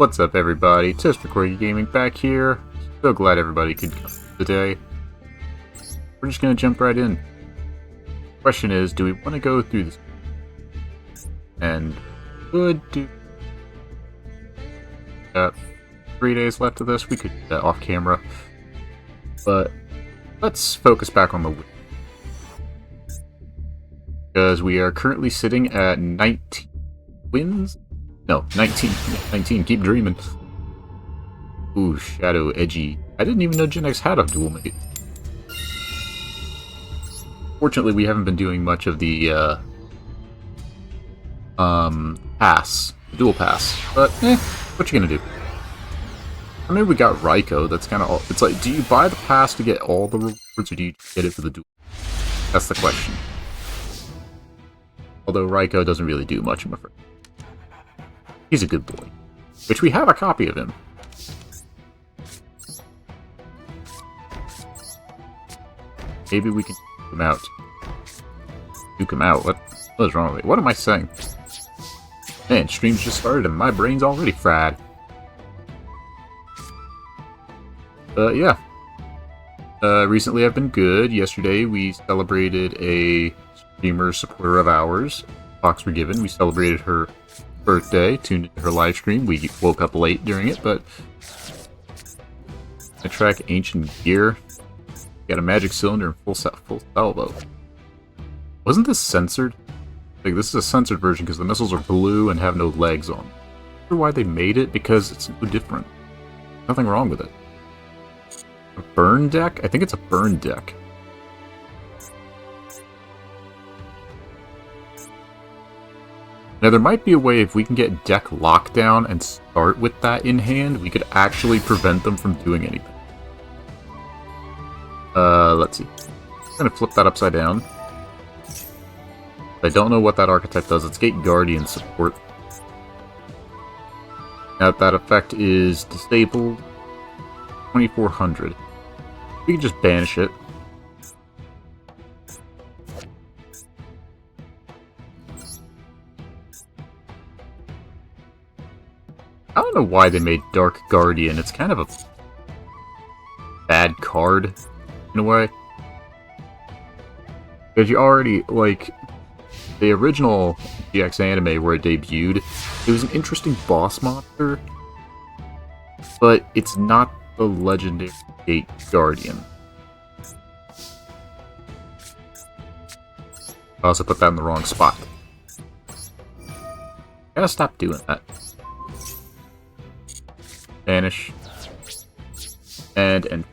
What's up, everybody? ToasterCorgiGaming back here. So glad everybody could come today. We're just gonna jump right in. Question is, do we want to go through this? And could do. Got 3 days left of this. We could do that off camera, but let's focus back on the win, because we are currently sitting at 19 wins. No, 19. 19. Keep dreaming. Ooh, Shadow Edgy. I didn't even know Gen X had a dual mate. Fortunately, we haven't been doing much of the pass, dual pass. But what you gonna do? I mean, we got Raikou. That's kind of all. It's like, do you buy the pass to get all the rewards, or do you get it for the duel? That's the question. Although Raikou doesn't really do much, I'm afraid. He's a good boy. Which we have a copy of him. Maybe we can duke him out. Duke him out? What is wrong with me? What am I saying? Man, stream's just started and my brain's already fried. Yeah. Recently I've been good. Yesterday we celebrated a streamer supporter of ours, Fox Forgiven. We celebrated her birthday, tuned into her live stream. We woke up late during it, but I track ancient gear. Got a magic cylinder and full salvo. Wasn't this censored? Like, this is a censored version because the missiles are blue and have no legs on. I wonder why they made it, because it's no different. Nothing wrong with it. A burn deck? I think it's a burn deck. Now, there might be a way, if we can get deck lockdown and start with that in hand, we could actually prevent them from doing anything. Let's see. I'm gonna flip that upside down. I don't know what that archetype does. It's Gate Guardian support. Now, that effect is disabled. 2400. We can just banish it. I don't know why they made Dark Guardian. It's kind of a bad card, in a way. Because you already, like, the original GX anime where it debuted, it was an interesting boss monster, but it's not the legendary Gate Guardian. I also put that in the wrong spot. Gotta stop doing that. Vanish. And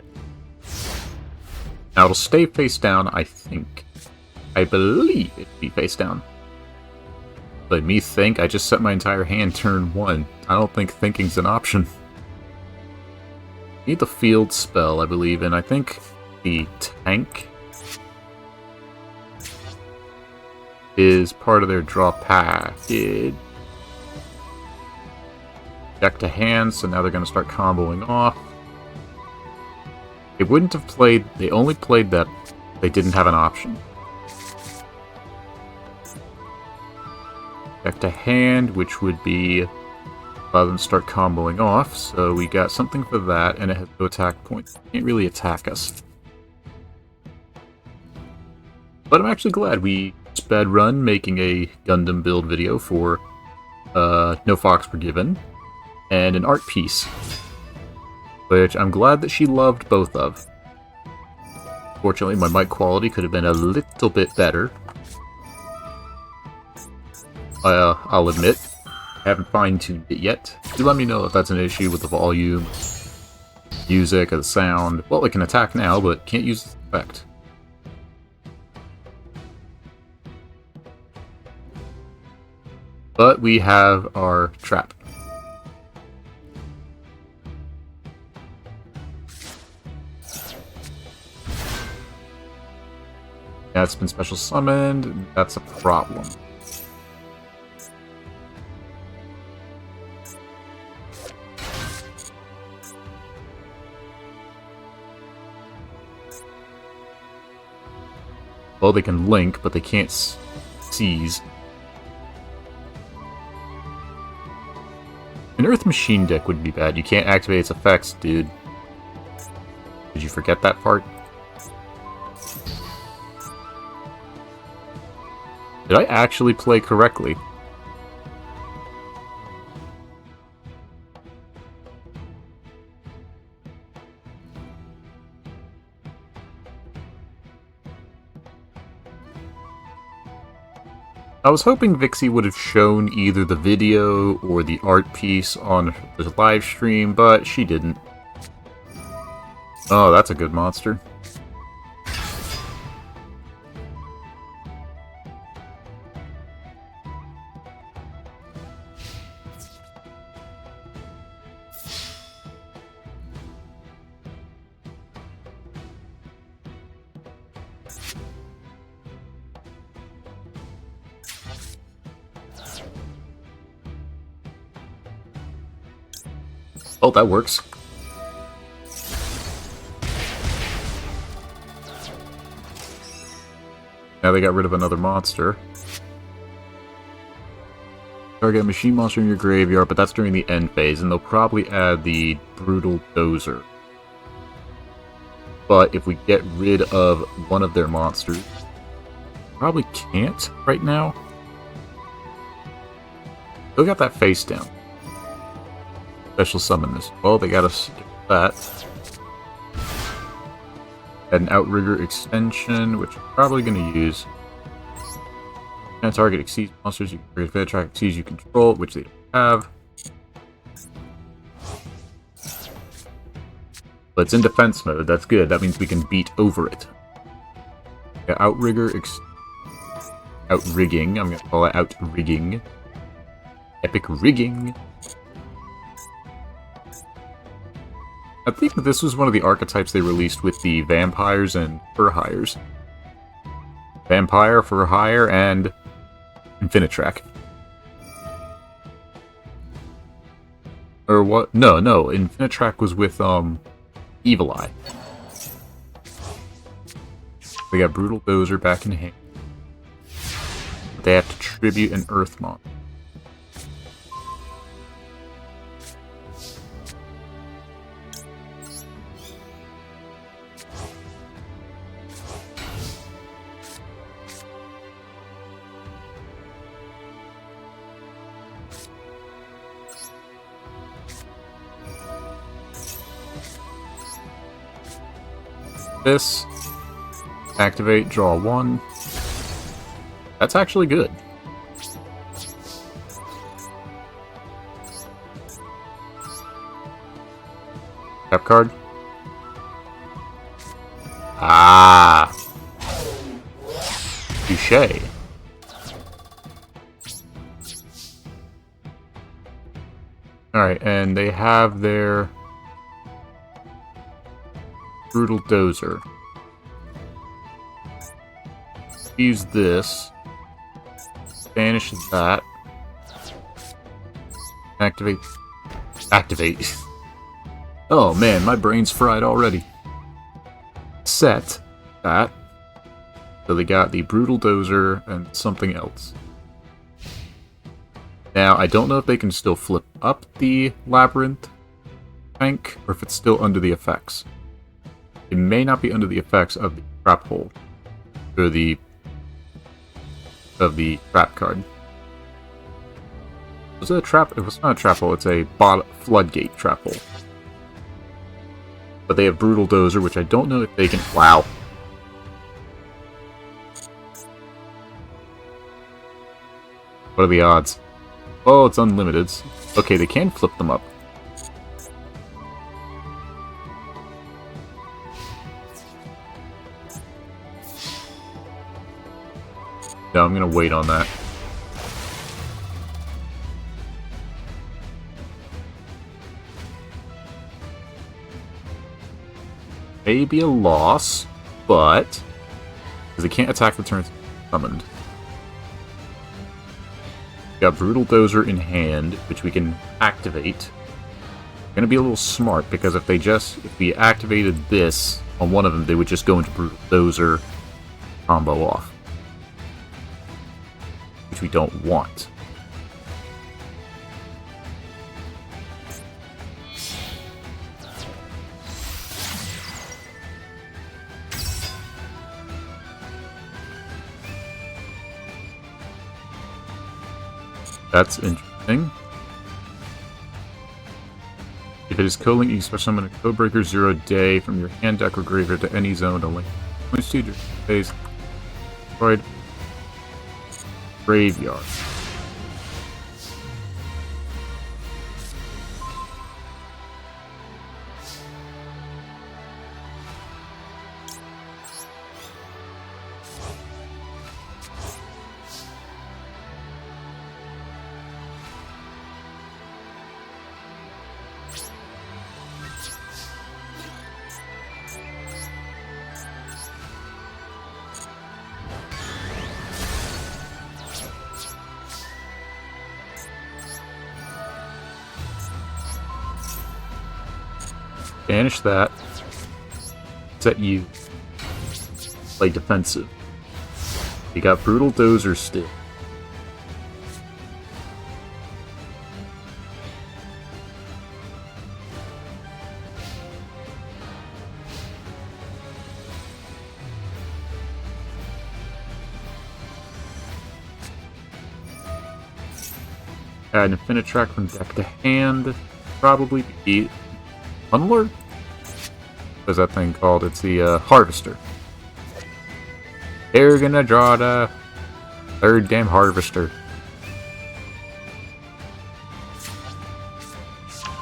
now it'll stay face down, I think. I believe it'd be face down. Let me think, I just set my entire hand turn 1. I don't think thinking's an option. Need the field spell, I believe, and I think the tank is part of their draw package. Deck to hand, so now they're going to start comboing off. They wouldn't have played, they only played that they didn't have an option. Deck to hand, which would be allow them to start comboing off, so we got something for that, and it has no attack points. Can't really attack us. But I'm actually glad we sped run making a Gundam build video for No Fox Forgiven, and an art piece, which I'm glad that she loved both of. Fortunately, my mic quality could have been a little bit better. I'll admit, I haven't fine-tuned it yet. Do let me know if that's an issue with the volume, music, or the sound. Well, it can attack now, but can't use this effect. But we have our trap. That's been special summoned. That's a problem. Well, they can link, but they can't seize. An Earth Machine deck would be bad. You can't activate its effects, dude. Did you forget that part? Did I actually play correctly? I was hoping Vixie would have shown either the video or the art piece on the live stream, but she didn't. Oh, that's a good monster. Oh, that works. Now they got rid of another monster. Target a machine monster in your graveyard, but that's during the end phase, and they'll probably add the Brutal Dozer. But if we get rid of one of their monsters, probably can't right now. Still got that face down. Special summon this. Well, they got us that. Had an Outrigger extension, which I'm probably going to use. And target exceeds monsters you can track exceeds you control, which they don't have. But it's in defense mode. That's good. That means we can beat over it. Yeah, Outrigger Outrigging. I'm going to call it Outrigging. Epic rigging. I think this was one of the archetypes they released with the vampires and fur hires. Vampire, fur hire, and Infinitrack. Or what? No, Infinitrack was with Evil Eye. We got Brutal Dozer back in hand. They have to tribute an Earthmon. This, activate, draw one. That's actually good. Tap card. Ah, touche. Alright, and they have their Brutal Dozer. Use this. Banish that. Activate. Activate. Oh man, my brain's fried already. Set that. So they got the Brutal Dozer and something else. Now, I don't know if they can still flip up the Labyrinth tank, or if it's still under the effects. It may not be under the effects of the trap hole, or the trap card. Was it a trap? It was not a trap hole. It's a floodgate trap hole. But they have Brutal Dozer, which I don't know if they can. Wow. What are the odds? Oh, it's unlimited. Okay, they can flip them up. No, I'm gonna wait on that. Maybe a loss, but because they can't attack the turn summoned. We got Brutal Dozer in hand, which we can activate. Gonna be a little smart because if we activated this on one of them, they would just go into Brutal Dozer, combo off. Which we don't want. That's interesting. If it is co-link, you can special summon a Codebreaker 0 Day from your hand deck or graveyard to any zone to link. Points to your face. Destroyed. Graveyard. Banish that. Set you. Play defensive. You got Brutal Dozer still. Add an Infinitrack from deck to hand. Probably be Tunneler? What's that thing called? It's the Harvester. They're gonna draw the third damn Harvester.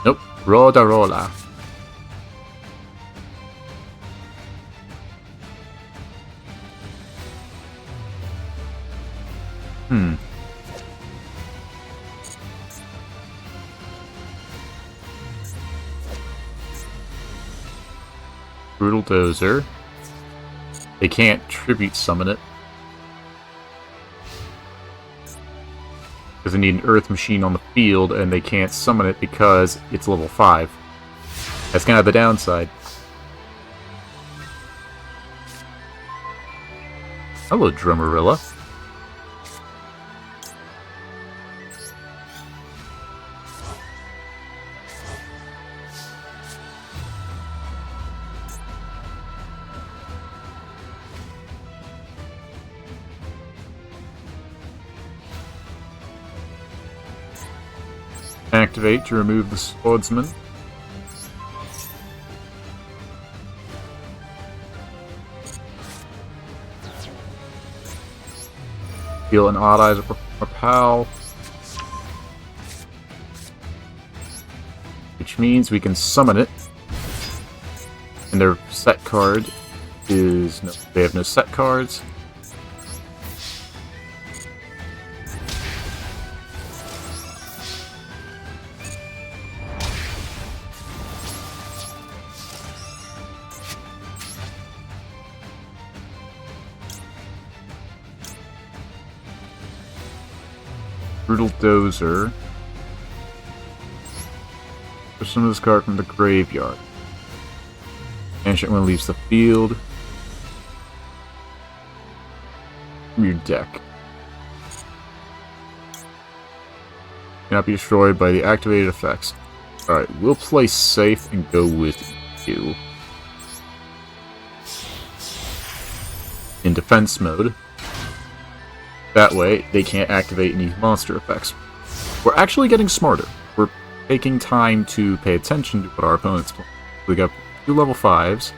Nope. Rolla. Brutal Dozer. They can't tribute summon it. Because they need an Earth Machine on the field, and they can't summon it because it's level 5. That's kind of the downside. Hello, Drummerilla. Activate to remove the Swordsman. Deal an Odd Eyes or Pal. Which means we can summon it. And their set card is... no, they have no set cards. Brutal Dozer. Push some of this card from the graveyard. Banish it when it leaves the field. From your deck. Cannot be destroyed by the activated effects. Alright, we'll play safe and go with you. In defense mode. That way, they can't activate any monster effects. We're actually getting smarter. We're taking time to pay attention to what our opponents play. We got 2 level 5s.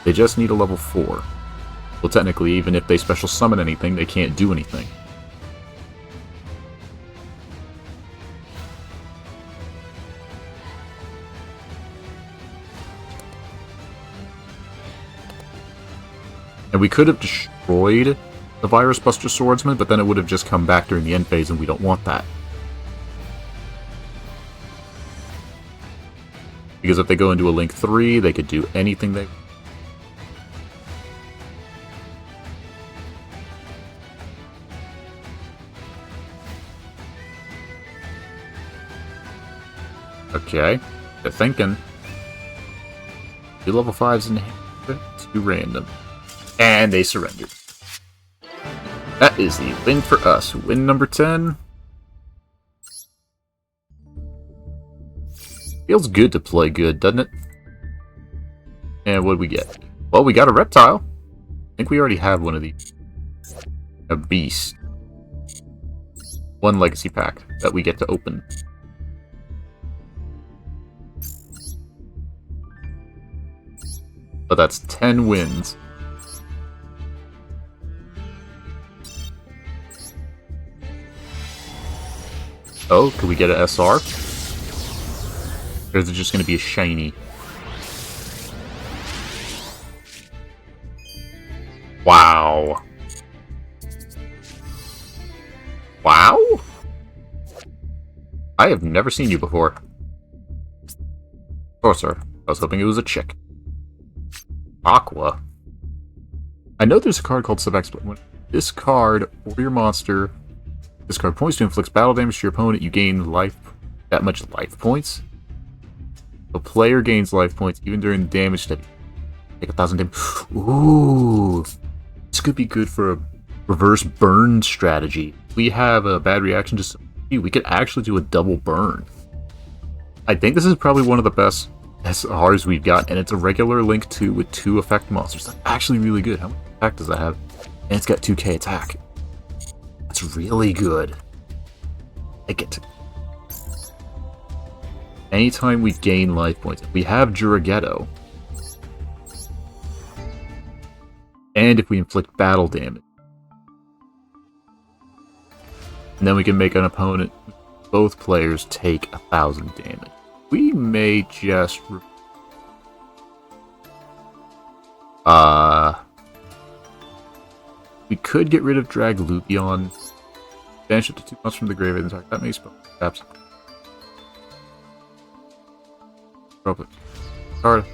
They just need a level 4. Well, technically, even if they special summon anything, they can't do anything. And we could have destroyed the Virus Buster Swordsman, but then it would have just come back during the end phase, and we don't want that. Because if they go into a Link 3, they could do anything they... Okay, they're thinking. 2 level 5s in hand, 2 random. And they surrendered. That is the win for us. Win number 10. Feels good to play good, doesn't it? And what did we get? Well, we got a reptile. I think we already have one of these. A beast. one legacy pack that we get to open. But that's 10 wins. Oh, could we get an SR? Or is it just going to be a shiny? Wow. Wow? I have never seen you before. Oh, sir. I was hoping it was a chick. Aqua. I know there's a card called Sub-X, but when this card, or your monster, this card points to inflicts battle damage to your opponent, you gain that much life points. The player gains life points even during the damage step. Take 1,000 damage. Ooh. This could be good for a reverse burn strategy. We have a bad reaction to something. We could actually do a double burn. I think this is probably one of the best SRs we've got, and it's a regular link 2 with 2 effect monsters. That's actually really good. How much attack does that have? And it's got 2k attack. That's really good. Take it. Anytime we gain life points, we have Yugioh. And if we inflict battle damage. And then we can make an opponent, both players take 1,000 damage. We may just... we could get rid of Draglubion. Banish it to 2 months from the graveyard and attack. That may spell perhaps. Probably. Card.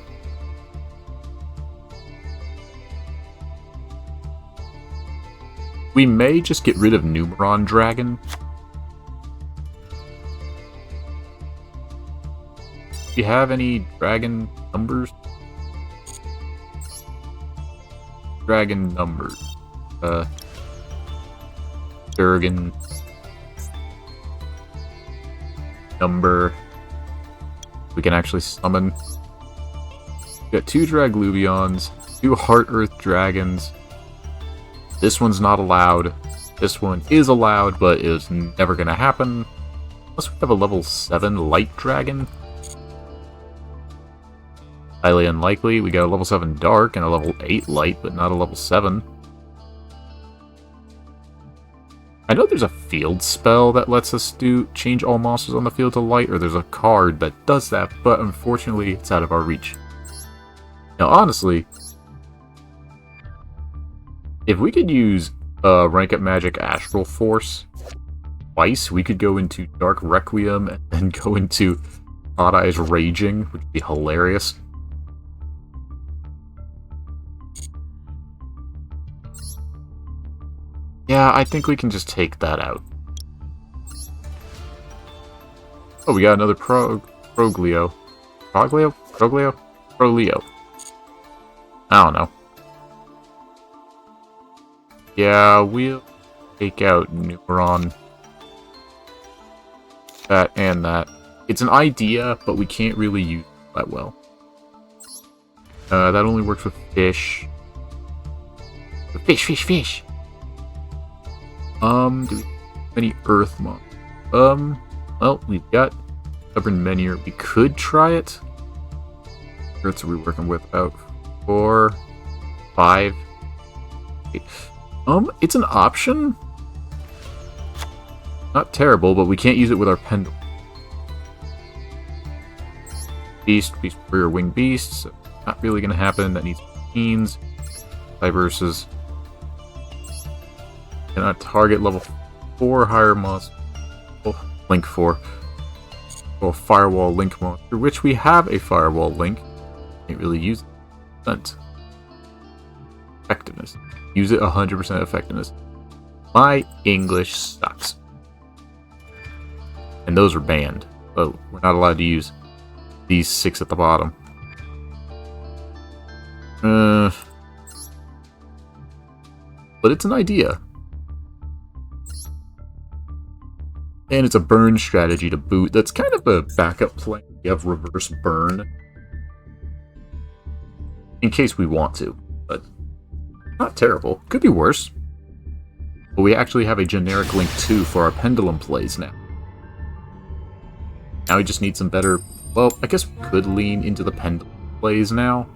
We may just get rid of Numeron Dragon. Do you have any dragon numbers? Dragon numbers. Durgan. Number. We can actually summon. We got 2 Draglubions, 2 Heart Earth Dragons. This one's not allowed. This one is allowed, but it's never gonna happen. Unless we have a level 7 Light Dragon. Highly unlikely. We got a level 7 Dark and a level 8 Light, but not a level 7. I know there's a field spell that lets us change all monsters on the field to light, or there's a card that does that, but unfortunately it's out of our reach. Now honestly, if we could use Rank Up Magic Astral Force twice, we could go into Dark Requiem and then go into Odd Eyes Raging, which would be hilarious. Yeah, I think we can just take that out. Oh, we got another Proglio. Proglio? Proglio? Proleo. I don't know. Yeah, we'll take out Numeron. That and that. It's an idea, but we can't really use it that well. That only works with fish. Fish! Do we have any Earth Monk? Well, we've got Stubborn Menhir. We could try it. What are we working with? About 4, 5, 8. It's an option. Not terrible, but we can't use it with our Pendulum. Beast Warrior Winged Beast. So not really gonna happen. That needs machines. Versus. Cannot target level 4 higher monster. Oh, Link 4. Well, Firewall Link monster, which we have a Firewall Link. Can't really use it. Effectiveness. Use it 100% effectiveness. My English sucks. And those are banned. So we're not allowed to use these 6 at the bottom. But it's an idea. And it's a burn strategy to boot. That's kind of a backup plan. You have reverse burn. In case we want to. But not terrible. Could be worse. But we actually have a generic Link 2 for our pendulum plays now. Now we just need some better... Well, I guess we could lean into the pendulum plays now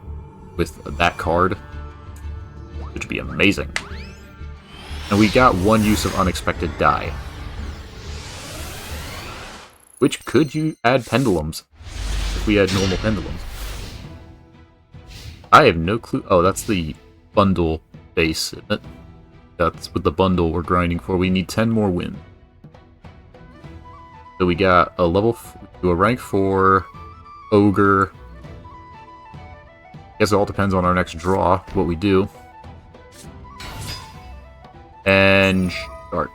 with that card, which would be amazing. And we got one use of Unexpected Die, which could you add pendulums if we had normal pendulums. I have no clue. Oh, that's the bundle base, isn't it? That's with the bundle we're grinding for. We need 10 more wins. So we got a a rank 4 ogre. Guess it all depends on our next draw, what we do. And start.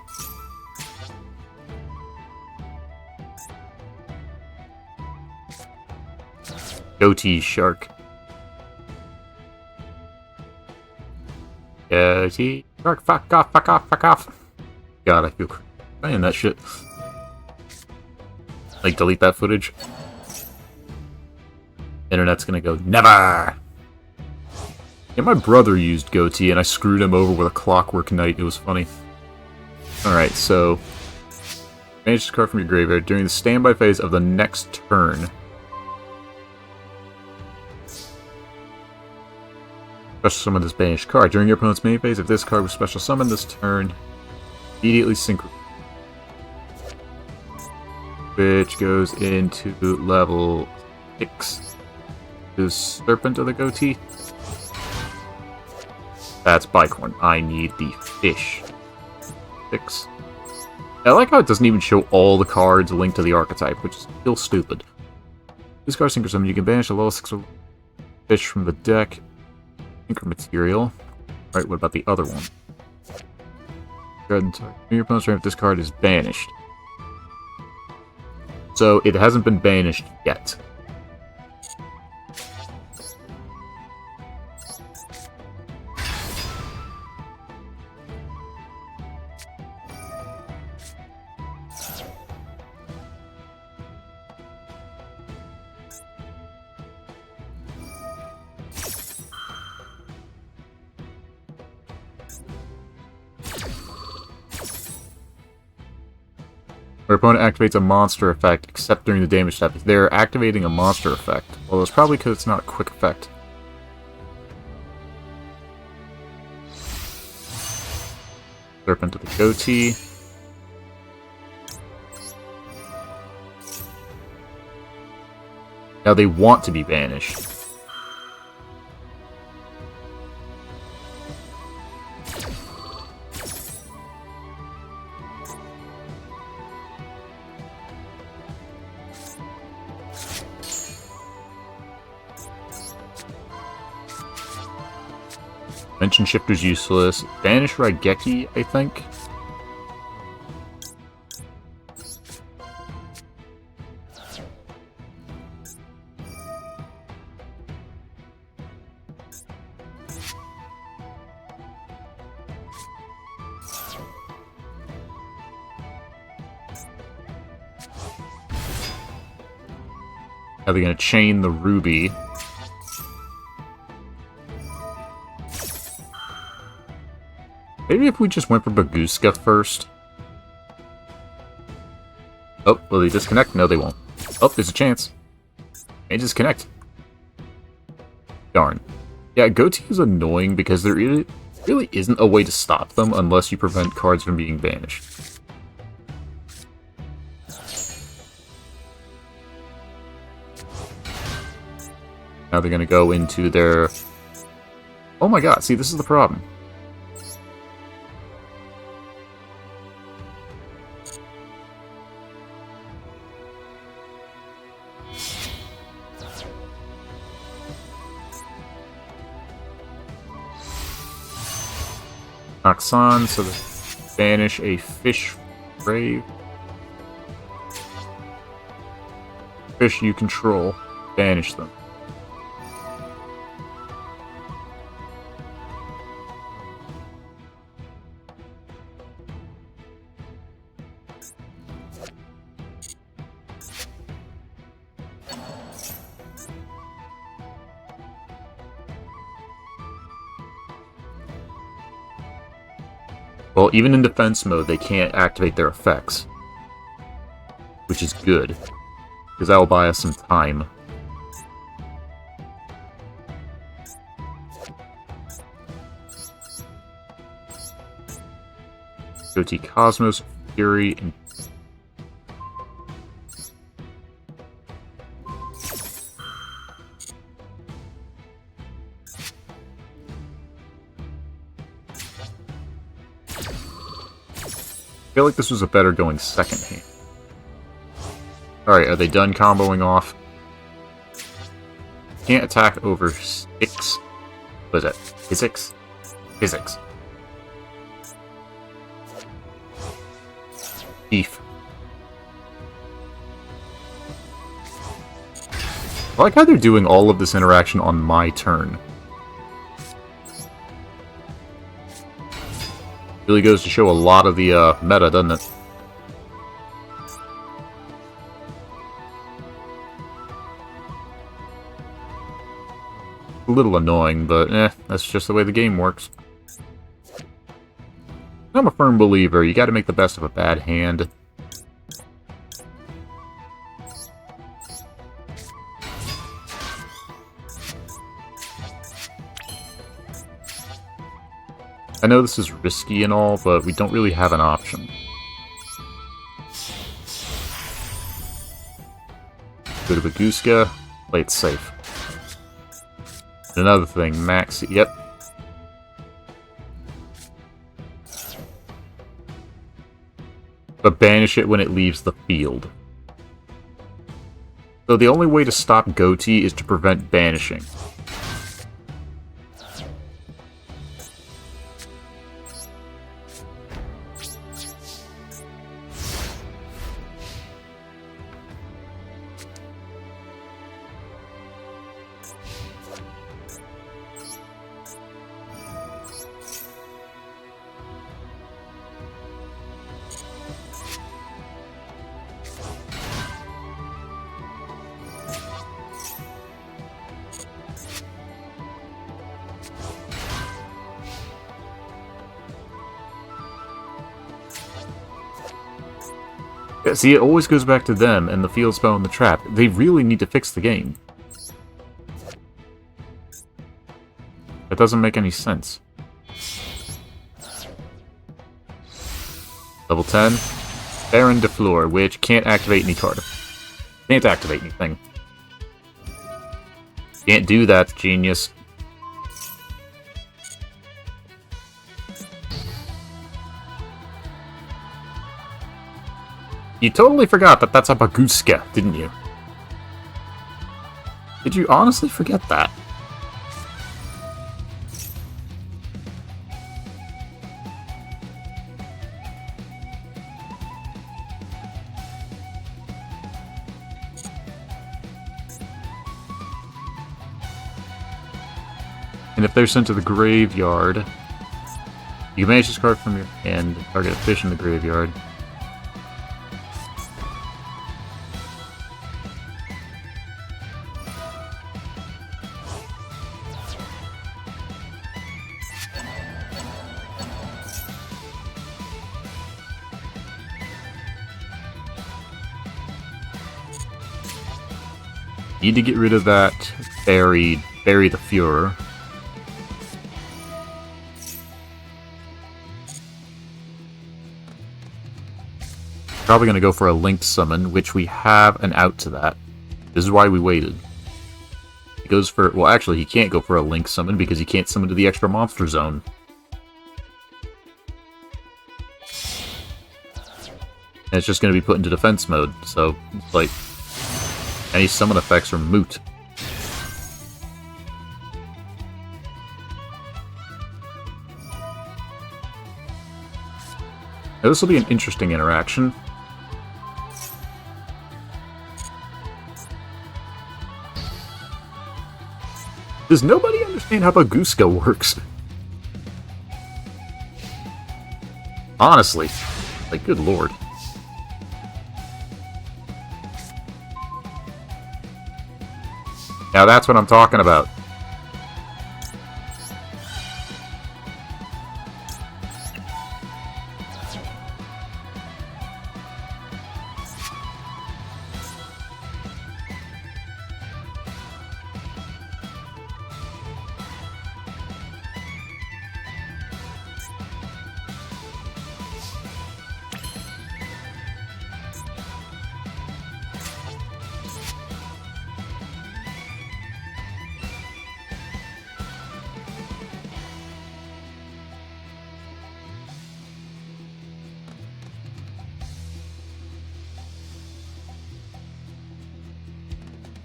Goatee shark. Goatee shark, fuck off, fuck off, fuck off. God, I feel crazy saying that shit. Like, delete that footage. Internet's gonna go, never! Yeah, my brother used Goatee, and I screwed him over with a Clockwork Knight. It was funny. Alright, so... Banish this card from your graveyard during the standby phase of the next turn. Special summon this banished card. During your opponent's main phase, if this card was special summoned this turn, immediately synchro. Which goes into level 6. Is Serpent of the Goatee? That's Bicorn. I need the fish. 6. I like how it doesn't even show all the cards linked to the archetype, which is still stupid. This card synchro summon. You can banish a level 6 fish from the deck. Synchro material. Right, what about the other one? Go ahead and talk. Your opponent's turn if this card is banished. So it hasn't been banished yet. Where opponent activates a monster effect, except during the damage step. They're activating a monster effect. Well, it's probably because it's not a quick effect. Serpent to the Goatee. Now they want to be banished. Dimension Shifter's useless. Banish Raigeki, I think. Now they're going to chain the Ruby. Maybe if we just went for Baguska first. Oh, will they disconnect? No, they won't. Oh, there's a chance. They disconnect. Darn. Yeah, Goatee is annoying because there really isn't a way to stop them unless you prevent cards from being banished. Now they're going to go into their... Oh my god, see, this is the problem. Oxon, so they banish a fish grave. Fish you control, banish them. Well, even in defense mode, they can't activate their effects. Which is good, because that will buy us some time. Goatee Cosmos, Fury, and I feel like this was a better going second hand. Alright, are they done comboing off? Can't attack over 6. What is that? Physics? Physics. Beef. I like how they're doing all of this interaction on my turn. Really goes to show a lot of the meta, doesn't it? A little annoying, but that's just the way the game works. I'm a firm believer, you gotta make the best of a bad hand. I know this is risky and all, but we don't really have an option. Go to Baguska, play it safe. Another thing, max... Yep. But banish it when it leaves the field. So the only way to stop Goatee is to prevent banishing. Yeah, see, it always goes back to them and the field spell and the trap. They really need to fix the game. That doesn't make any sense. Level 10. Baron de Fleur, which can't activate any card. Can't activate anything. Can't do that, genius. You totally forgot that that's a Baguska, didn't you? Did you honestly forget that? And if they're sent to the graveyard, you can manage this card from your hand, target a fish in the graveyard. Need to get rid of that bury the Fuhrer. Probably going to go for a linked summon, which we have an out to that. This is why we waited. He goes for... Well, actually, he can't go for a linked summon because he can't summon to the extra monster zone. And it's just going to be put into defense mode, so it's like... Any summon effects are moot. Now this will be an interesting interaction. Does nobody understand how Baguska works? Honestly. Like, good lord. Now that's what I'm talking about.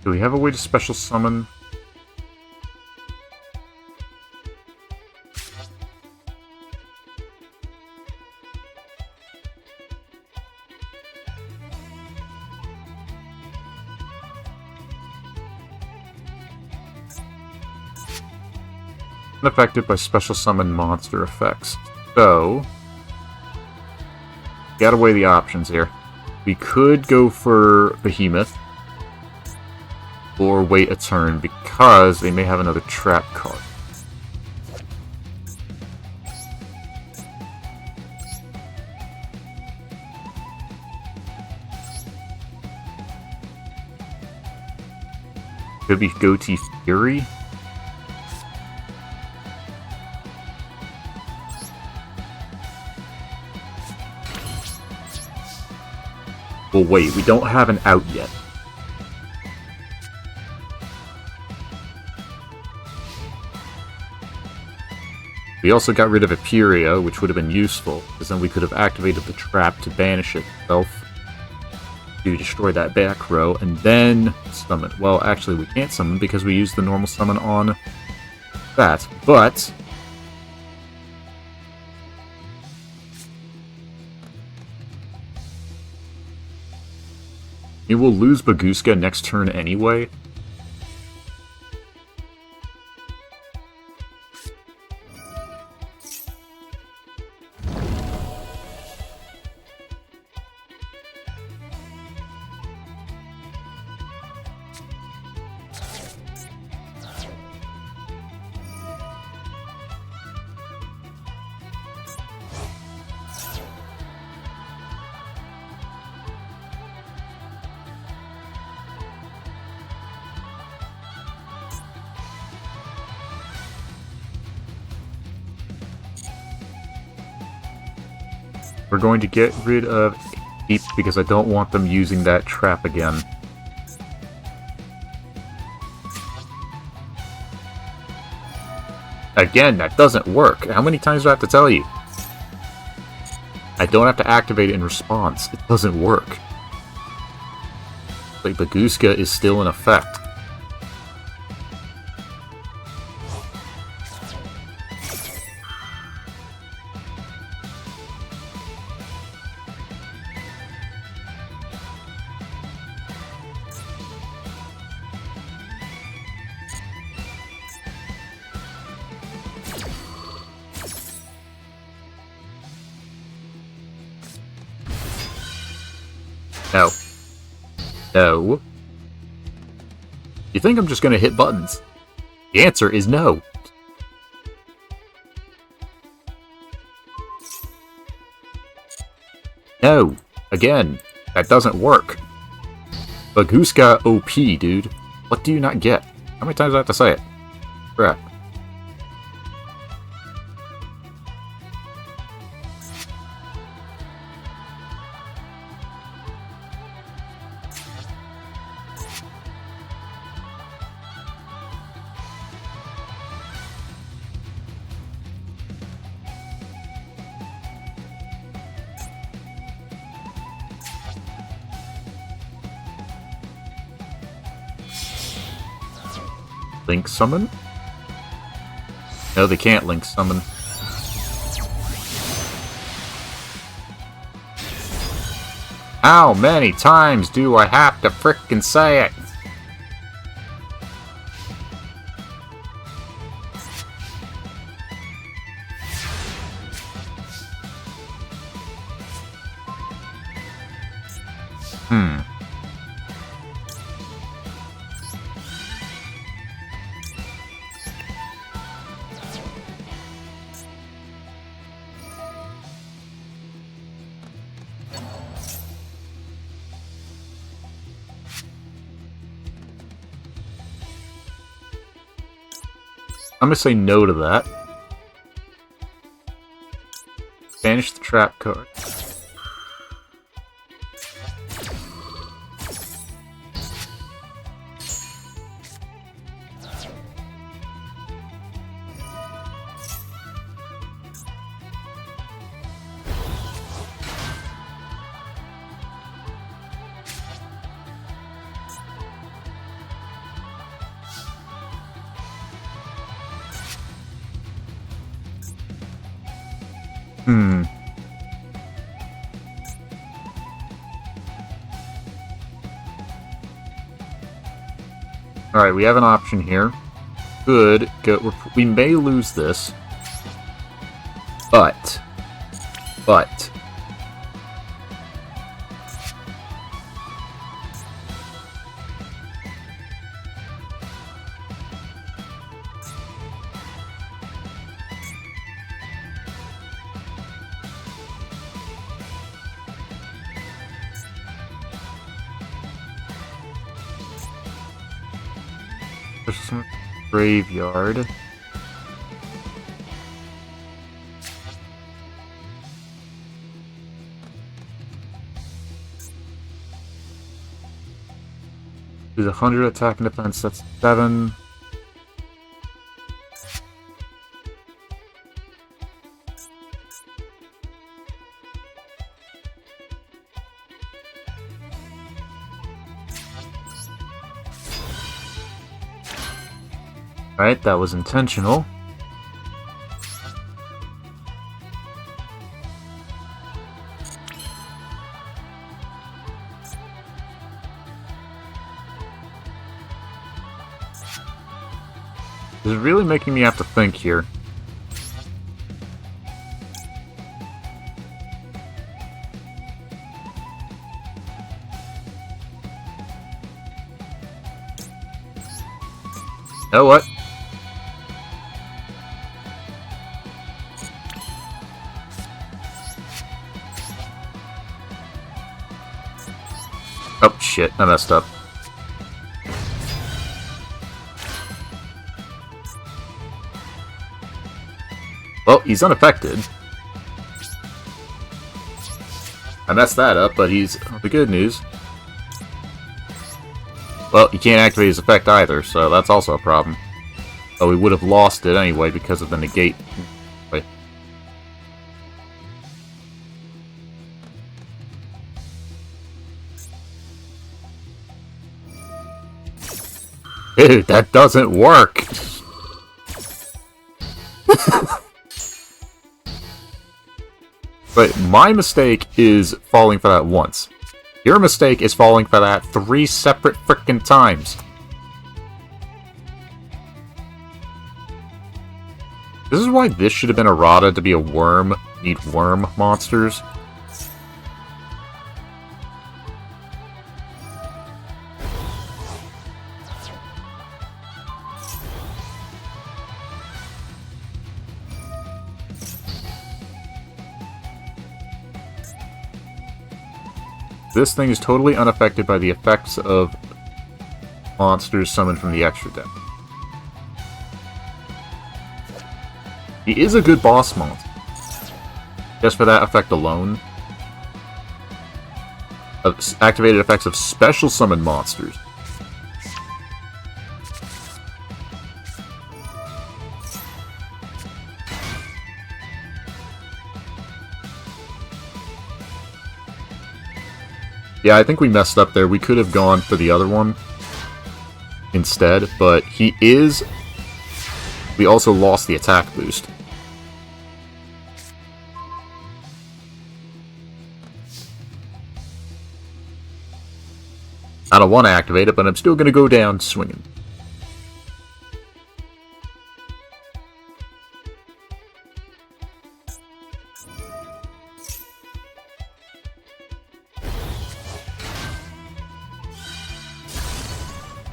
Do we have a way to special summon? Unaffected by special summon monster effects. So, gotta weigh the options here. We could go for Behemoth, or wait a turn because they may have another trap card. Could be Goatee Fury. Well, wait, we don't have an out yet. We also got rid of Aperia, which would have been useful, because then we could have activated the trap to banish itself to destroy that back row, and then summon. Well, actually, we can't summon because we used the normal summon on that, but we will lose Baguska next turn anyway. We're going to get rid of Ape because I don't want them using that trap again. Again, that doesn't work. How many times do I have to tell you? I don't have to activate it in response. It doesn't work. Like, Baguska is still in effect. No. No. You think I'm just gonna hit buttons? The answer is no. No. Again, that doesn't work. Baguska OP, dude. What do you not get? How many times do I have to say it? Crap. Link summon? No, they can't link summon. How many times do I have to frickin' say it? I'm gonna say no to that. Banish the trap card. Hmm. Alright, we have an option here. Good. Go. We may lose this. But. There's some graveyard. There's 100 attack and defense, that's 7. Right, that was intentional. This is really making me have to think here. You know what? Oh shit, I messed up. Well, he's unaffected. I messed that up, but he's the good news. Well, he can't activate his effect either, so that's also a problem. Oh, we would have lost it anyway because of the negate. Wait. Dude, that doesn't work! But my mistake is falling for that once. Your mistake is falling for that 3 separate frickin' times. This is why this should have been errata to be a worm. Need worm monsters. This thing is totally unaffected by the effects of monsters summoned from the extra deck. He is a good boss monster. Just for that effect alone. Activated effects of special summon monsters. Yeah, I think we messed up there. We could have gone for the other one instead, but he is... We also lost the attack boost. I don't want to activate it, but I'm still going to go down swinging.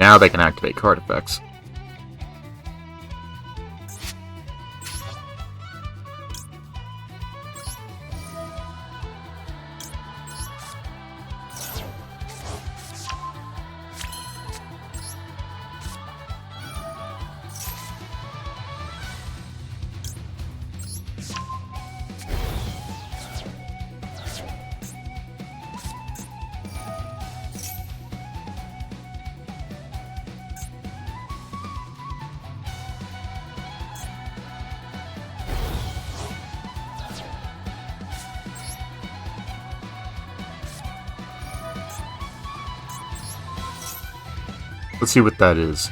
Now they can activate card effects. Let's see what that is.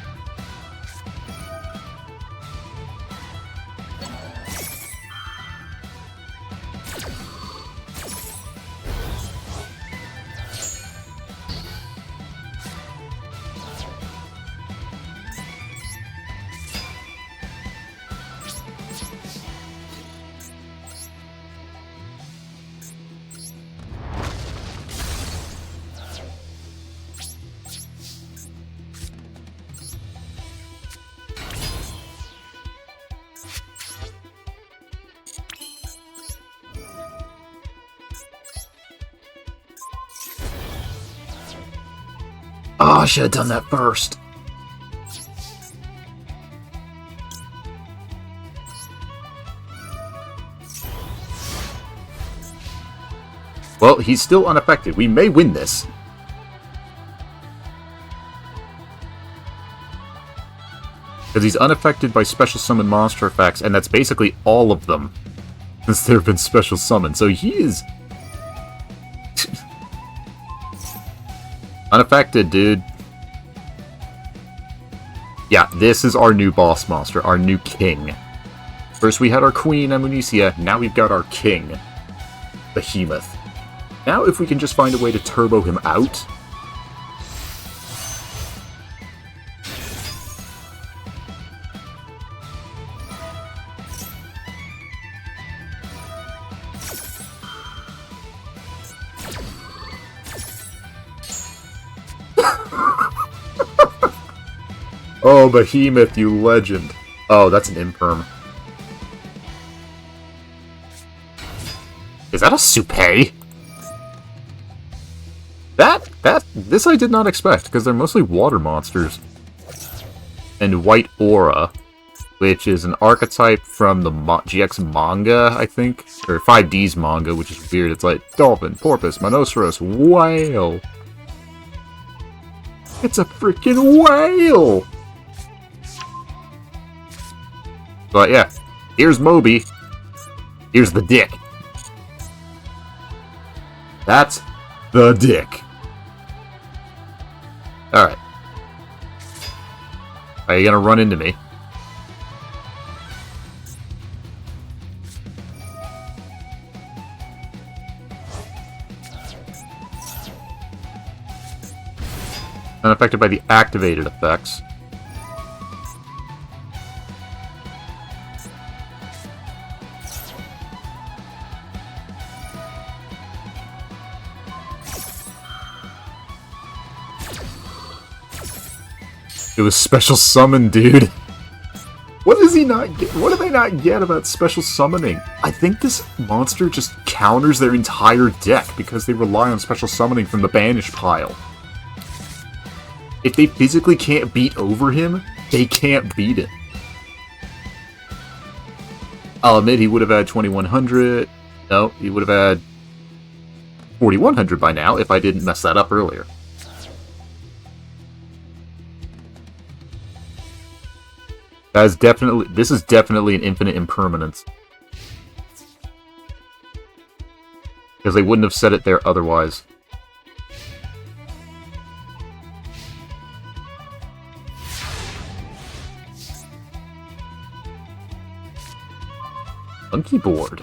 Oh, I should have done that first. Well, he's still unaffected. We may win this. Because he's unaffected by special summon monster effects, and that's basically all of them. Since there have been special summons. So he is... unaffected, dude. Yeah, this is our new boss monster, our new king. First we had our queen, Amunicia, now we've got our king, Behemoth. Now if we can just find a way to turbo him out... Oh, Behemoth, you legend. Oh, that's an imperm. Is that a Supé? This I did not expect, because they're mostly water monsters. And White Aura, which is an archetype from the GX manga, I think? Or 5D's manga, which is weird. It's like dolphin, porpoise, monoceros, whale. It's a freaking whale! But yeah, here's Moby. Here's the dick. That's the dick. Alright. Are you gonna run into me? Unaffected by the activated effects. It was special summon, dude. What does he not get? What do they not get about special summoning? I think this monster just counters their entire deck because they rely on special summoning from the banish pile. If they physically can't beat over him, they can't beat it. I'll admit he would have had 2100. No, he would have had 4100 by now if I didn't mess that up earlier. This is definitely an infinite impermanence. Because they wouldn't have said it there otherwise. Monkey board.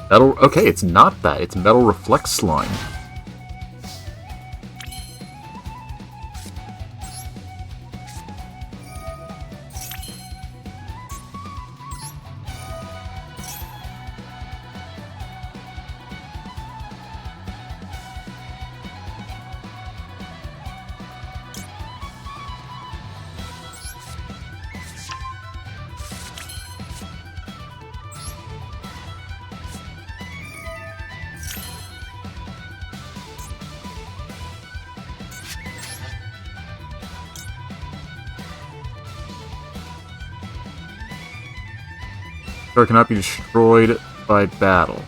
Metal. Okay, it's not that. It's Metal Reflex Slime. Card cannot be destroyed by battle.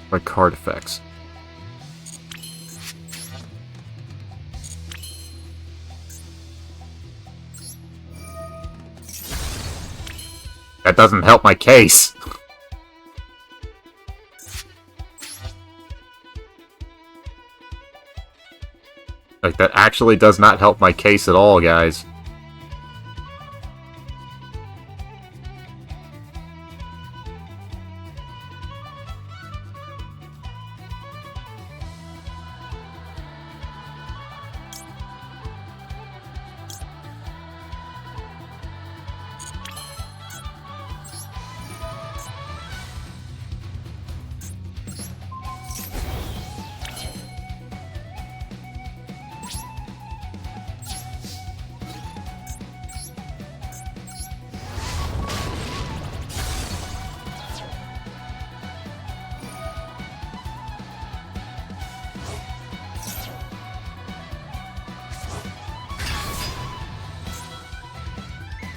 By card effects. That doesn't help my case. Like, that actually does not help my case at all, guys.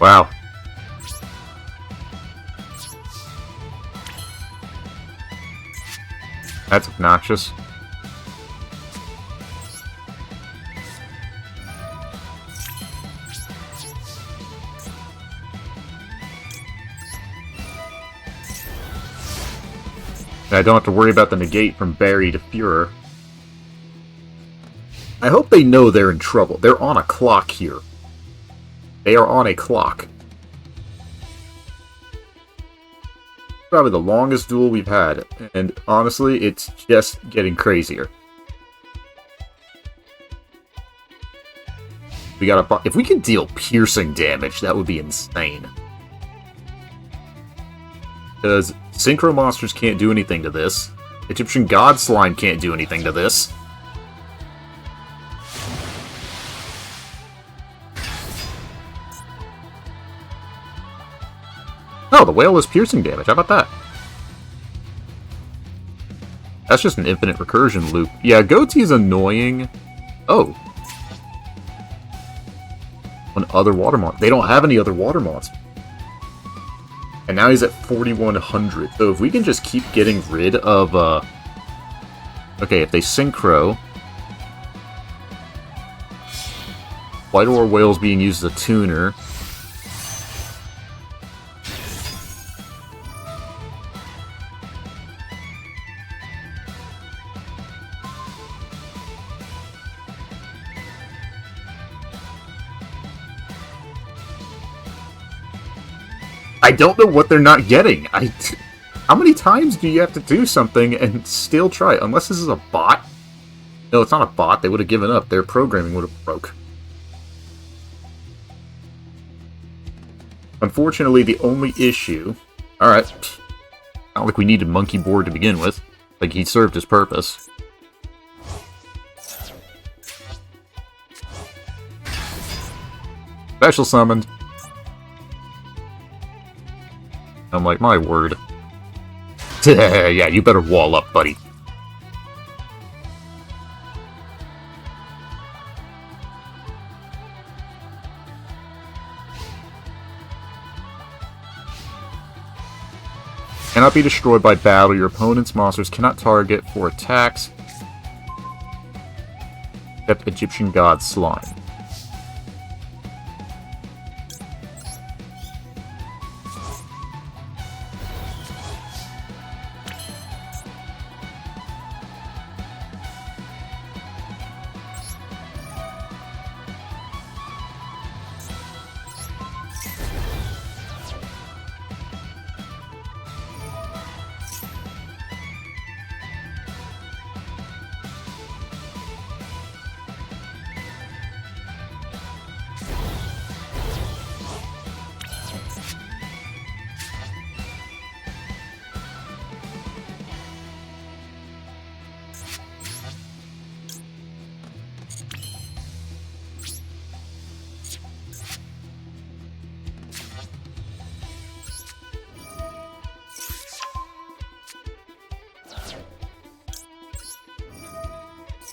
Wow. That's obnoxious. I don't have to worry about the negate from Barry to Führer. I hope they know they're in trouble. They're on a clock here. They are on a clock. Probably the longest duel we've had, and honestly, it's just getting crazier. We got a. If we can deal piercing damage, that would be insane. Because Synchro Monsters can't do anything to this. Egyptian God Slime can't do anything to this. Oh, the whale is piercing damage. How about that? That's just an infinite recursion loop. Yeah, Goatee is annoying. Oh. An other water monster. They don't have any other water monsters. And now he's at 4,100. So if we can just keep getting rid of, okay, if they synchro... White Ore Whale's being used as a tuner. I don't know what they're not getting. How many times do you have to do something and still try it? Unless this is a bot? No, it's not a bot. They would have given up. Their programming would have broke. Unfortunately, the only issue... Alright. Not like we needed Monkey Board to begin with. Like, he served his purpose. Special summoned. I'm like, my word. Yeah, you better wall up, buddy. Cannot be destroyed by battle. Your opponent's monsters cannot target for attacks. Except Egyptian God Slime.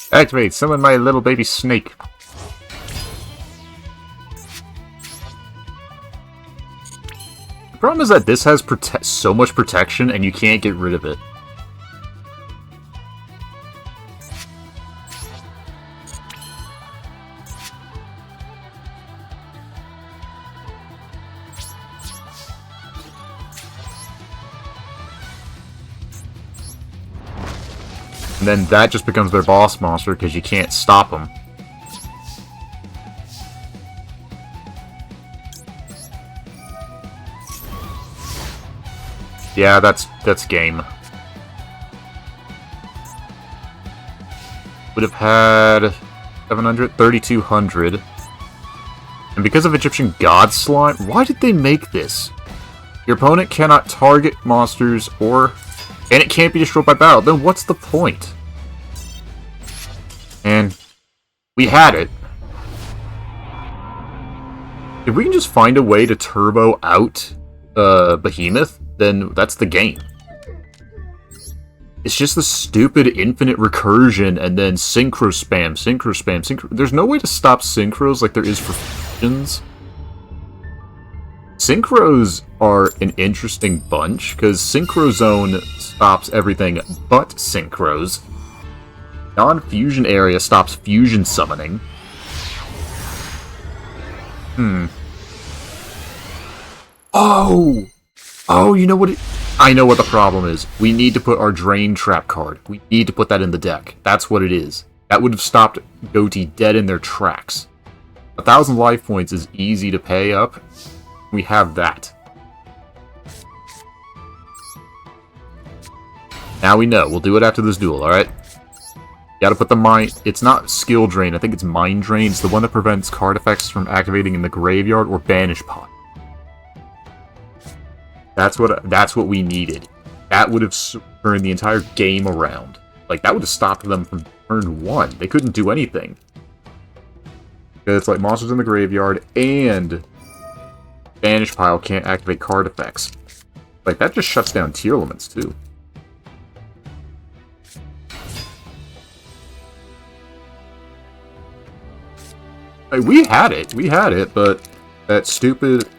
Activate, summon my little baby snake. The problem is that this has so much protection and you can't get rid of it. And then that just becomes their boss monster because you can't stop them. Yeah, that's game. Would have had 700, 3,200. And because of Egyptian God Slime, why did they make this? Your opponent cannot target monsters and it can't be destroyed by battle. Then what's the point? And we had it. If we can just find a way to turbo out Behemoth, then that's the game. It's just the stupid infinite recursion and then synchro spam, synchro spam, synchro... There's no way to stop synchros like there is for fusions. Synchros are an interesting bunch, because Synchro Zone stops everything but Synchros. Non-fusion area stops fusion summoning. Oh! Oh, you know what I know what the problem is. We need to put our Drain Trap card. We need to put that in the deck. That's what it is. That would have stopped Goatee dead in their tracks. 1,000 life points is easy to pay up. We have that. Now we know. We'll do it after this duel, alright? Gotta put the mind... It's not Skill Drain. I think it's Mind Drain. It's the one that prevents card effects from activating in the graveyard or Banish Pot. That's what we needed. That would have turned the entire game around. Like, that would have stopped them from turn 1. They couldn't do anything. It's like monsters in the graveyard and Banish Pile can't activate card effects. Like, that just shuts down tier limits, too. Like, we had it, but that stupid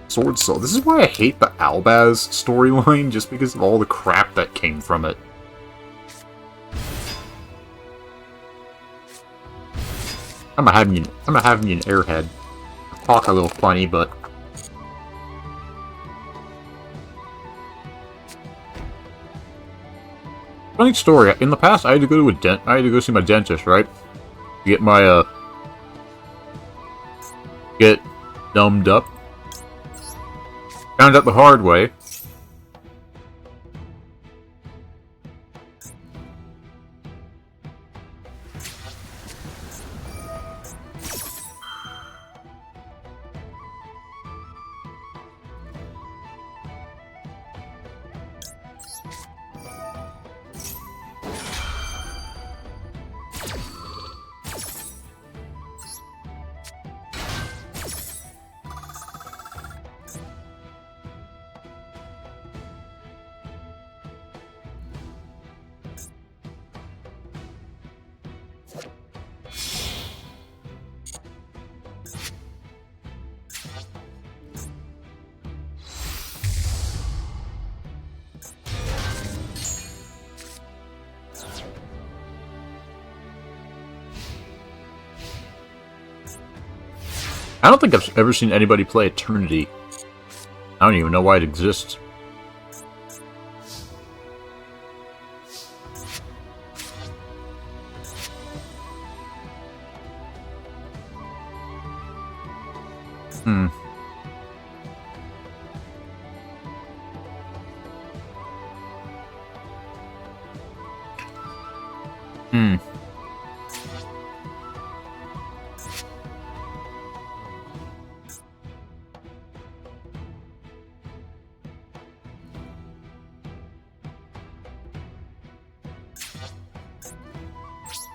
Sword Soul. This is why I hate the Albaz storyline, just because of all the crap that came from it. I'm not having you an airhead. I talk a little funny, but funny story. In the past, I had to go see my dentist, right? To get my get numbed up. Found out the hard way. I don't think I've ever seen anybody play Eternity. I don't even know why it exists.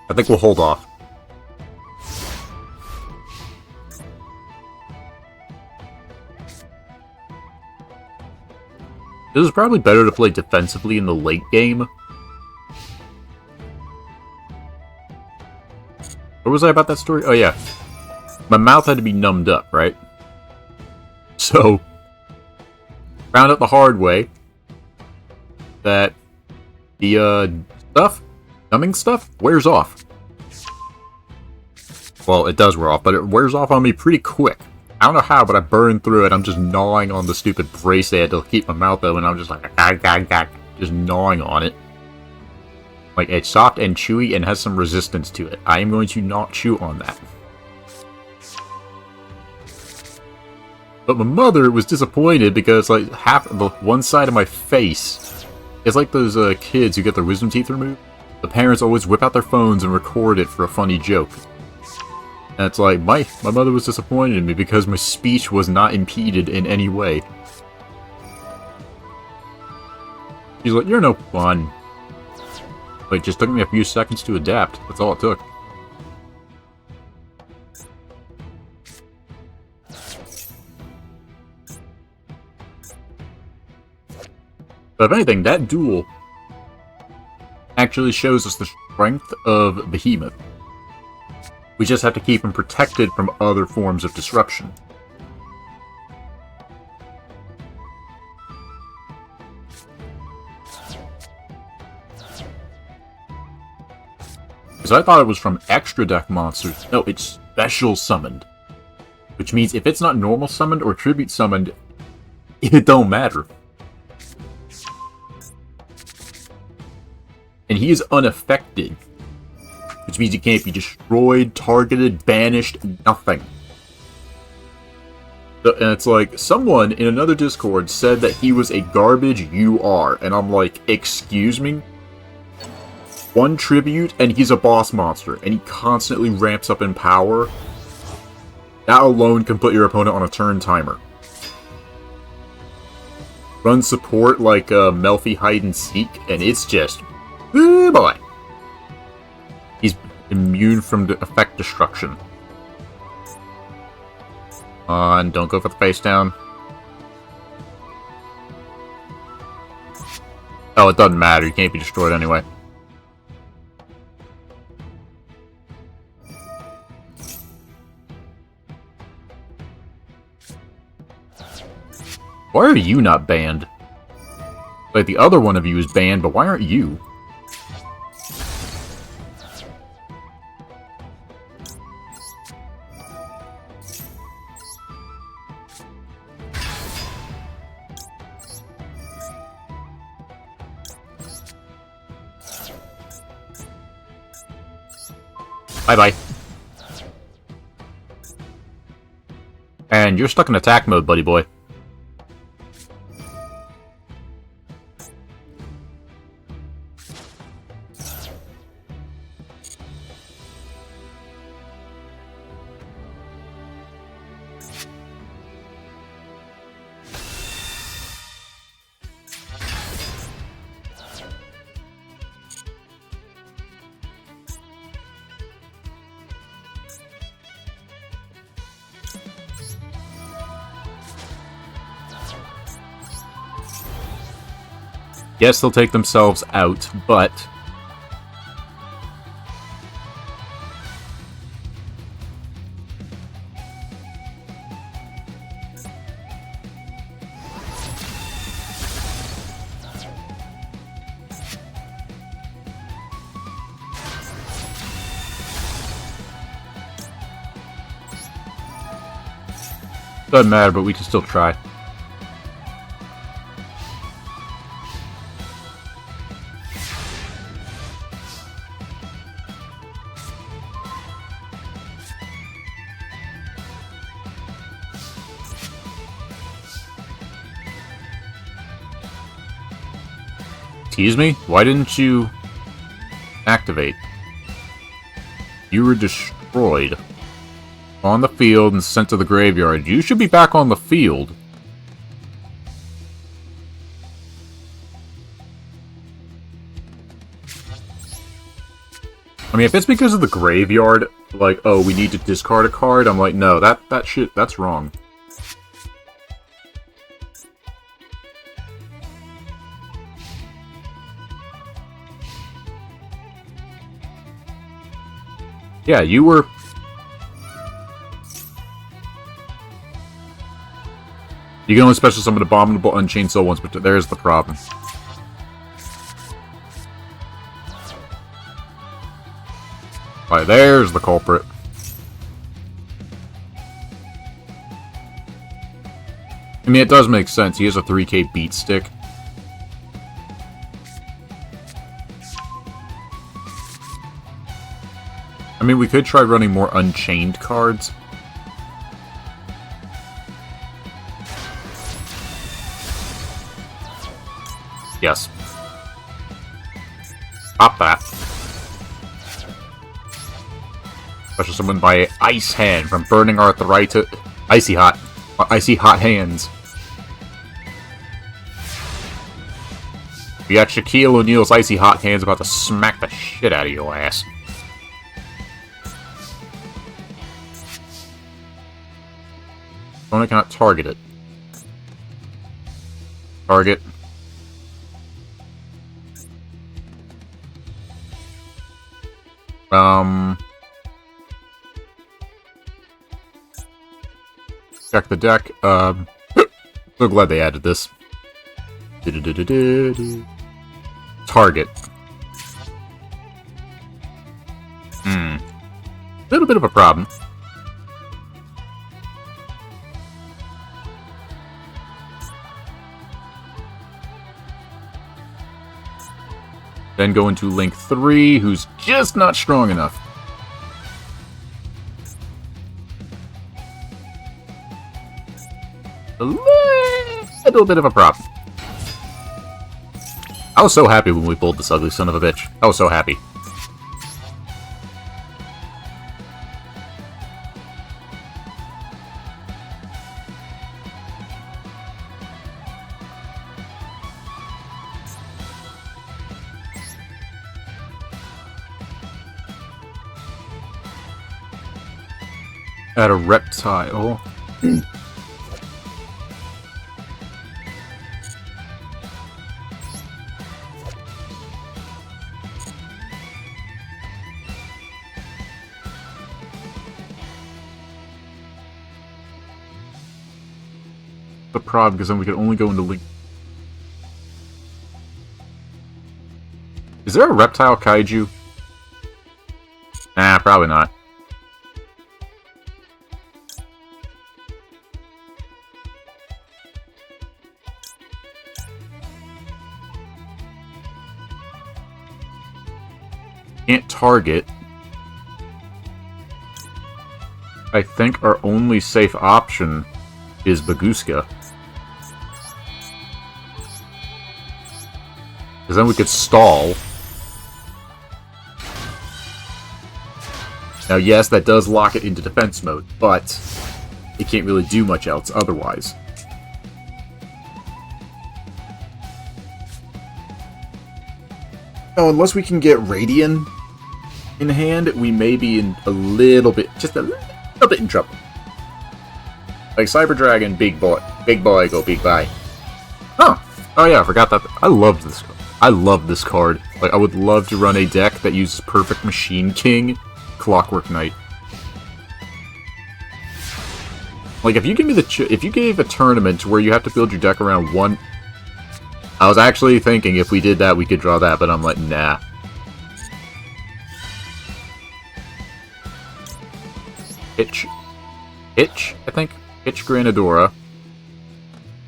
I think we'll hold off. This is probably better to play defensively in the late game. What was I about that story? Oh yeah. My mouth had to be numbed up, right? So, found out the hard way that the numbing stuff wears off. Well, it does wear off, but it wears off on me pretty quick. I don't know how, but I burned through it. I'm just gnawing on the stupid brace they had to keep my mouth open. I'm just like, just gnawing on it. Like, it's soft and chewy and has some resistance to it. I am going to not chew on that. But my mother was disappointed because, like, one side of my face is like those kids who get their wisdom teeth removed. The parents always whip out their phones and record it for a funny joke. And it's like, my mother was disappointed in me because my speech was not impeded in any way. She's like, you're no fun. But it just took me a few seconds to adapt. That's all it took. But if anything, that duel actually shows us the strength of Behemoth. We just have to keep him protected from other forms of disruption. because I thought it was from extra deck monsters. No, it's special summoned. Which means if it's not normal summoned or tribute summoned, it don't matter. And he is unaffected. Which means he can't be destroyed, targeted, banished, nothing. And it's like, someone in another Discord said that he was a garbage UR. And I'm like, excuse me? 1 tribute, and he's a boss monster. And he constantly ramps up in power. That alone can put your opponent on a turn timer. Run support like Melfi Hide and Seek, and it's just... oh boy. He's immune from effect destruction. And don't go for the face down. Oh, it doesn't matter. You can't be destroyed anyway. Why are you not banned? Like, the other one of you is banned, but why aren't you? Bye-bye. And you're stuck in attack mode, buddy boy. Yes, they'll take themselves out, but... doesn't matter, but we can still try. Excuse me? Why didn't you activate? You were destroyed. On the field and sent to the graveyard. You should be back on the field. I mean, if it's because of the graveyard, like, oh, we need to discard a card, I'm like, no, that shit, that's wrong. Yeah, you were... You can only special summon Abominable Unchained Soul once, but there's the problem. Right, there's the culprit. I mean, it does make sense. He has a 3k beat stick. I mean, we could try running more Unchained cards. Yes. Pop that. Special summon by Ice Hand from Burning Arthritis. Icy Hot Hands. We got Shaquille O'Neal's Icy Hot Hands about to smack the shit out of your ass. Opponent cannot target it. Target. Check the deck. So glad they added this. Target. bit of a problem. Then go into Link 3, who's just not strong enough. A little bit of a problem. I was so happy when we pulled this ugly son of a bitch. I was so happy. At a reptile. The problem, because then we could only go into Link. Is there a reptile kaiju? Nah, probably not. Can't target. I think our only safe option is Baguska. Because then we could stall. Now, yes, that does lock it into defense mode, but it can't really do much else otherwise. Oh, unless we can get Radiant in hand, we may be in a little bit, just a little bit in trouble. Like Cyber Dragon, big boy, go big bye. Huh. Oh yeah, I forgot that. I loved this card. I love this card. Like, I would love to run a deck that uses Perfect Machine King, Clockwork Knight. Like, if you give me if you gave a tournament where you have to build your deck around one, I was actually thinking if we did that, we could draw that, but I'm like, nah. Hitch, I think. Hitch Granadora.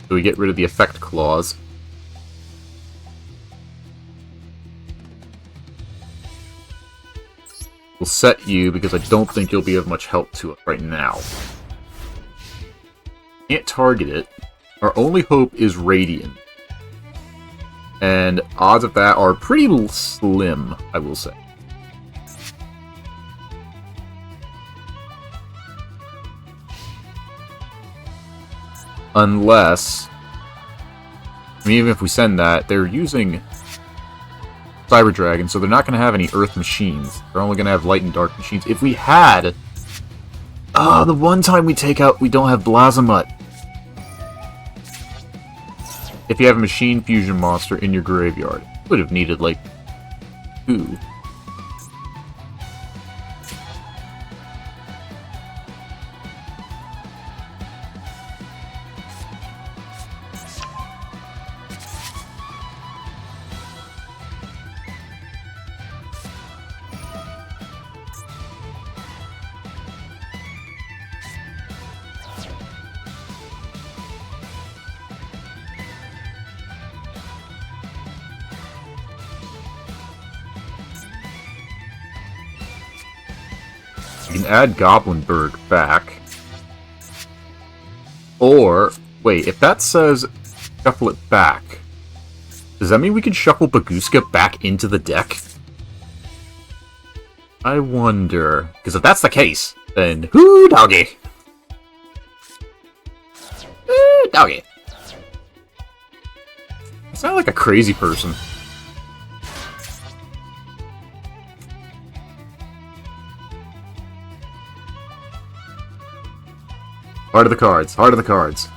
So we get rid of the effect clause. We'll set you, because I don't think you'll be of much help to it right now. Can't target it. Our only hope is Radiant. And odds of that are pretty slim, I will say. Unless, I mean, even if we send that, they're using Cyber Dragon, so they're not going to have any Earth machines. They're only going to have Light and Dark machines. If we had, the one time we take out, we don't have Blazamut. If you have a Machine Fusion monster in your graveyard, would have needed like 2. You can add Goblinberg back. Or, wait, if that says shuffle it back, does that mean we can shuffle Baguska back into the deck? I wonder. Because if that's the case, then whoo doggy! Whoo doggy! I sound like a crazy person. Heart of the cards. Heart of the cards.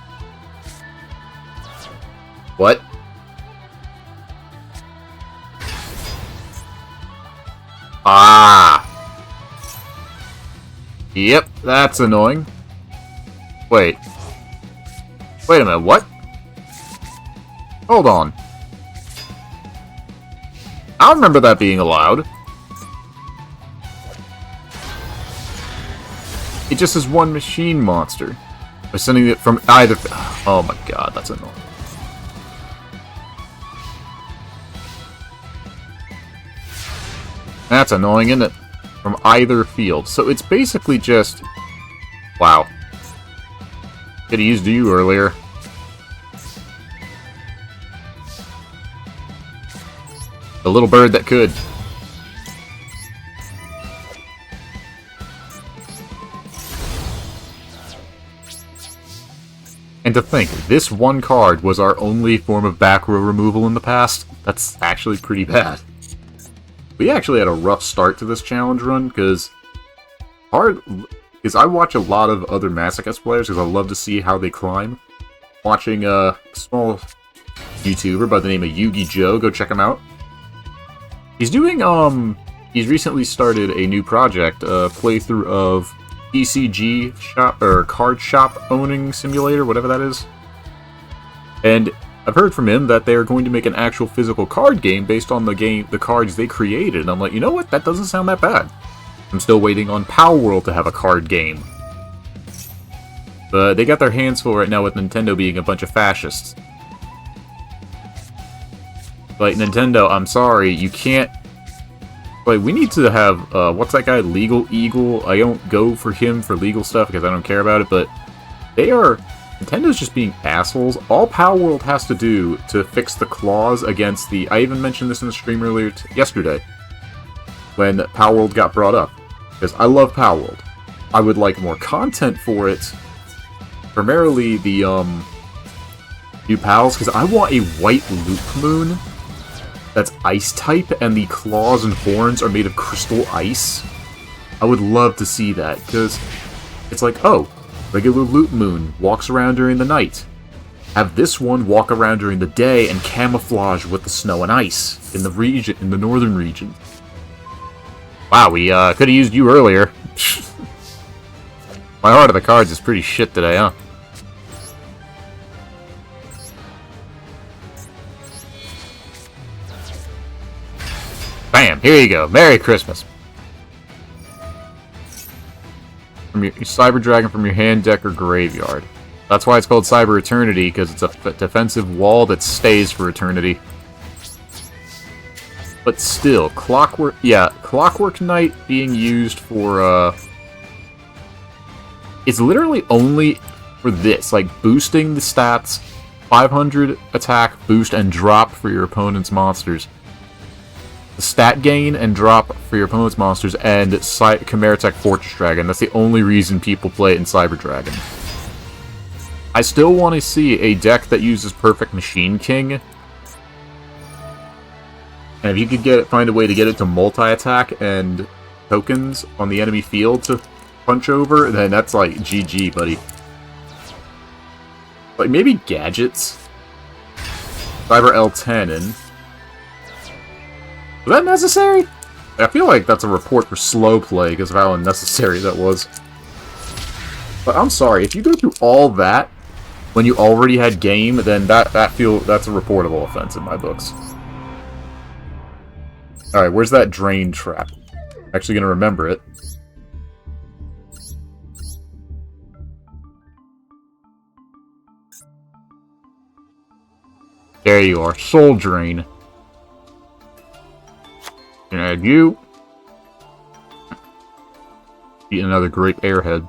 What? Ah! Yep, that's annoying. Wait. Wait a minute, what? Hold on. I don't remember that being allowed. It just is one machine monster. By sending it from either... Oh my god, that's annoying. That's annoying, isn't it? From either field. So it's basically just... Wow. Could've used you earlier. The little bird that could. And to think, this one card was our only form of back row removal in the past. That's actually pretty bad. We actually had a rough start to this challenge run, because I watch a lot of other Masochist players, because I love to see how they climb. Watching a small YouTuber by the name of Yugioh, go check him out. He's doing, he's recently started a new project, a playthrough of ECG shop, or card shop owning simulator, whatever that is. And I've heard from him that they're going to make an actual physical card game based on the cards they created. And I'm like, you know what? That doesn't sound that bad. I'm still waiting on Power World to have a card game. But they got their hands full right now with Nintendo being a bunch of fascists. Like, Nintendo, I'm sorry, you can't... Like, we need to have, what's that guy, Legal Eagle? I don't go for him for legal stuff because I don't care about it, but they are... Nintendo's just being assholes. All Power World has to do to fix the clause against the... I even mentioned this in the stream earlier yesterday, when Power World got brought up. Because I love Power World. I would like more content for it. Primarily the, new pals, because I want a white Loop Moon that's ice type, and the claws and horns are made of crystal ice. I would love to see that, because it's like, oh, regular Loop Moon walks around during the night. Have this one walk around during the day and camouflage with the snow and ice in the region, in the northern region. Wow, we could have used you earlier. My Heart of the Cards is pretty shit today, huh? Bam! Here you go. Merry Christmas. From your Cyber Dragon from your hand, deck, or graveyard. That's why it's called Cyber Eternity, because it's a defensive wall that stays for eternity. But still, Clockwork... Yeah, Clockwork Knight being used for, it's literally only for this, like, boosting the stats, 500 attack, boost, and drop for your opponent's monsters. The stat gain and drop for your opponent's monsters, and Chimera Tech Fortress Dragon. That's the only reason people play it in Cyber Dragon. I still want to see a deck that uses Perfect Machine King. And if you could find a way to get it to multi-attack and tokens on the enemy field to punch over, then that's like GG, buddy. Like, maybe gadgets. Cyber L10 and... Was that necessary? I feel like that's a report for slow play because of how unnecessary that was. But I'm sorry, if you go through all that when you already had game, then that's a reportable offense in my books. Alright, where's that drain trap? I'm actually gonna remember it. There you are, Soul Drain. Can I add you? Eat another great airhead.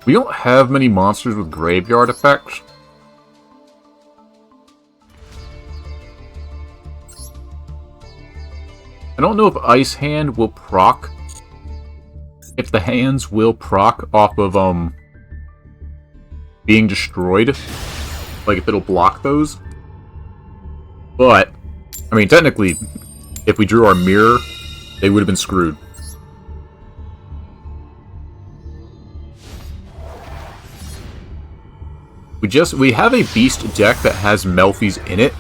We don't have many monsters with graveyard effects. I don't know if Ice Hand will proc. If the hands will proc off of, being destroyed. Like, if it'll block those. But, I mean, technically, if we drew our mirror, they would have been screwed. We have a beast deck that has Melfi's in it.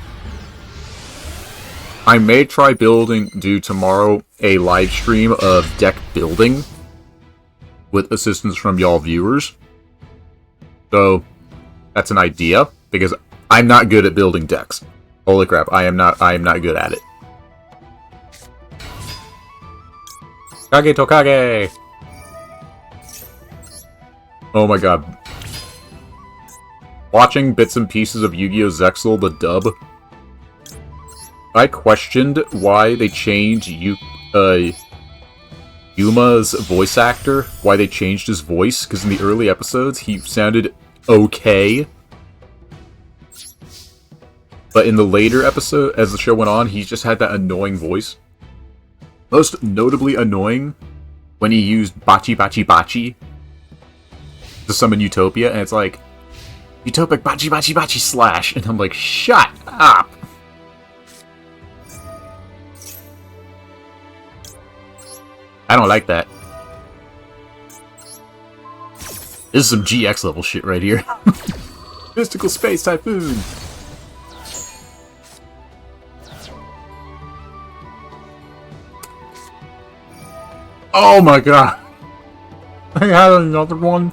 I may try do tomorrow a live stream of deck building with assistance from y'all viewers. So, that's an idea, because I'm not good at building decks. Holy crap, I am not good at it. Kage Tokage! Oh my god. Watching bits and pieces of Yu-Gi-Oh! Zexal, the dub, I questioned why they changed Yuma's voice actor, why they changed his voice, because in the early episodes he sounded okay. But in the later episode, as the show went on, he just had that annoying voice. Most notably annoying when he used Bachi Bachi Bachi to summon Utopia, and it's like, Utopic Bachi Bachi Bachi Slash! And I'm like, shut up! I don't like that. This is some GX level shit right here. Mystical Space Typhoon! Oh my god! They had another one.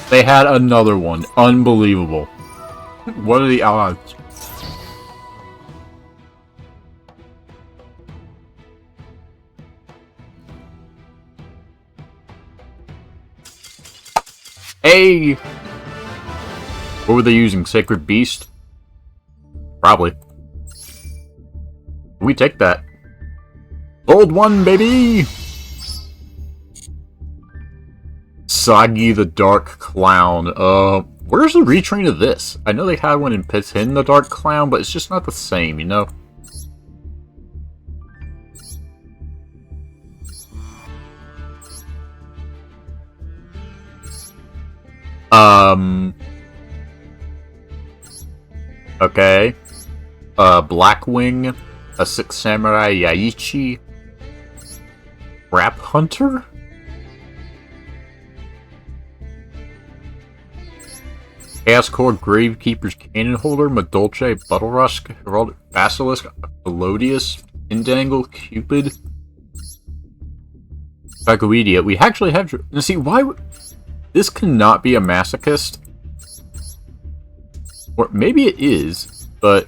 They had another one. Unbelievable. What are the odds? Hey! What were they using? Sacred Beast? Probably. We take that. Gold 1, baby! Sagi the Dark Clown. Where's the retrain of this? I know they had one in Pitin the Dark Clown, but it's just not the same, you know? Okay. Blackwing, a Six Samurai Yaichi, Rap Hunter? Chaos Core, Gravekeeper's Cannon Holder, Madolche, Buttlerusk, Heraldic Basilisk, Elodius, Indangle, Cupid, Baguidia. We actually have... Now see, why would... This cannot be a Masochist. Or maybe it is, but...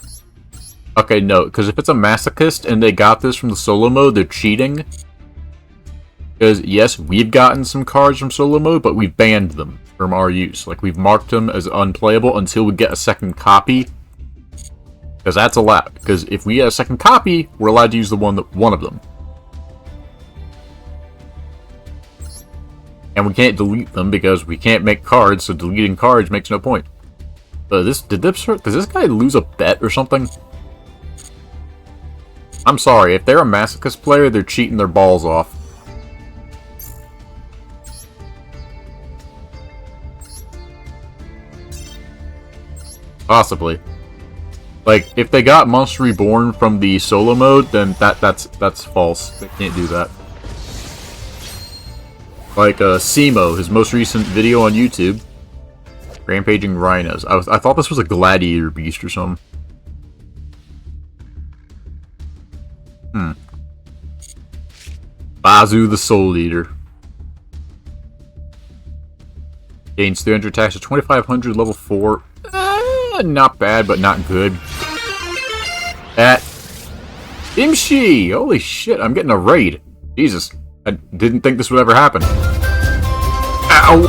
Okay, no, because if it's a Masochist and they got this from the solo mode, they're cheating. Because, yes, we've gotten some cards from solo mode, but we've banned them from our use. Like, we've marked them as unplayable until we get a second copy. Because that's allowed. Because if we get a second copy, we're allowed to use the one of them. And we can't delete them because we can't make cards, so deleting cards makes no point. But does this guy lose a bet or something? I'm sorry, if they're a Masochist player, they're cheating their balls off. Possibly. Like, if they got Monster Reborn from the solo mode, then that's false. They can't do that. Like, Simo, his most recent video on YouTube. Rampaging Rhinos. I thought this was a Gladiator Beast or something. Bazu the Soul Eater. Gains 300 attacks to 2500, level 4. Not bad, but not good. At Imshi! Holy shit, I'm getting a raid. Jesus, I didn't think this would ever happen. Ow!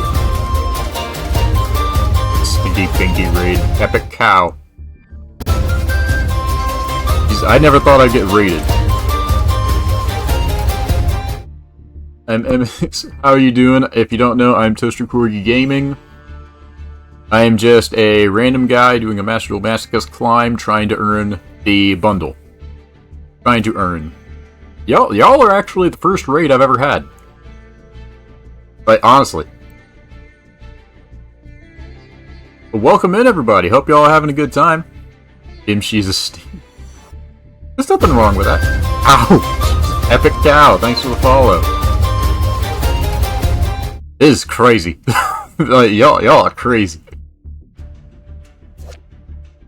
Stinky pinky raid. Epic cow. Jesus, I never thought I'd get raided. How are you doing? If you don't know, I'm ToasterCorgiGaming. I am just a random guy doing a Master Duel Masochist climb, trying to earn the bundle. Trying to earn. Y'all are actually the first raid I've ever had. Like, honestly. But welcome in, everybody. Hope y'all are having a good time. Imshi's a steam. There's nothing wrong with that. Ow! Epic cow, thanks for the follow. This is crazy. Like, y'all are crazy.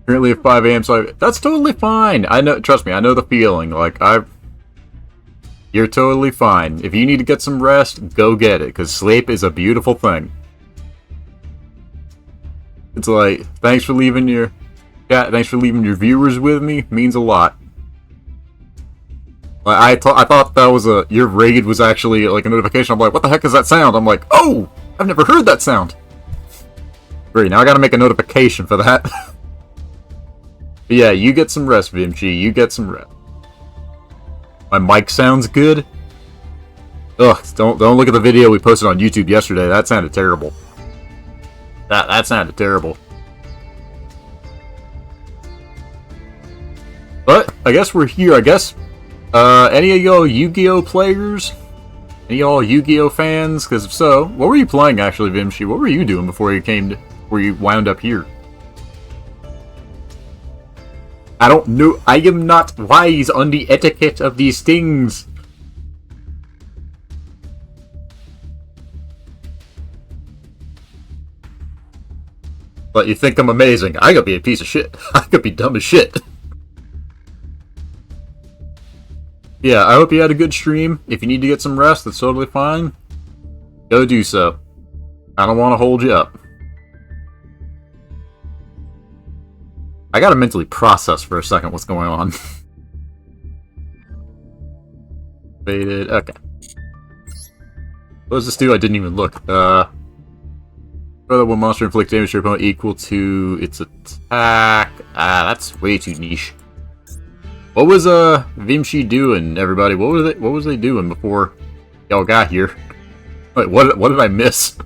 Currently at 5 AM, so that's totally fine. I know, trust me, I know the feeling. Like, you're totally fine. If you need to get some rest, go get it, because sleep is a beautiful thing. It's like, thanks for leaving your viewers with me. Means a lot. I thought that was your raid was actually like a notification. I'm like, what the heck is that sound? I'm like, oh, I've never heard that sound. Great, now I gotta make a notification for that. But yeah, you get some rest, Vimchi. You get some rest. My mic sounds good. Ugh, don't look at the video we posted on YouTube yesterday. That sounded terrible. That sounded terrible. But I guess we're here. I guess any of y'all Yu-Gi-Oh players? Any of y'all Yu-Gi-Oh fans? Because if so, what were you playing actually, Vimshi? What were you doing before you wound up here? I don't know. I am not wise on the etiquette of these things. But you think I'm amazing. I could be a piece of shit. I could be dumb as shit. Yeah, I hope you had a good stream. If you need to get some rest, that's totally fine. Go do so. I don't want to hold you up. I gotta mentally process for a second what's going on. Faded. Okay. What does this do? I didn't even look. Further, one monster inflicts damage to your opponent equal to its attack. That's way too niche. What was Vimshi doing, everybody? What was they doing before y'all got here? Wait, what did I miss?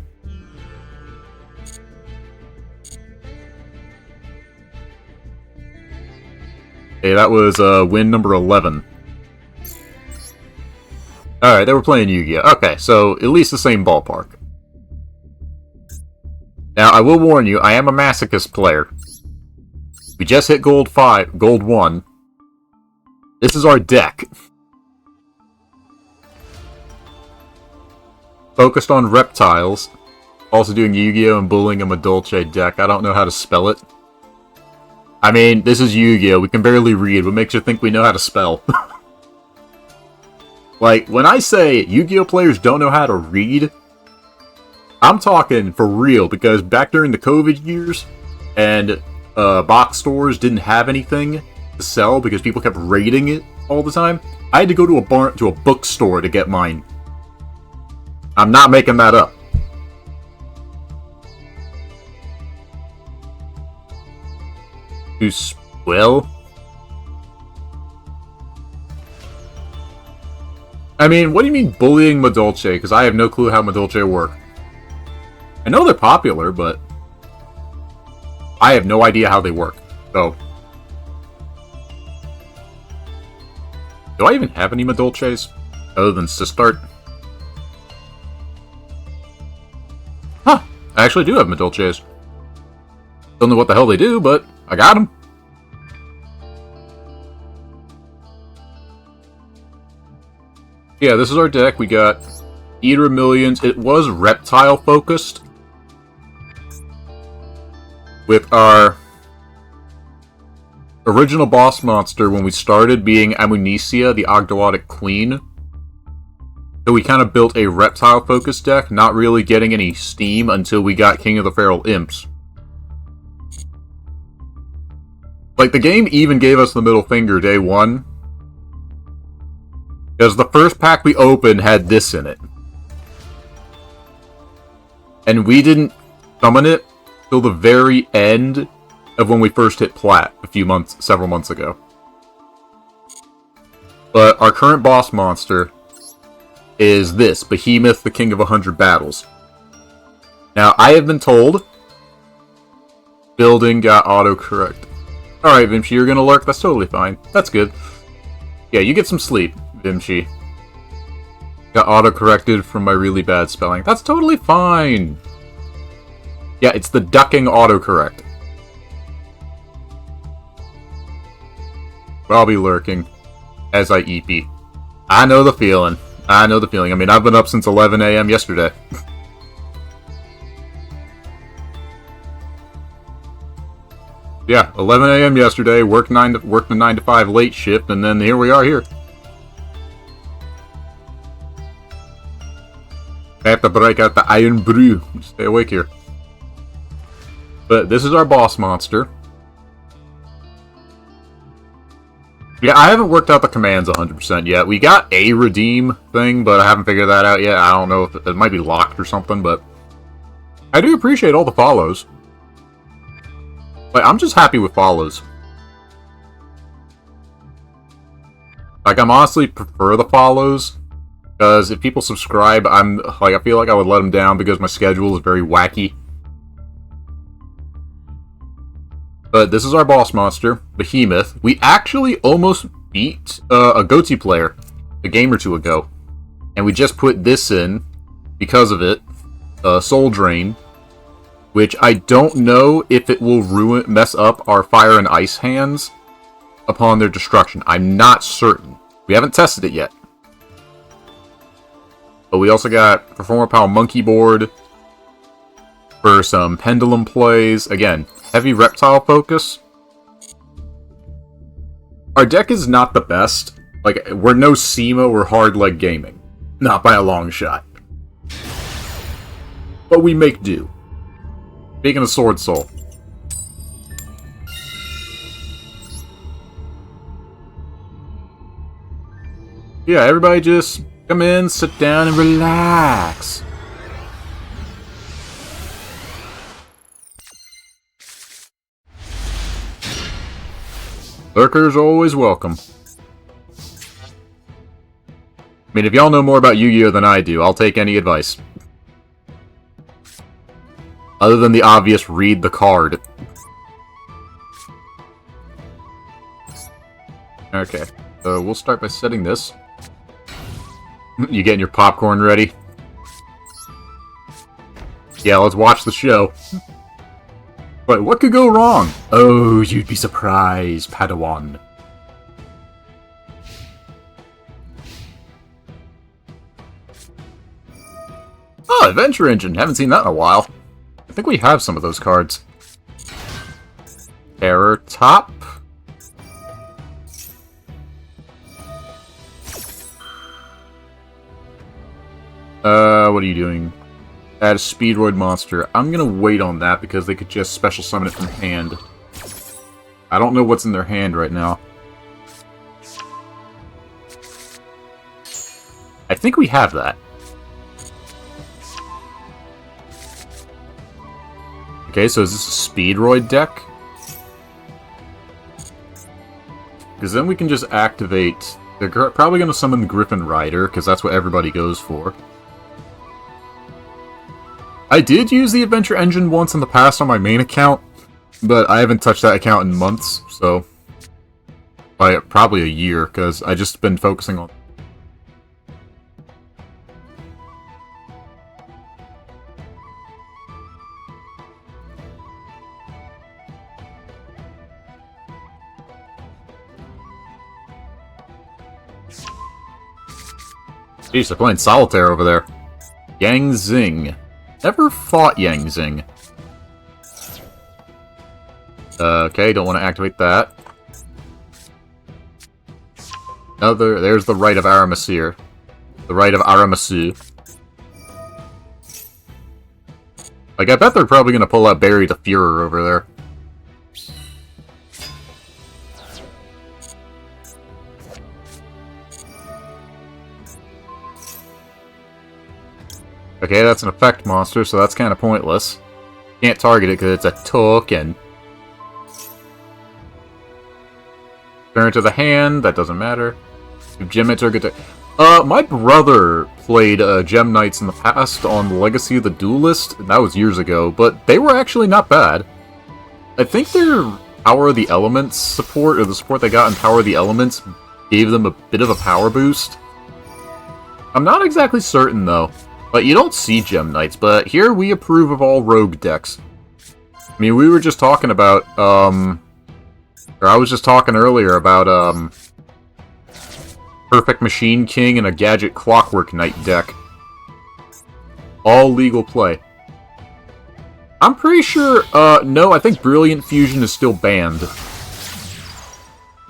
Okay, that was win number 11. Alright, they were playing Yu-Gi-Oh! Okay, so at least the same ballpark. Now, I will warn you, I am a Masochist player. We just hit Gold 1. This is our deck. Focused on reptiles. Also doing Yu-Gi-Oh! And Bullying a Madolche deck. I don't know how to spell it. I mean, this is Yu-Gi-Oh! We can barely read. What makes you think we know how to spell? Like, when I say Yu-Gi-Oh! Players don't know how to read, I'm talking for real, because back during the COVID years, and box stores didn't have anything to sell because people kept raiding it all the time, I had to go to a bookstore to get mine. I'm not making that up. Well, I mean, what do you mean bullying Madolche? Because I have no clue how Madolche work. I know they're popular, but I have no idea how they work. So, do I even have any Madolches other than Sistart? Huh, I actually do have Madolches. Don't know what the hell they do, but I got them. Yeah, this is our deck. We got Eater of Millions. It was reptile focused. With our original boss monster when we started being Amunicia, the Ogdoadic Queen. So we kind of built a reptile focused deck, not really getting any steam until we got King of the Feral Imps. Like, the game even gave us the middle finger day one. Because the first pack we opened had this in it. And we didn't summon it till the very end of when we first hit Plat several months ago. But our current boss monster is this, Behemoth, the King of 100 Battles. Now, I have been told building got autocorrect. Alright, Vimshi, you're gonna lurk. That's totally fine. That's good. Yeah, you get some sleep, Vimshi. Got auto-corrected from my really bad spelling. That's totally fine! Yeah, it's the ducking autocorrect. I'll be lurking as I EP. I know the feeling. I know the feeling. I mean, I've been up since 11 a.m. yesterday. Yeah, 11 a.m. yesterday, worked the 9 to 5 late shift, and then here we are here. I have to break out the Iron Brew. Stay awake here. But this is our boss monster. Yeah, I haven't worked out the commands 100% yet. We got a redeem thing, but I haven't figured that out yet. I don't know if it might be locked or something, but I do appreciate all the follows. Like, I'm just happy with follows. Like, I'm honestly prefer the follows, because if people subscribe, I feel like I would let them down because my schedule is very wacky. But this is our boss monster, Behemoth. We actually almost beat a Goatee player a game or two ago. And we just put this in because of it. Soul Drain. Which I don't know if it will mess up our fire and ice hands upon their destruction. I'm not certain. We haven't tested it yet. But we also got Performer Power Monkey Board for some pendulum plays. Again, heavy reptile focus. Our deck is not the best. Like, we're no SEMA or hard leg gaming. Not by a long shot. But we make do. Speaking of Sword Soul. Yeah, everybody just come in, sit down, and relax. Lurkers always welcome. I mean, if y'all know more about Yu-Gi-Oh than I do, I'll take any advice. Other than the obvious, read the card. Okay, so we'll start by setting this. You getting your popcorn ready? Yeah, let's watch the show. But what could go wrong? Oh, you'd be surprised, Padawan. Oh, Adventure Engine. Haven't seen that in a while. I think we have some of those cards. Error Top. What are you doing? Add a Speedroid monster. I'm gonna wait on that because they could just special summon it from hand. I don't know what's in their hand right now. I think we have that. Okay, so is this a Speedroid deck? Because then we can just activate... They're probably going to summon the Griffin Rider, because that's what everybody goes for. I did use the Adventure Engine once in the past on my main account, but I haven't touched that account in months, so... By probably a year, because I just been focusing on... Jeez, they're playing Solitaire over there. Yang Zing. Never fought Yang Zing. Okay, don't want to activate that. There's the Rite of Aramasir. The Rite of Aramasu. Like, I bet they're probably going to pull out Barry the Führer over there. Okay, that's an effect monster, so that's kind of pointless. Can't target it because it's a token. Turn to the hand, that doesn't matter. If Gem Knights are good to... my brother played Gem Knights in the past on Legacy of the Duelist, and that was years ago, but they were actually not bad. I think their Power of the Elements support, or the support they got in Power of the Elements, gave them a bit of a power boost. I'm not exactly certain, though. But you don't see Gem Knights, but here we approve of all rogue decks. I mean, we were just talking about, or I was just talking earlier about, Perfect Machine King and a Gadget Clockwork Knight deck. All legal play. I'm pretty sure, no, I think Brilliant Fusion is still banned.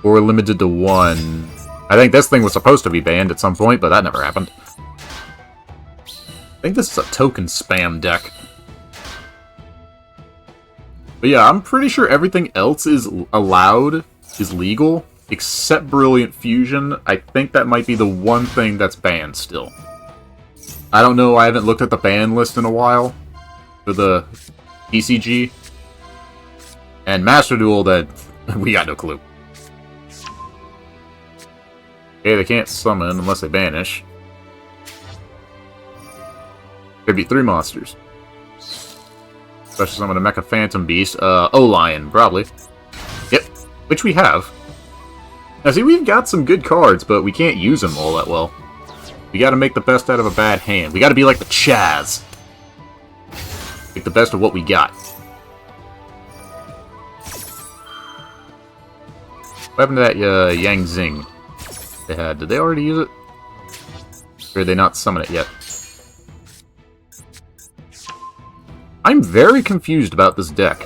Or limited to one. I think this thing was supposed to be banned at some point, but that never happened. I think this is a token spam deck. But yeah, I'm pretty sure everything else is allowed, is legal. except Brilliant Fusion. I think that might be the one thing that's banned still. I don't know, I haven't looked at the ban list in a while for the TCG. And Master Duel, that we got no clue. Okay, they can't summon unless they banish. There'd be 3 monsters. Special summon a Mecha Phantom Beast. O-Lion, probably. Yep, which we have. Now see, we've got some good cards, but we can't use them all that well. We gotta make the best out of a bad hand. We gotta be like the Chaz. Make the best of what we got. What happened to that Yang Zing they had? Did they already use it? Or did they not summon it yet? I'm very confused about this deck.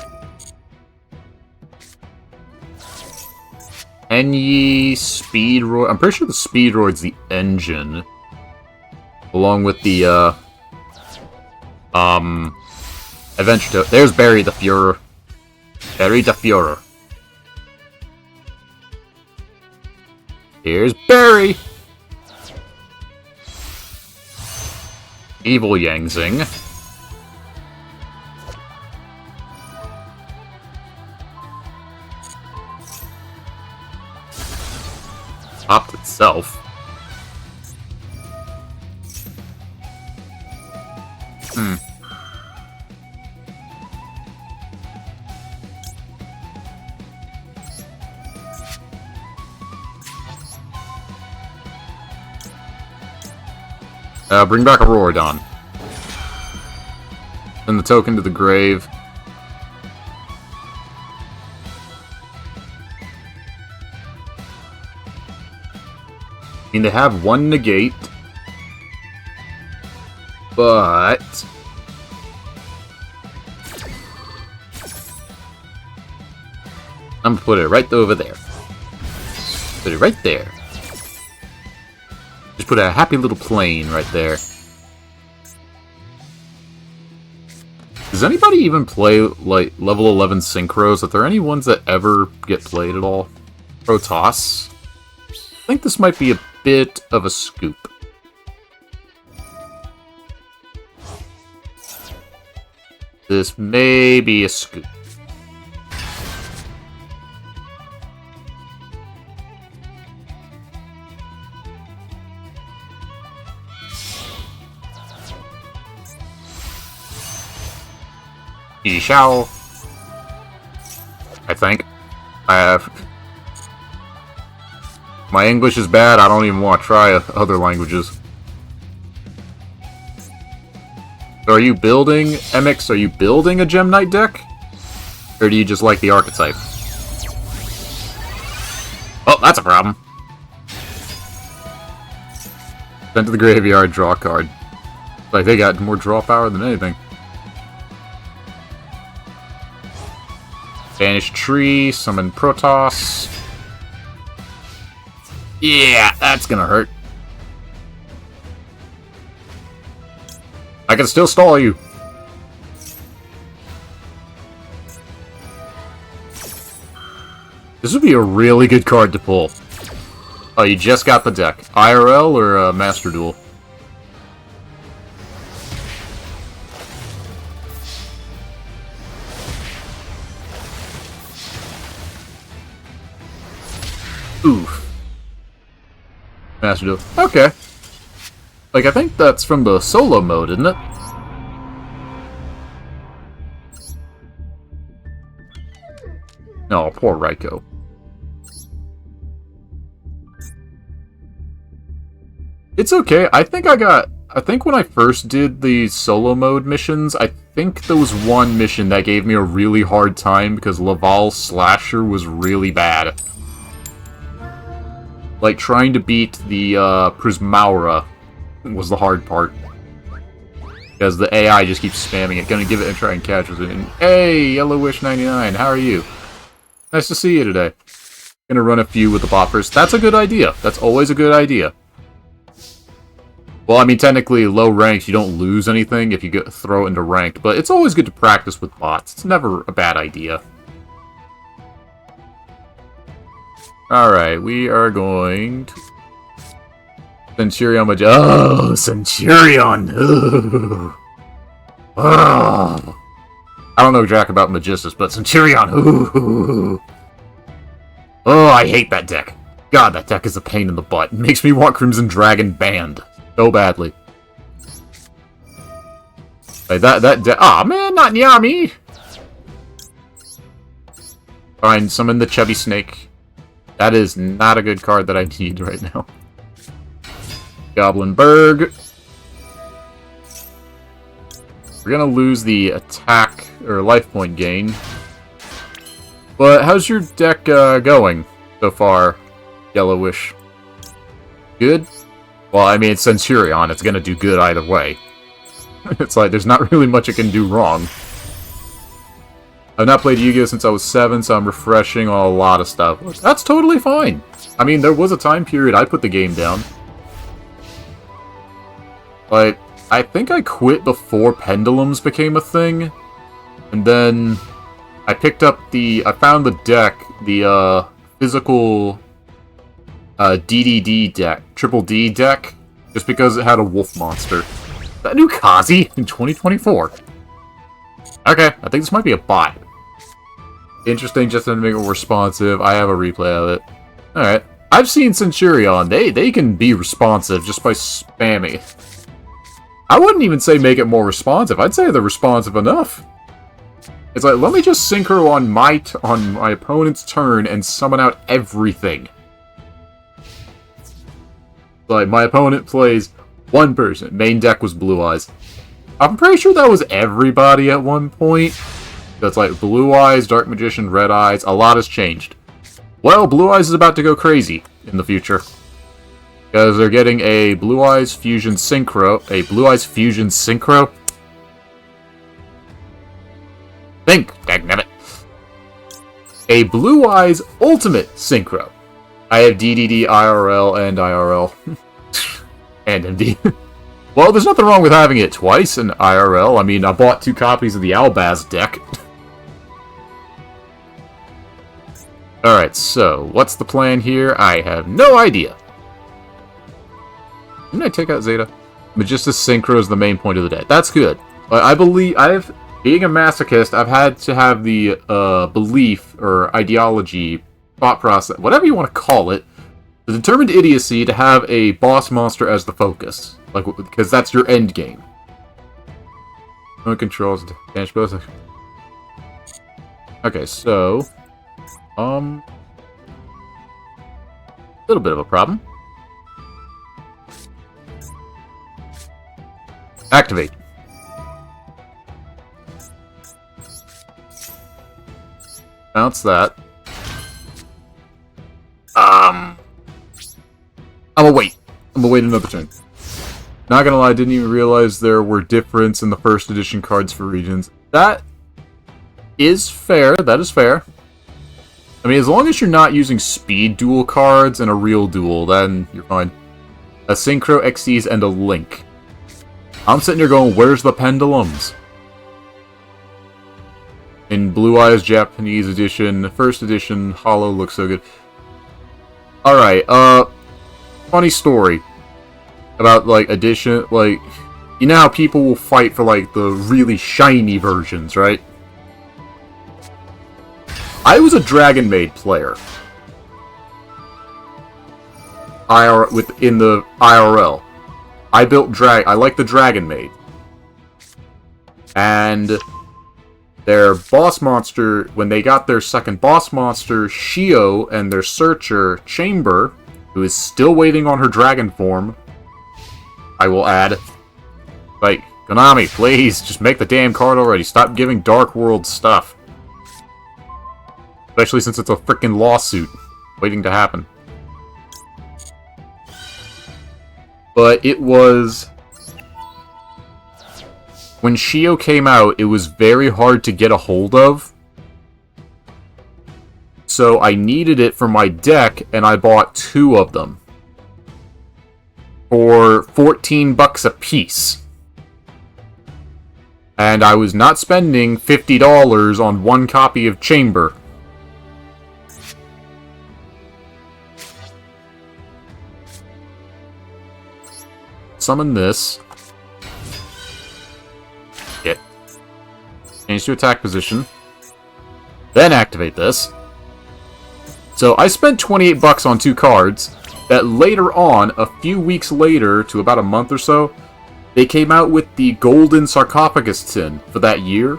Enyi, Speedroid... I'm pretty sure the Speedroid's the engine. Along with the, Adventure... There's Barry the Führer. Barry the Führer. Here's Barry! Evil Yang Zing. Popped itself. Bring back a Rorodon. Send the token to the grave. I mean, they have 1 negate. But... I'm gonna put it right over there. Put it right there. Just put a happy little plane right there. Does anybody even play, like, level 11 synchros? Are there any ones that ever get played at all? Protoss? I think this might be a bit of a scoop. This may be a scoop. Yugioh. I think. I have... My English is bad, I don't even want to try other languages. So are you building, MX, are you building a Gem Knight deck? Or do you just like the archetype? Oh, that's a problem. Send to the graveyard, draw a card. Like, they got more draw power than anything. Banish tree, summon Protoss. Yeah, that's gonna hurt. I can still stall you. This would be a really good card to pull. Oh, you just got the deck. IRL or Master Duel? Oof. Master Duel. Okay. Like, I think that's from the solo mode, isn't it? No, poor Raiko. It's okay. I think when I first did the solo mode missions, I think there was one mission that gave me a really hard time because Laval Slasher was really bad. Like, trying to beat the, Prismaura was the hard part. Because the AI just keeps spamming it. Gonna give it a try and catch it. And, hey, Yellowish99, how are you? Nice to see you today. Gonna run a few with the bot first. That's a good idea. That's always a good idea. Well, I mean, technically, low ranks, you don't lose anything if you throw it into ranked. But it's always good to practice with bots. It's never a bad idea. Alright, we are going to... Centurion Oh, Centurion! Ugh. Oh. I don't know jack about Masochist, but Centurion! Ooh. Oh, I hate that deck. God, that deck is a pain in the butt. It makes me want Crimson Dragon banned. So badly. Like, Aw, man, not in the army! Fine, summon the Chubby Snake. That is not a good card that I need right now. Goblin Berg. We're gonna lose the attack, or life point gain. But how's your deck going so far, Yellowish? Good? Well, I mean, it's Centurion. It's gonna do good either way. It's like, there's not really much it can do wrong. I've not played Yu-Gi-Oh! Since I was 7, so I'm refreshing on a lot of stuff. That's totally fine. I mean, there was a time period I put the game down. Like, I think I quit before Pendulums became a thing. And then I picked up I found the deck, the physical DDD deck, Triple D deck, just because it had a wolf monster. That new Kazi in 2024. Okay, I think this might be a bot. Interesting, just to make it more responsive. I have a replay of it. Alright. I've seen Centurion. They can be responsive just by spamming. I wouldn't even say make it more responsive. I'd say they're responsive enough. It's like, let me just synchro on my opponent's turn and summon out everything. Like, my opponent plays one person. Main deck was Blue Eyes. I'm pretty sure that was everybody at one point. That's like Blue Eyes, Dark Magician, Red Eyes. A lot has changed. Well, Blue Eyes is about to go crazy in the future. Because they're getting a Blue Eyes Fusion Synchro. A Blue Eyes Fusion Synchro? Think, dagnabbit. A Blue Eyes Ultimate Synchro. I have DDD, IRL, and IRL. And MD. Well, there's nothing wrong with having it twice in IRL. I mean, I bought 2 copies of the Albaz deck. Alright, so, what's the plan here? I have no idea. Didn't I take out Zeta? Magistus Synchro is the main point of the deck. That's good. But I believe, being a masochist, I've had to have the belief, or ideology, thought process, whatever you want to call it, the determined idiocy to have a boss monster as the focus. Like, because that's your end game. No controls, damage both. Okay, so... little bit of a problem. Activate. Bounce that. I'm gonna wait. I'm gonna wait another turn. Not gonna lie, I didn't even realize there were difference in the first edition cards for regions. That is fair. That is fair. I mean, as long as you're not using speed duel cards in a real duel, then you're fine. A Synchro, Xyz, and a Link. I'm sitting here going, where's the pendulums? In Blue Eyes Japanese edition, first edition, Hollow looks so good. Alright, funny story about, like, edition, like, you know how people will fight for, like, the really shiny versions, right? I was a Dragon Maid player. In the IRL. I built I like the Dragon Maid. And their boss monster, when they got their second boss monster, Shio, and their searcher, Chamber, who is still waiting on her dragon form, I will add, like, Konami, please, just make the damn card already. Stop giving Dark World stuff. Especially since it's a frickin' lawsuit waiting to happen. But it was... When Shio came out, it was very hard to get a hold of. So I needed it for my deck, and I bought 2 of them. For $14 a piece. And I was not spending $50 on 1 copy of Chamber. summon this. Hit. Change to attack position. Then activate this. So I spent 28 bucks on 2 cards that later on, a few weeks later, to about a month or so, they came out with the Golden Sarcophagus tin for that year,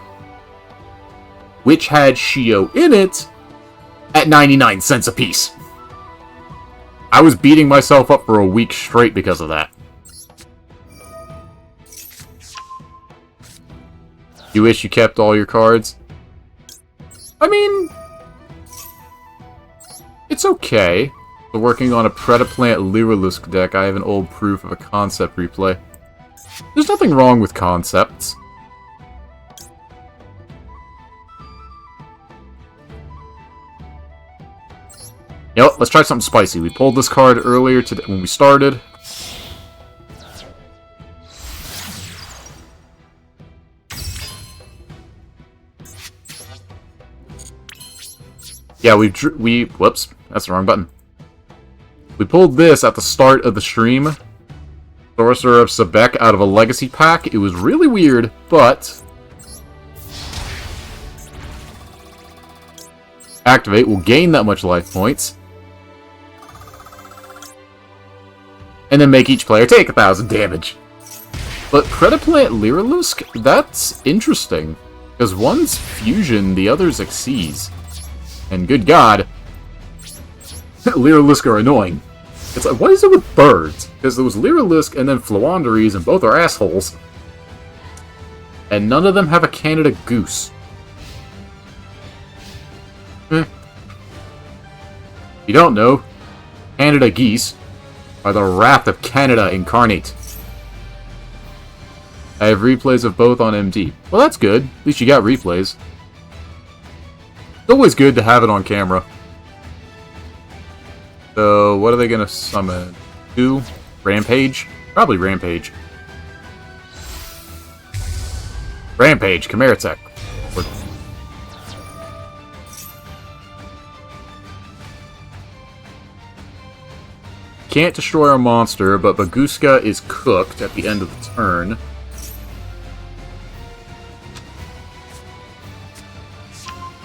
which had Yugioh in it at 99 cents a piece. I was beating myself up for a week straight because of that. You wish you kept all your cards? I mean, it's okay. We're working on a Predaplant Lyrilusk deck. I have an old proof of a concept replay. There's nothing wrong with concepts. You know what? Let's try something spicy. We pulled this card earlier today when we started. Yeah, whoops, that's the wrong button. We pulled this at the start of the stream. Sorcerer of Sebek out of a Legacy pack. It was really weird, but... Activate will gain that much life points. And then make each player take 1,000 damage. But Predaplant Lyrilusk, that's interesting. Because one's fusion, the other's Xyz. And good god, Lyrilusk are annoying. It's like, what is it with birds? Because there was Lyrilusk and then Floanderies, and both are assholes. And none of them have a Canada Goose. You don't know, Canada Geese are the wrath of Canada incarnate. I have replays of both on MD. Well, that's good. At least you got replays. It's always good to have it on camera. So, what are they gonna summon? 2? Rampage? Probably Rampage. Rampage, Chimera Tech. Can't destroy our monster, but Baguska is cooked at the end of the turn.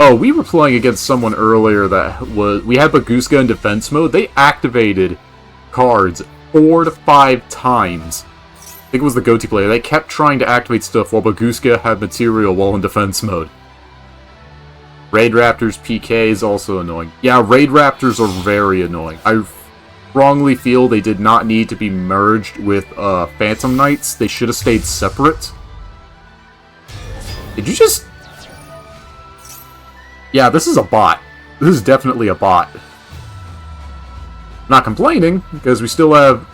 Oh, we were playing against someone earlier that was... We had Baguska in defense mode. They activated cards 4 to 5 times. I think it was the Goatee player. They kept trying to activate stuff while Baguska had material while in defense mode. Raid Raptors PK is also annoying. Yeah, Raid Raptors are very annoying. I strongly feel they did not need to be merged with Phantom Knights. They should have stayed separate. Did you just... Yeah, this is a bot. This is definitely a bot. I'm not complaining, because we still have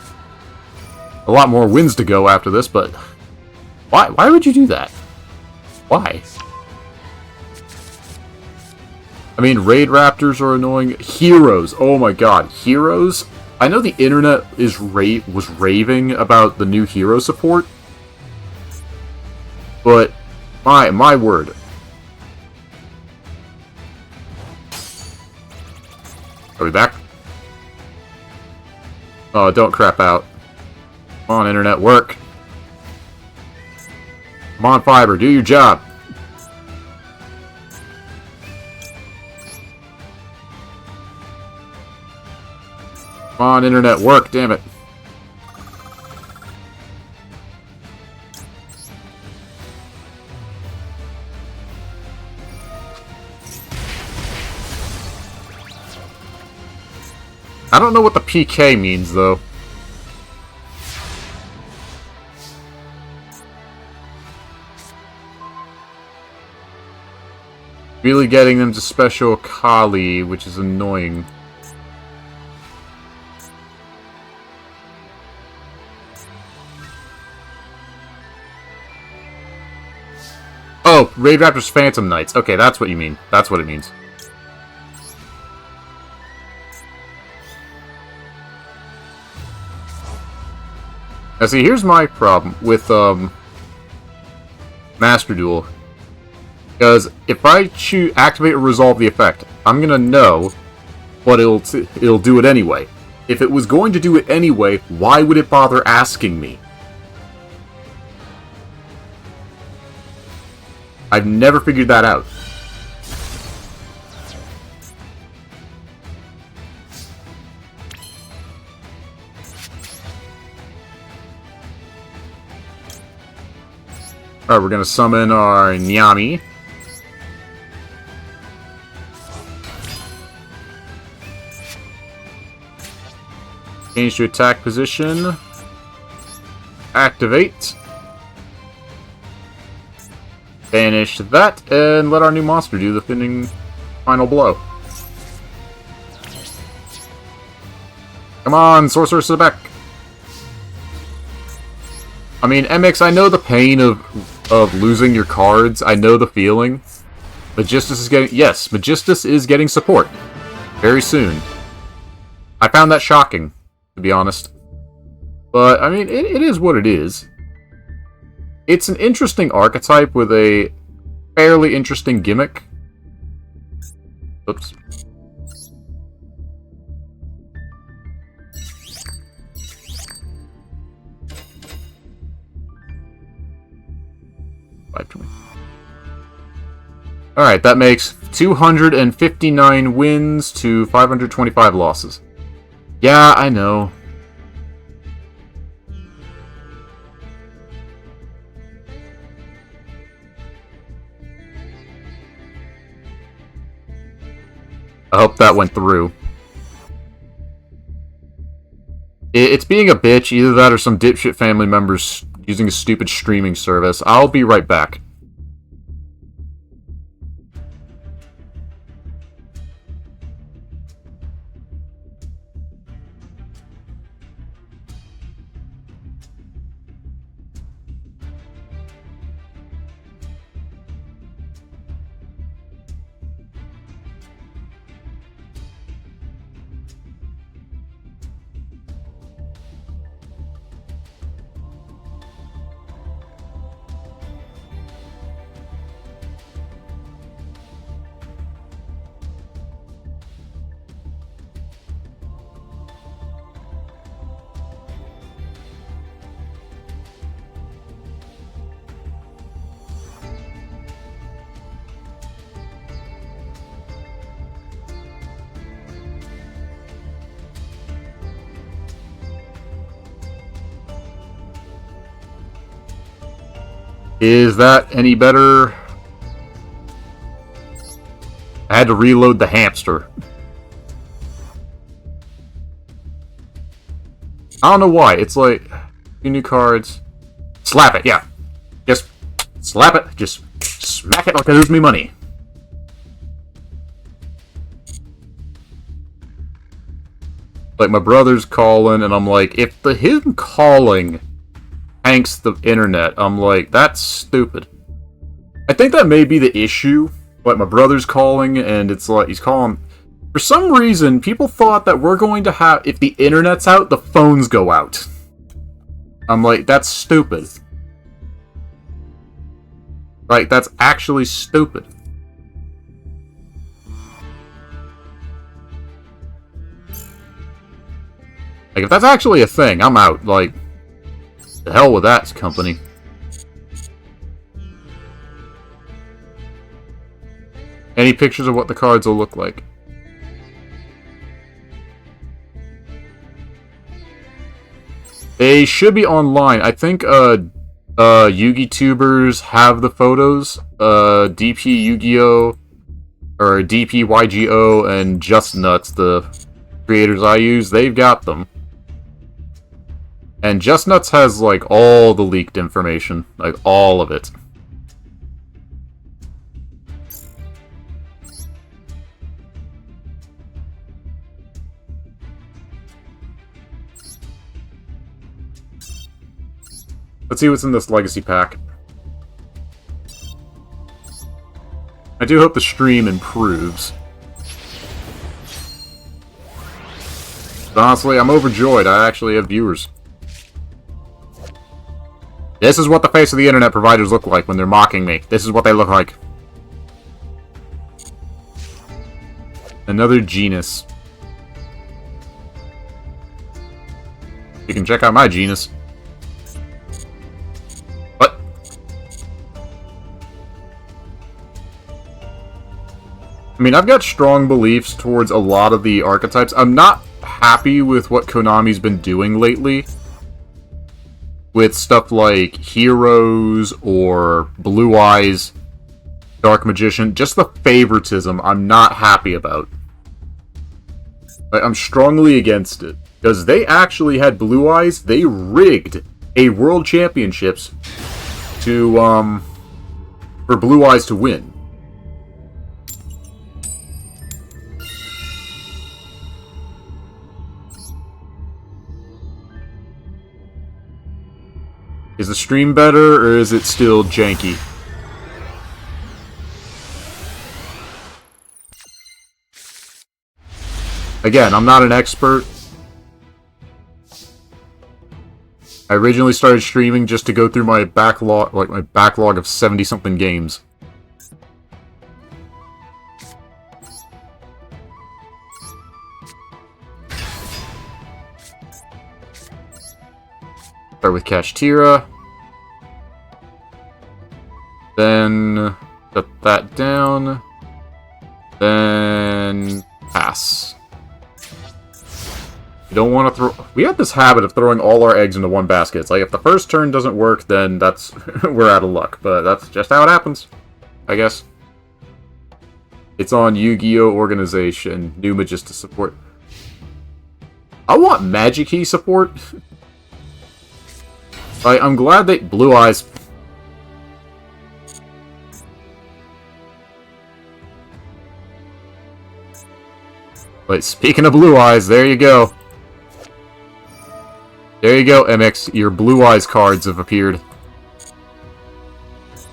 a lot more wins to go after this, but... Why would you do that? Why? I mean, Raid Raptors are annoying. Heroes, oh my god. Heroes? I know the internet was raving about the new hero support, but my word. Are we back? Oh, don't crap out. Come on, internet, work. Come on, Fiber, do your job. Come on, internet, work, damn it. I don't know what the PK means, though. Really getting them to Special Kali, which is annoying. Oh, Raid Raptors Phantom Knights. Okay, that's what you mean. That's what it means. Now see, here's my problem with Master Duel. Because if I activate or resolve the effect, I'm gonna know what it'll do it anyway. If it was going to do it anyway, why would it bother asking me? I've never figured that out. Alright, we're gonna summon our Nyami. Change to attack position. Activate. Banish that, and let our new monster do the final blow. Come on, Sorceress to the back. I mean, MX, I know the pain of losing your cards. I know the feeling. Magistus is getting... Yes, Magistus is getting support. Very soon. I found that shocking, to be honest. But, I mean, it is what it is. It's an interesting archetype with a fairly interesting gimmick. Oops. Alright, that makes 259 wins to 525 losses. Yeah, I know. I hope that went through. It's being a bitch, either that or some dipshit family members using a stupid streaming service. I'll be right back. Is that any better? I had to reload the hamster. I don't know why. It's like, 2 new cards. Slap it, yeah. Just slap it. Just smack it like I lose me money. Like, my brother's calling, and I'm like, if him calling tanks the internet, I'm like, that's stupid. I think that may be the issue. Like, my brother's calling, and it's like, he's calling. For some reason, people thought that we're going to have, if the internet's out, the phones go out. I'm like, that's stupid. Like, that's actually stupid. Like, if that's actually a thing, I'm out. Like, the hell with that company. Any pictures of what the cards will look like? They should be online. I think Yugi-tubers have the photos. DP Yugioh, or DP YGO, and Just Nuts, the creators I use, they've got them. And Just Nuts has, like, all the leaked information. Like, all of it. Let's see what's in this Legacy pack. I do hope the stream improves. But honestly, I'm overjoyed. I actually have viewers. This is what the face of the internet providers look like when they're mocking me. This is what they look like. Another genus. You can check out my genus. What? I mean, I've got strong beliefs towards a lot of the archetypes. I'm not happy with what Konami's been doing lately. With stuff like Heroes or Blue Eyes, Dark Magician. Just the favoritism I'm not happy about. I'm strongly against it. Because they actually had Blue Eyes. They rigged a World Championships to, for Blue Eyes to win. Is the stream better, or is it still janky? Again, I'm not an expert. I originally started streaming just to go through my backlog, like my backlog of 70-something games. Start with Kashtira. Then set that down. Then pass. You don't want to throw... We have this habit of throwing all our eggs into one basket. It's like, if the first turn doesn't work, then that's... we're out of luck. But that's just how it happens, I guess. It's on Yu-Gi-Oh! Organization. New Magista support. I want Magic Key support. I'm glad they... Blue Eyes. Wait, speaking of Blue Eyes, there you go. There you go, MX. Your Blue Eyes cards have appeared.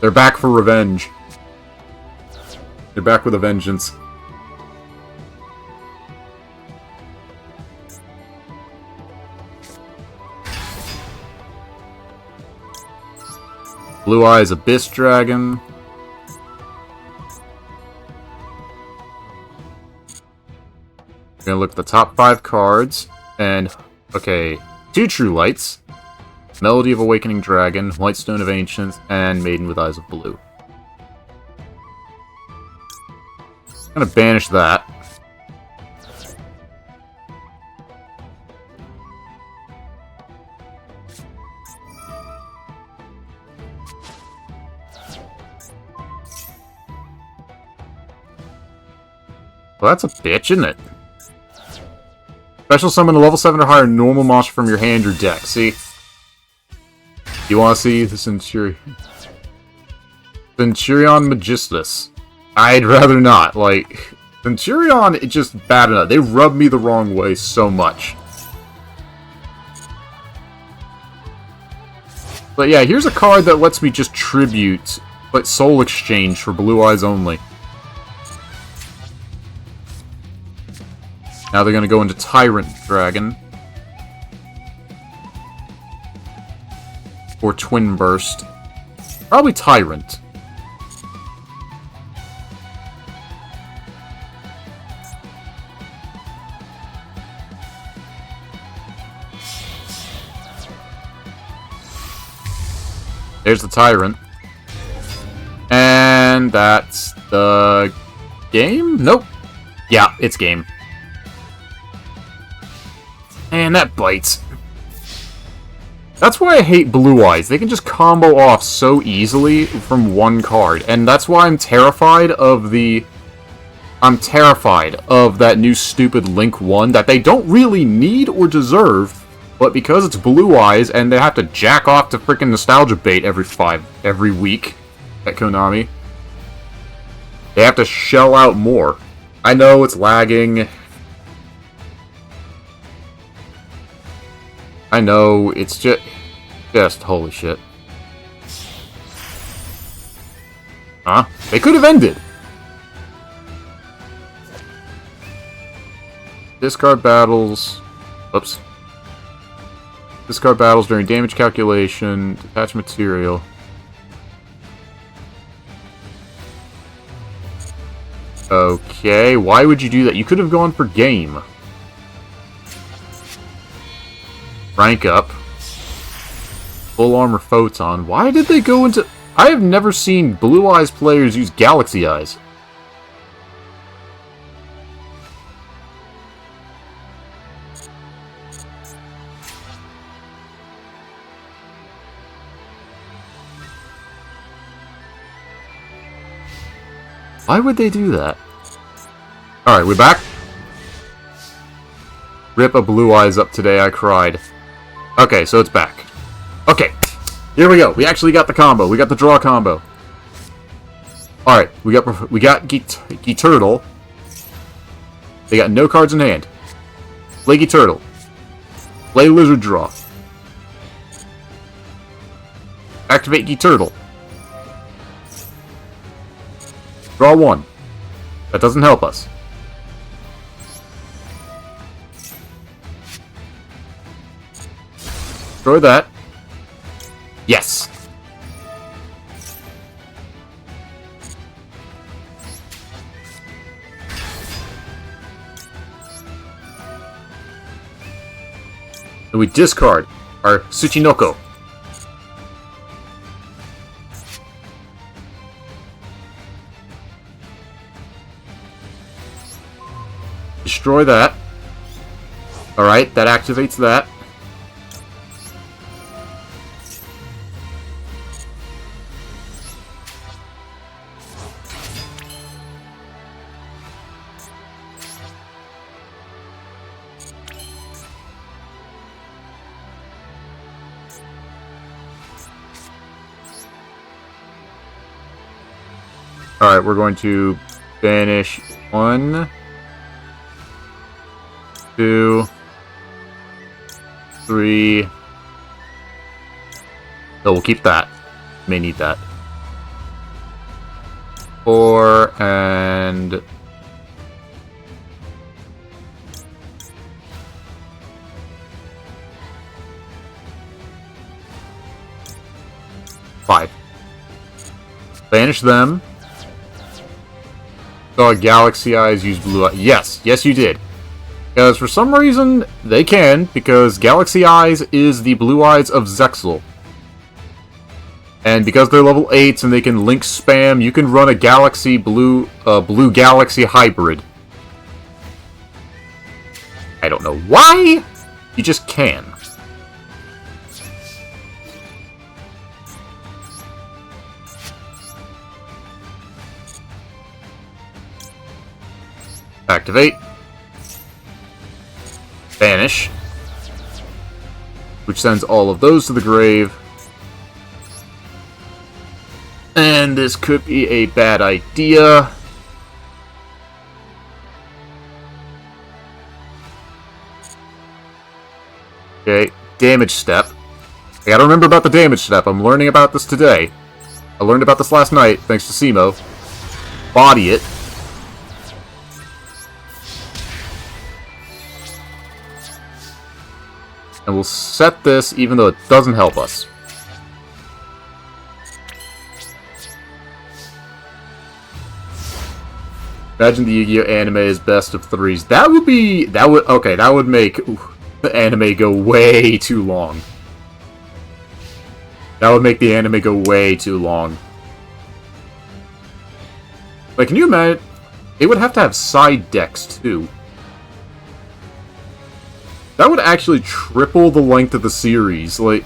They're back for revenge. They're back with a vengeance. Blue Eyes Abyss Dragon. We're gonna look at the top 5 cards, and okay, 2 True Lights, Melody of Awakening Dragon, Whitestone of Ancients, and Maiden with Eyes of Blue. I'm gonna banish that. Well, that's a bitch, isn't it? Special summon a level 7 or higher normal monster from your hand or deck. See? You want to see the Centurion Magistus? I'd rather not. Like, Centurion, it's just bad enough. They rub me the wrong way so much. But yeah, here's a card that lets me just tribute, like Soul Exchange for Blue Eyes only. Now they're going to go into Tyrant Dragon. Or Twin Burst. Probably Tyrant. There's the Tyrant. And that's the game? Nope. Yeah, it's game. Man, that bites. That's why I hate Blue Eyes. They can just combo off so easily from one card. And that's why I'm terrified of the... I'm terrified of that new stupid Link 1 that they don't really need or deserve, but because it's Blue Eyes and they have to jack off to freaking Nostalgia Bait every week at Konami, they have to shell out more. I know it's lagging. I know, it's just holy shit. Huh? They could have ended! Discard battles... Oops. Discard battles during damage calculation, detach material. Okay, why would you do that? You could have gone for game. Rank up. Full Armor Photon. Why did they go into... I have never seen Blue Eyes players use Galaxy Eyes. Why would they do that? Alright, we back? Rip a Blue Eyes up today, I cried. Okay, so it's back. Okay, here we go. We actually got the combo. We got the draw combo. Alright, we got Geek Turtle. They got no cards in hand. Play Geek Turtle. Play Lizard Draw. Activate Geek Turtle. Draw 1. That doesn't help us. Destroy that. Yes! And we discard our Tsuchinoko. Destroy that. Alright, that activates that. Alright, we're going to banish 1, 2, 3. Oh, we'll keep that. May need that. 4 and 5. Banish them. Saw Galaxy Eyes use Blue Eyes. Yes, yes you did. Because for some reason, they can, because Galaxy Eyes is the Blue Eyes of Zexal. And because they're level 8s and they can link spam, you can run a Galaxy Blue Galaxy hybrid. I don't know why! You just can. Activate. Banish. Which sends all of those to the grave. And this could be a bad idea. Okay, damage step. I gotta remember about the damage step. I'm learning about this today. I learned about this last night, thanks to Simo. Body it. And we'll set this even though it doesn't help us. Imagine the Yu-Gi-Oh! Anime is best of 3s. That would make the anime go way too long. That would make the anime go way too long. Like, can you imagine? It would have to have side decks, too. That would actually triple the length of the series. Like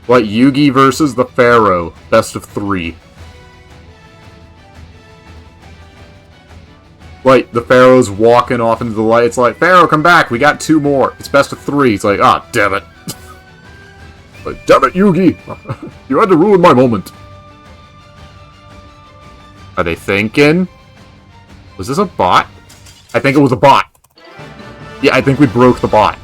Yugi versus the Pharaoh, best of 3. Like, the Pharaoh's walking off into the light. It's like, Pharaoh, come back. We got 2 more. It's best of 3. It's like, ah, damn it. Like, damn it, Yugi. You had to ruin my moment. Are they thinking? Was this a bot? I think it was a bot. Yeah, I think we broke the bot.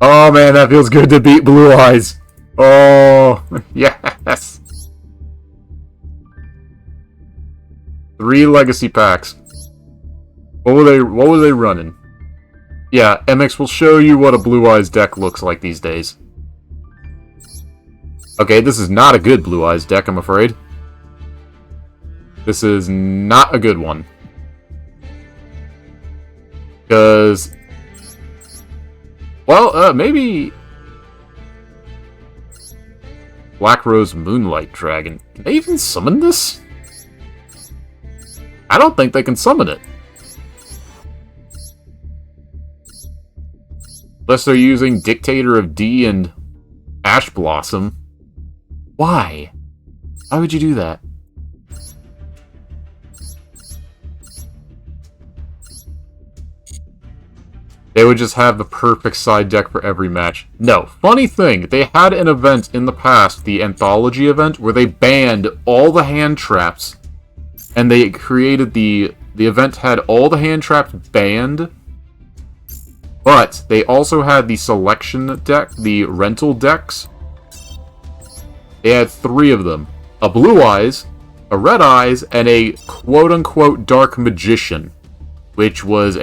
Oh man, that feels good to beat Blue Eyes. Oh, yes. 3 legacy packs. What were they running? Yeah, MX will show you what a Blue Eyes deck looks like these days. Okay, this is not a good Blue Eyes deck, I'm afraid. This is not a good one. Because... well, maybe... Black Rose Moonlight Dragon. Can they even summon this? I don't think they can summon it. Unless they're using Dictator of D and Ash Blossom? Why? Why would you do that? They would just have the perfect side deck for every match. No. Funny thing, they had an event in the past, the Anthology event, where they banned all the hand traps. And they created the event had all the hand traps banned. But they also had the selection deck, the rental decks. They had 3 of them. A Blue Eyes, a Red Eyes, and a quote-unquote Dark Magician. Which was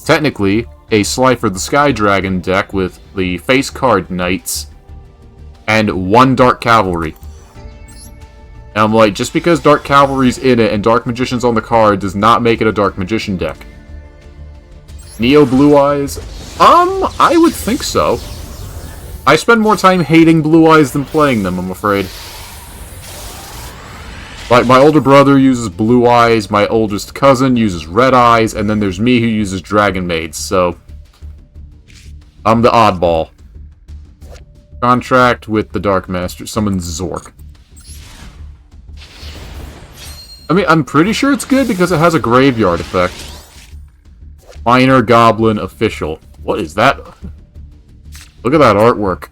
technically a Slifer the Sky Dragon deck with the face card Knights and 1 Dark Cavalry. And I'm like, just because Dark Cavalry's in it and Dark Magician's on the card does not make it a Dark Magician deck. Neo Blue Eyes? I would think so. I spend more time hating Blue Eyes than playing them, I'm afraid. Like, my older brother uses Blue Eyes, my oldest cousin uses Red Eyes, and then there's me who uses Dragon Maids, so I'm the oddball. Contract with the Dark Master. Summon Zork. I mean, I'm pretty sure it's good because it has a graveyard effect. Minor Goblin Official. What is that? Look at that artwork.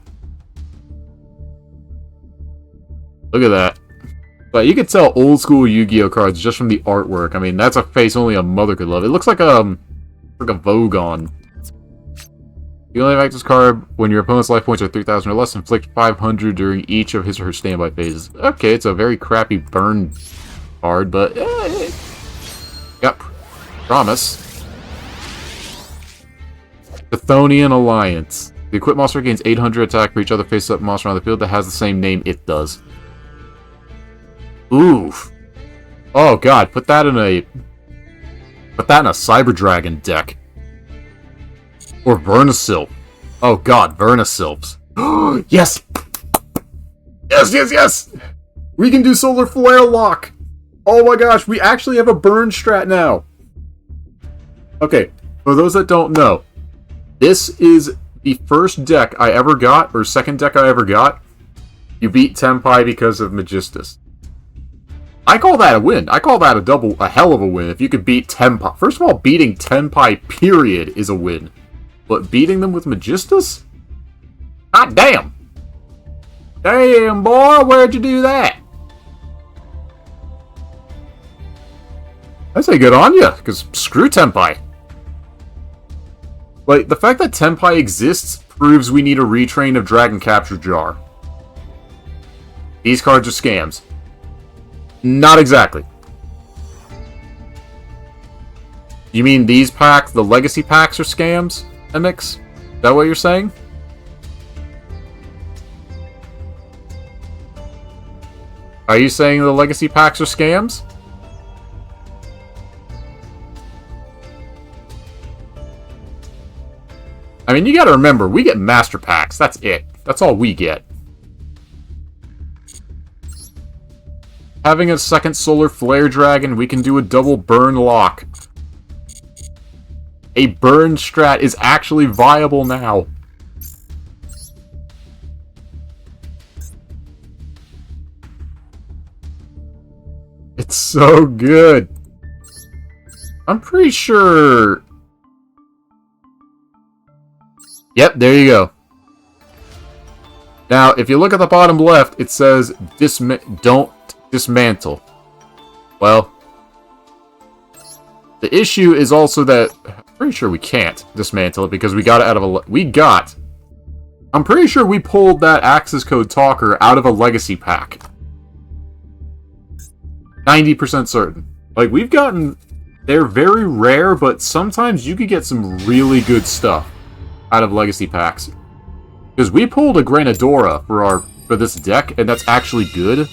Look at that. But you could tell old school Yu-Gi-Oh cards just from the artwork. I mean, that's a face only a mother could love. It looks like a Vogon. You only have this card when your opponent's life points are 3,000 or less. Inflict 500 during each of his or her standby phases. Okay, it's a very crappy burn card, but yep. Promise. Chthonian Alliance. The equipped monster gains 800 attack for each other face-up monster on the field that has the same name it does. Oof. Oh god, put that in a Cyber Dragon deck. Or Vernasil. Oh god, Vernasilps. Yes! Yes, yes, yes! We can do Solar Flare Lock! Oh my gosh, we actually have a burn strat now! Okay, for those that don't know, this is the first deck I ever got, or second deck I ever got. You beat Tenpai because of Magistus. I call that a win. I call that a hell of a win if you could beat Tenpai. First of all, beating Tenpai, period, is a win. But beating them with Magistus? God damn! Damn, boy, where'd you do that? I say good on you, because screw Tenpai. Like, the fact that Tenpai exists proves we need a retrain of Dragon Capture Jar. These cards are scams. Not exactly. You mean these packs, the legacy packs, are scams, MX? Is that what you're saying? Are you saying the legacy packs are scams? I mean, you gotta remember, we get master packs. That's it. That's all we get. Having a second Solar Flare Dragon, we can do a double burn lock. A burn strat is actually viable now. It's so good. I'm pretty sure... Yep, there you go. Now, if you look at the bottom left, it says, don't dismantle. Well, the issue is also that I'm pretty sure we can't dismantle it because we got it out of a... I'm pretty sure we pulled that access code talker out of a legacy pack. 90% certain. Like, we've gotten... They're very rare, but sometimes you could get some really good stuff out of legacy packs. Because we pulled a Granadora for this deck, and that's actually good.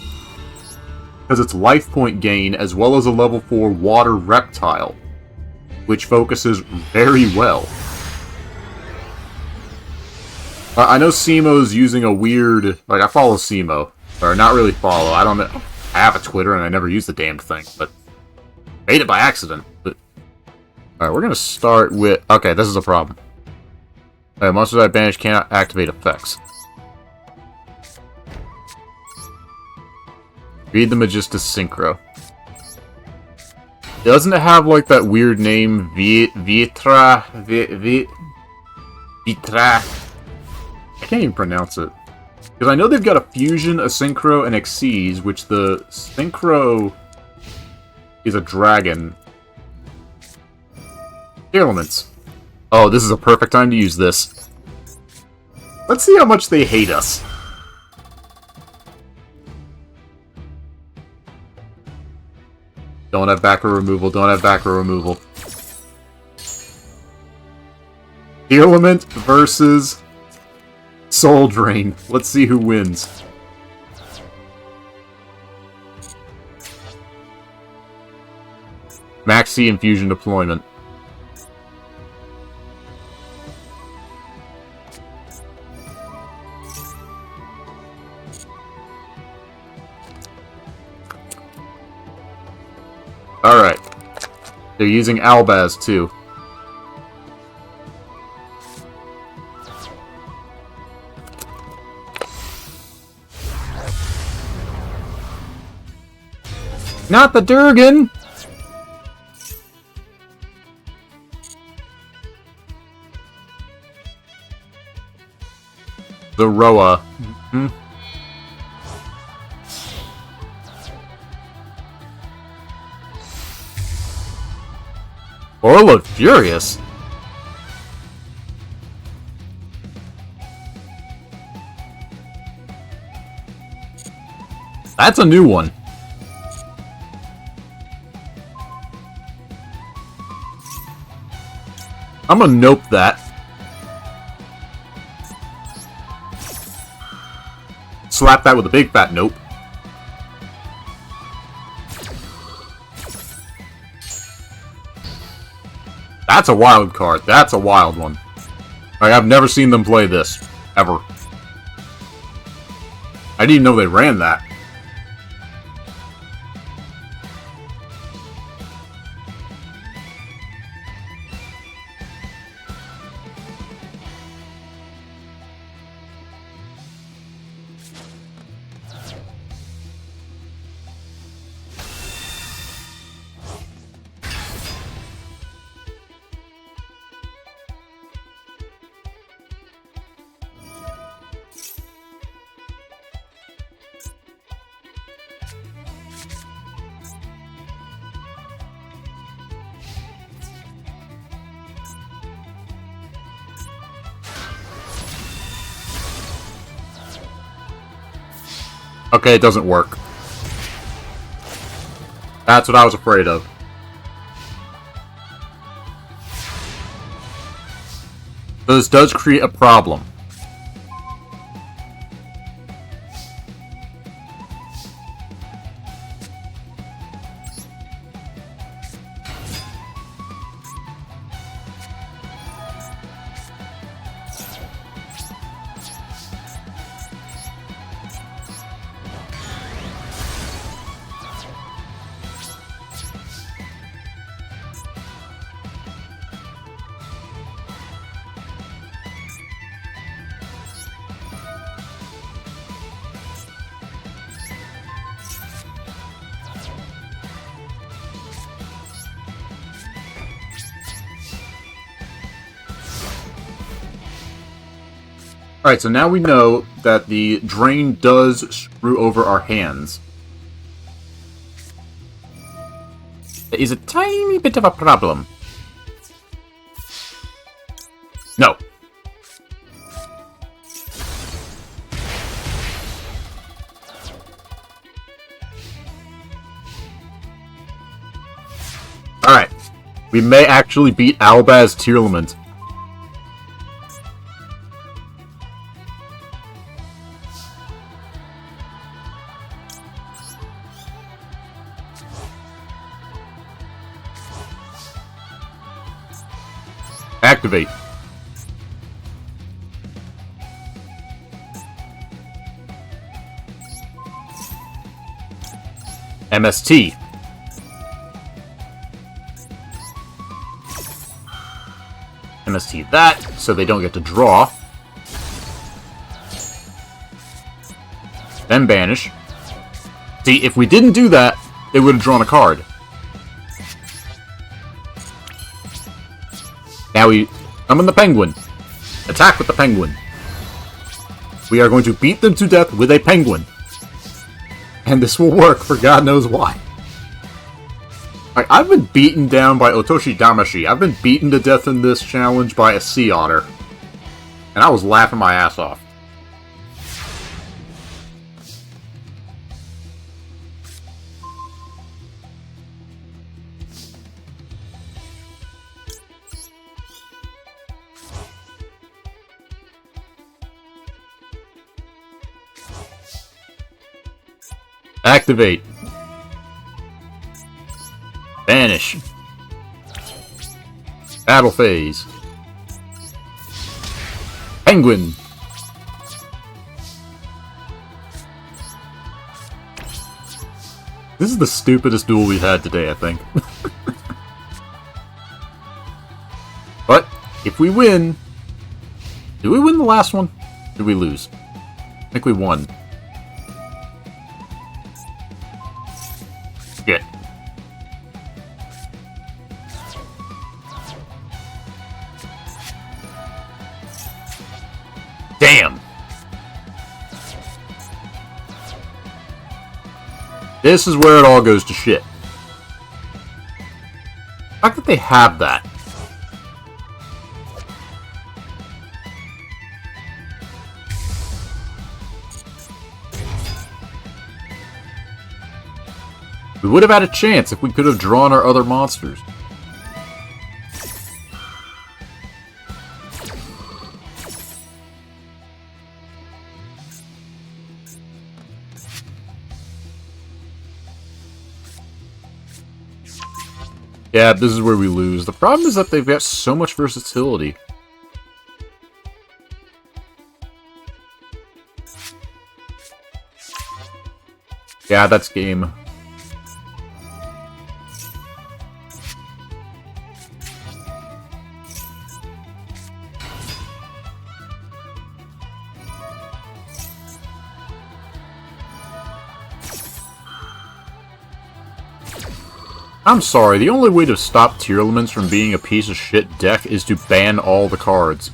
Because it's life point gain, as well as a level 4 water reptile, which focuses very well. I know Simo's using a weird... Like, I follow Simo. Or, not really follow. I don't know. I have a Twitter, and I never use the damned thing, but... Made it by accident, but... Alright, we're gonna start with... Okay, this is a problem. Monsters that banish cannot activate effects. Read the Magistus Synchro. Doesn't it have, like, that weird name? Vitra? Vitra? I can't even pronounce it. Because I know they've got a Fusion, a Synchro, and Xyz, which the Synchro is a dragon. Elements. Oh, this is a perfect time to use this. Let's see how much they hate us. Don't have backer removal, don't have backer removal. Element versus Soul Drain. Let's see who wins. Maxi Infusion deployment. Alright. They're using Albaz too. Not the Durgan! The Roa. Mm-hmm. Orla Furious? That's a new one. I'm gonna nope that. Slap that with a big fat nope. That's a wild card. That's a wild one. I've never seen them play this. Ever. I didn't even know they ran that. Okay, it doesn't work. That's what I was afraid of. So this does create a problem. Alright, so now we know that the drain does screw over our hands. There is a tiny bit of a problem. No. Alright. We may actually beat Albaz Tearlament. Activate. MST. MST that, so they don't get to draw. Then banish. See, if we didn't do that, they would have drawn a card. Now we summon the penguin. Attack with the penguin. We are going to beat them to death with a penguin. And this will work for God knows why. Like, I've been beaten down by Otoshi Damashi. I've been beaten to death in this challenge by a sea otter. And I was laughing my ass off. Activate. Vanish. Battle phase. Penguin. This is the stupidest duel we've had today, I think. But, if we win... Did we win the last one? Did we lose? I think we won. Shit. Damn! This is where it all goes to shit. The fact that they have that. We would have had a chance if we could have drawn our other monsters. Yeah, this is where we lose. The problem is that they've got so much versatility. Yeah, that's game. I'm sorry, the only way to stop Tearlaments from being a piece of shit deck is to ban all the cards.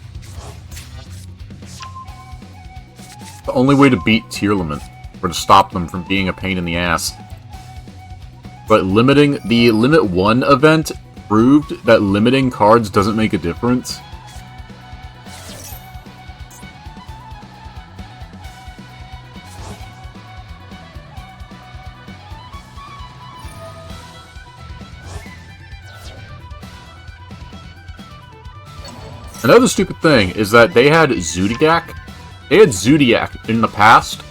The only way to beat Tearlament, or to stop them from being a pain in the ass. But limiting the Limit 1 event proved that limiting cards doesn't make a difference. Another stupid thing is that they had Zodiac. They had Zodiac in the past.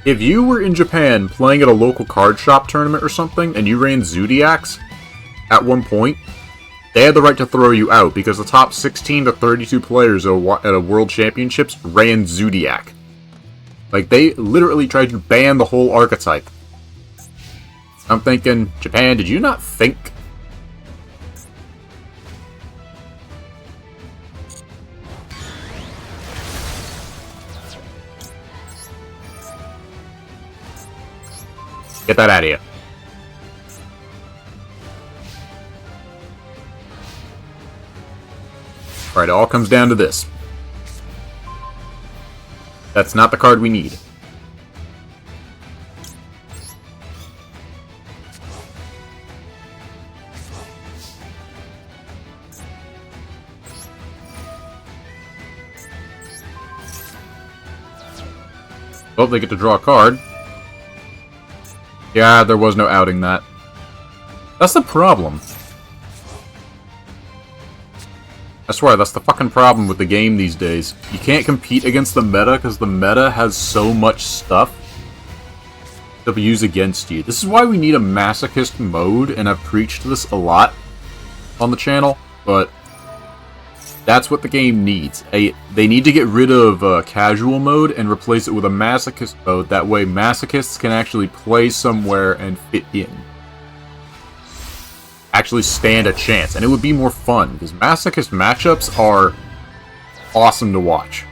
If you were in Japan playing at a local card shop tournament or something, and you ran Zodiacs at one point, they had the right to throw you out, because the top 16 to 32 players at a World Championships ran Zodiac. Like, they literally tried to ban the whole archetype. I'm thinking, Japan, did you not think? Get that out of here. Alright, it all comes down to this. That's not the card we need. Well, they get to draw a card. Yeah, there was no outing that. That's the problem. I swear, that's the fucking problem with the game these days. You can't compete against the meta because the meta has so much stuff to use against you. This is why we need a masochist mode, and I've preached this a lot on the channel, but that's what the game needs. They need to get rid of casual mode and replace it with a masochist mode. That way masochists can actually play somewhere and fit in. Actually stand a chance. And it would be more fun, because masochist matchups are awesome to watch.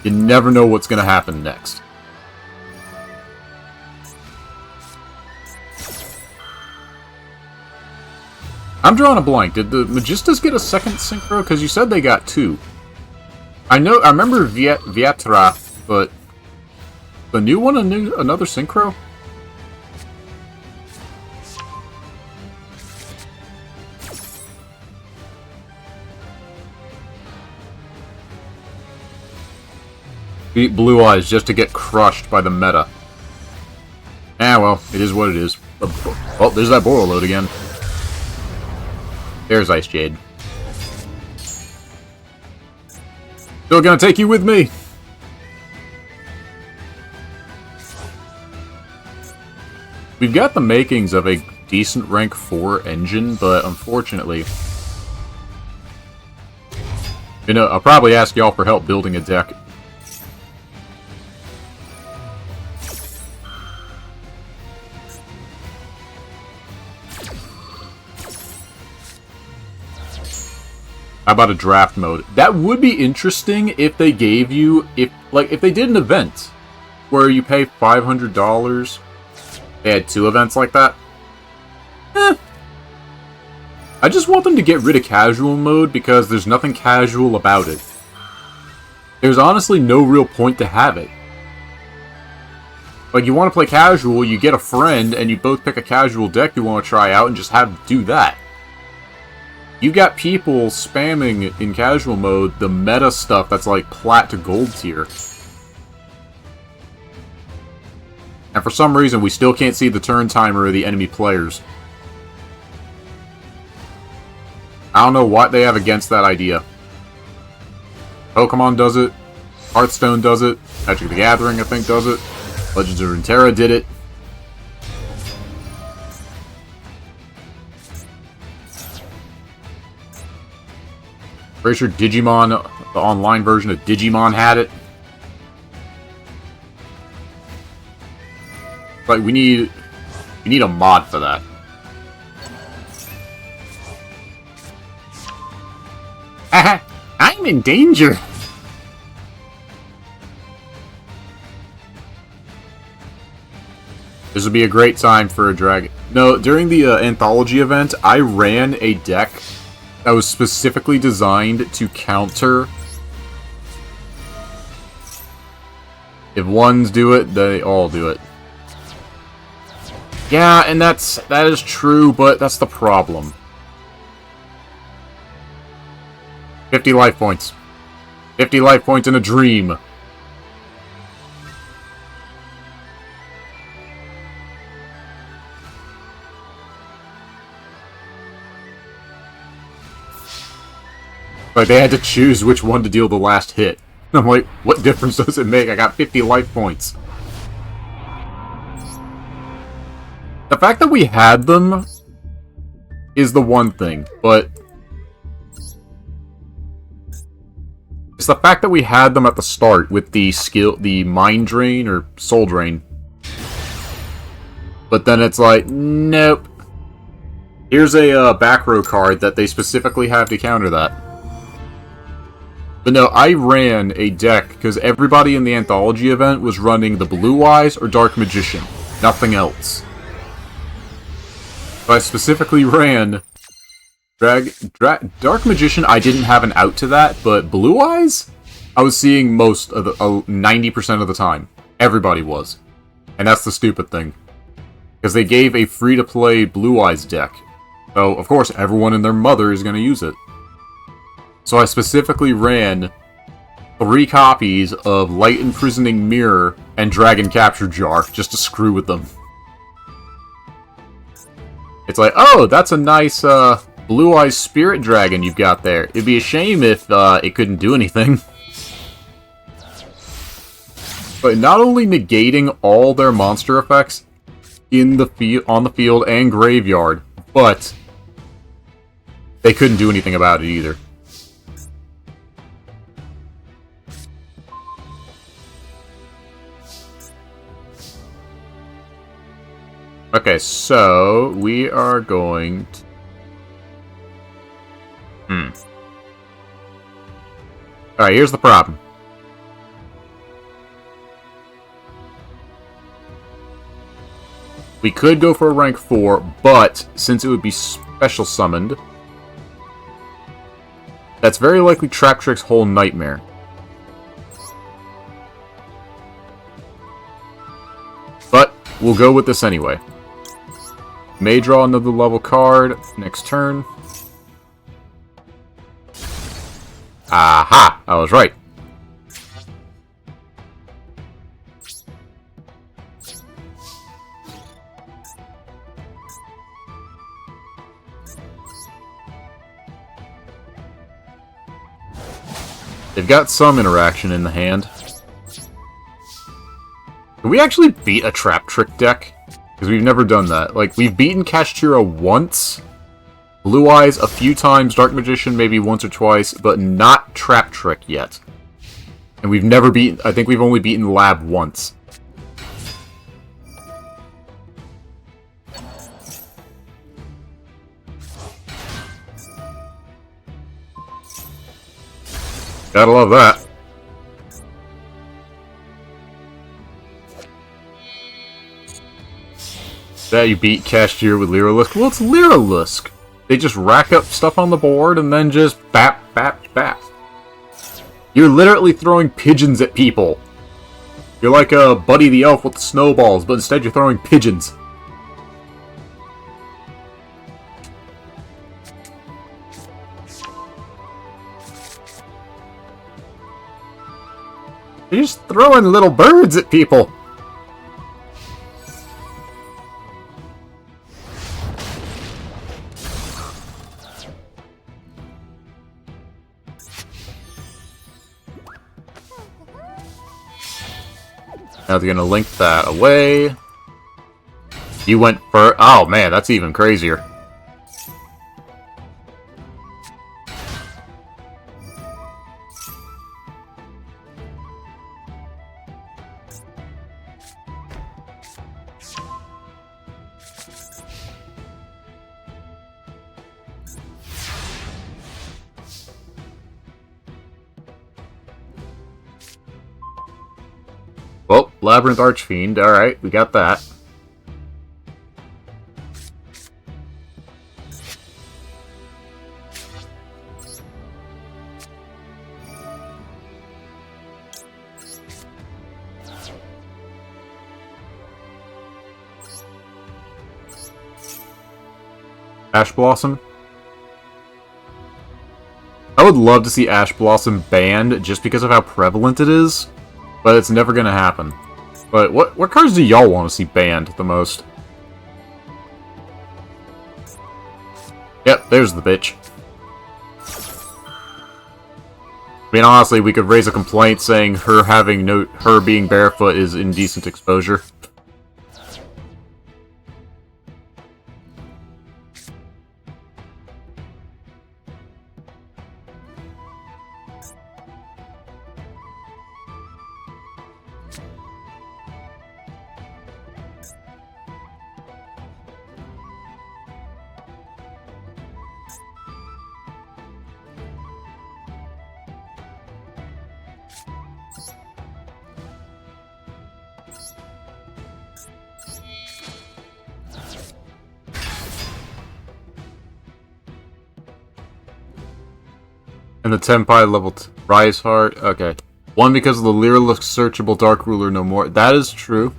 You never know what's going to happen next. I'm drawing a blank. Did the Magistas get a second synchro? Because you said they got 2. I remember Vietra, but the new one, another synchro? Beat Blue Eyes just to get crushed by the meta. Ah, well, it is what it is. Oh, there's that Boral load again. There's Ice Jade. Still gonna take you with me! We've got the makings of a decent rank 4 engine, but unfortunately... You know, I'll probably ask y'all for help building a deck. How about a draft mode? That would be interesting if they gave you... If they did an event where you pay $500... They had 2 events like that. I just want them to get rid of casual mode because there's nothing casual about it. There's honestly no real point to have it. Like, you want to play casual, you get a friend, and you both pick a casual deck you want to try out and just do that. You got people spamming in casual mode the meta stuff that's like plat to gold tier. And for some reason, we still can't see the turn timer of the enemy players. I don't know what they have against that idea. Pokemon does it. Hearthstone does it. Magic the Gathering, I think, does it. Legends of Runeterra did it. Pretty sure Digimon, the online version of Digimon had it. But we need a mod for that. Haha, I'm in danger. This would be a great time for a dragon. No, during the anthology event, I ran a deck that was specifically designed to counter. If ones do it, they all do it. Yeah, and that is true, but that's the problem. 50 life points. 50 life points in a dream. Like, they had to choose which one to deal the last hit. I'm like, what difference does it make? I got 50 life points. The fact that we had them is the one thing, but it's the fact that we had them at the start with the Mind Drain or Soul Drain. But then it's like, nope. Here's a back row card that they specifically have to counter that. But no, I ran a deck because everybody in the Anthology event was running the Blue Eyes or Dark Magician. Nothing else. So I specifically ran Dark Magician. I didn't have an out to that, but Blue Eyes, I was seeing most of the 90% of the time. Everybody was. And that's the stupid thing. Because they gave a free-to-play Blue Eyes deck. So, of course, everyone and their mother is going to use it. So I specifically ran 3 copies of Light Imprisoning Mirror and Dragon Capture Jar, just to screw with them. It's like, oh, that's a nice Blue Eyes Spirit Dragon you've got there. It'd be a shame if it couldn't do anything. But not only negating all their monster effects on the field and graveyard, but they couldn't do anything about it either. Okay, so we are going to... Alright, here's the problem. We could go for a rank 4, but since it would be special summoned. That's very likely Trap Trick's whole nightmare. But we'll go with this anyway. May draw another level card next turn. Aha! I was right. They've got some interaction in the hand. Can we actually beat a Trap Trick deck? Because we've never done that. Like, we've beaten Kashtira once, Blue Eyes a few times, Dark Magician maybe once or twice, but not Trap Trick yet. And we've never beaten... I think we've only beaten Lab once. Gotta love that. That you beat Kashtira with Lyrilusk. Well, it's Lyrilusk. They just rack up stuff on the board and then just bap, bap, bap. You're literally throwing pigeons at people. You're like a Buddy the Elf with the snowballs, but instead you're throwing pigeons. You're just throwing little birds at people. Now they're gonna link that away. You went for... Oh man, that's even crazier. Well, Labyrinth Archfiend, alright, we got that. Ash Blossom. I would love to see Ash Blossom banned just because of how prevalent it is. But it's never gonna happen. But what cards do y'all want to see banned the most? Yep, there's the bitch. I mean, honestly, we could raise a complaint saying her being barefoot is indecent exposure. And the Tenpai level Rise Heart. Okay. One because of the Lyrilusk searchable Dark Ruler no more. That is true.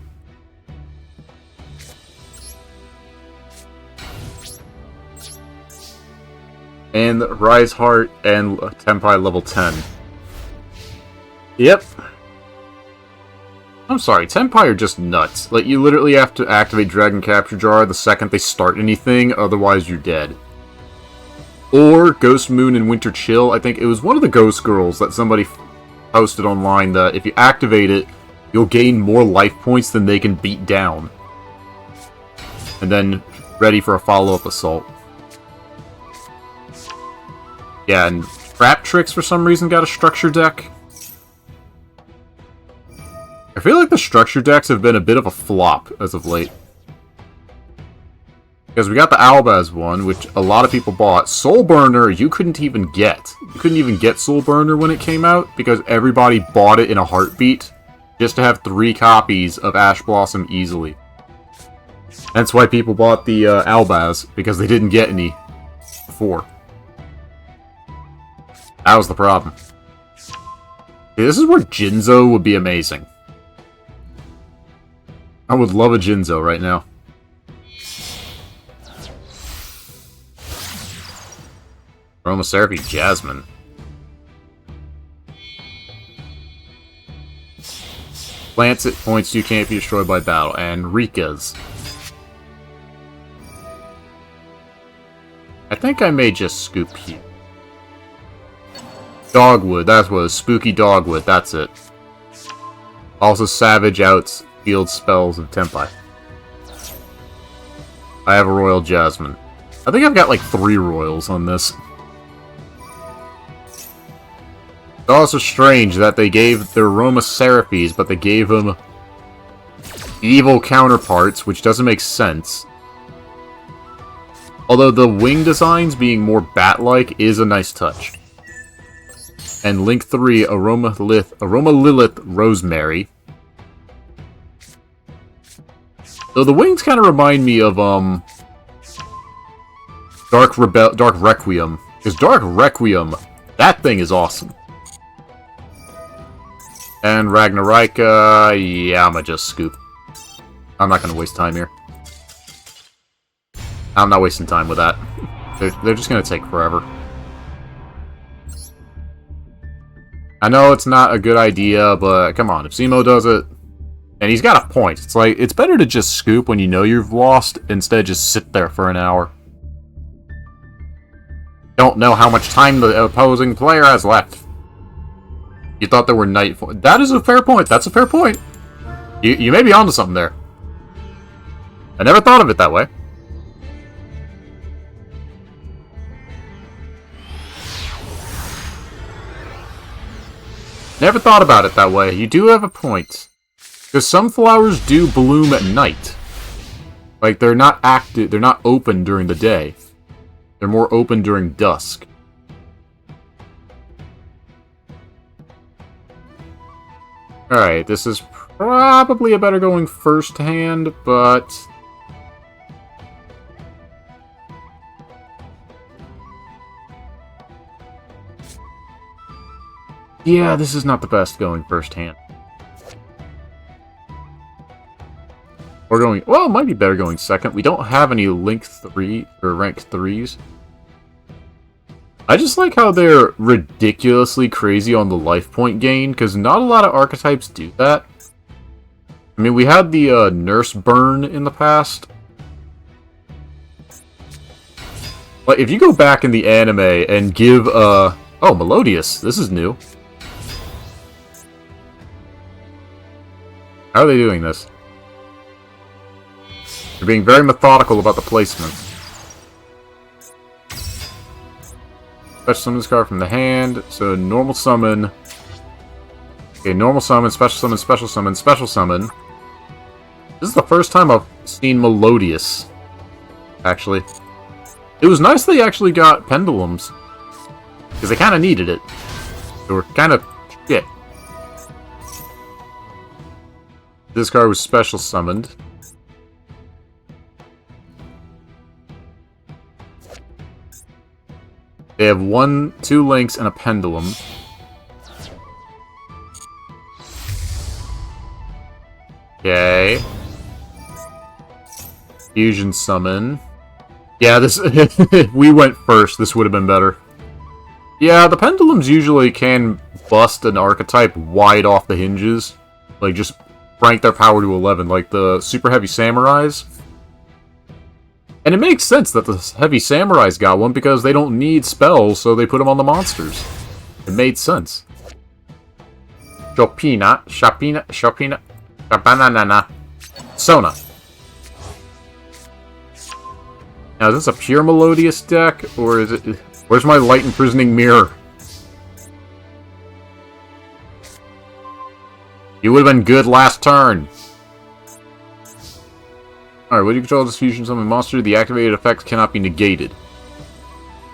And Rise Heart and Tenpai level 10. Yep. I'm sorry, Tenpai are just nuts. Like, you literally have to activate Dragon Capture Jar the second they start anything, otherwise you're dead. Or Ghost Moon and Winter Chill. I think it was one of the Ghost Girls that somebody posted online that if you activate it, you'll gain more life points than they can beat down. And then ready for a follow-up assault. Yeah, and Trap Tricks for some reason got a structure deck. I feel like the structure decks have been a bit of a flop as of late. Because we got the Albaz one, which a lot of people bought. Soul Burner, you couldn't even get. You couldn't even get Soul Burner when it came out, because everybody bought it in a heartbeat, just to have 3 copies of Ash Blossom easily. That's why people bought the Albaz, because they didn't get any. before. That was the problem. See, this is where Jinzo would be amazing. I would love a Jinzo right now. Aromatherapy Jasmine. Plants at points you can't be destroyed by battle. And Rika's. I think I may just scoop here. Dogwood, that's what it is. Spooky Dogwood, that's it. Also Savage outs field spells and Tempai. I have a Royal Jasmine. I think I've got like 3 Royals on this. It's also strange that they gave their Aromatherapies, but they gave them evil counterparts, which doesn't make sense. Although the wing designs being more bat-like is a nice touch. And Link 3, Aroma Lilith Rosemary. So the wings kind of remind me of Dark Requiem. Because Dark Requiem, that thing is awesome. And Ragnarika, yeah, I'ma just scoop. I'm not gonna waste time here. I'm not wasting time with that. They're just gonna take forever. I know it's not a good idea, but come on, if Zemo does it, and he's got a point, it's like, it's better to just scoop when you know you've lost, instead of just sit there for an hour. Don't know how much time the opposing player has left. You thought there were Nightfall. That is a fair point, that's a fair point. You may be onto something there. I never thought of it that way. Never thought about it that way. You do have a point. Because some flowers do bloom at night. Like, they're not active, they're not open during the day. They're more open during dusk. Alright, this is probably a better going first hand, but... yeah, this is not the best going first hand. We're going... well, it might be better going second. We don't have any Link 3 or rank 3s. I just like how they're ridiculously crazy on the life point gain, because not a lot of archetypes do that. I mean, we had the Nurse Burn in the past. Like, if you go back in the anime and give, oh, Melodious. This is new. How are they doing this? They're being very methodical about the placement. Special summon this card from the hand. So, normal summon. Okay, normal summon, special summon, special summon, special summon. This is the first time I've seen Melodious. Actually. It was nice they actually got Pendulums. Because they kind of needed it. They were kind of shit. This card was special summoned. They have 2 links and a pendulum. Okay. Fusion summon. Yeah, this if we went first, this would have been better. Yeah, the pendulums usually can bust an archetype wide off the hinges. Like, just rank their power to 11, like the Super Heavy Samurais. And it makes sense that the Heavy Samurais got one, because they don't need spells, so they put them on the monsters. It made sense. Shopina, Shabanana, Sona. Now, is this a pure Melodious deck, or is it... where's my Light Imprisoning Mirror? You would have been good last turn. Alright, when you control this fusion summon monster, the activated effects cannot be negated.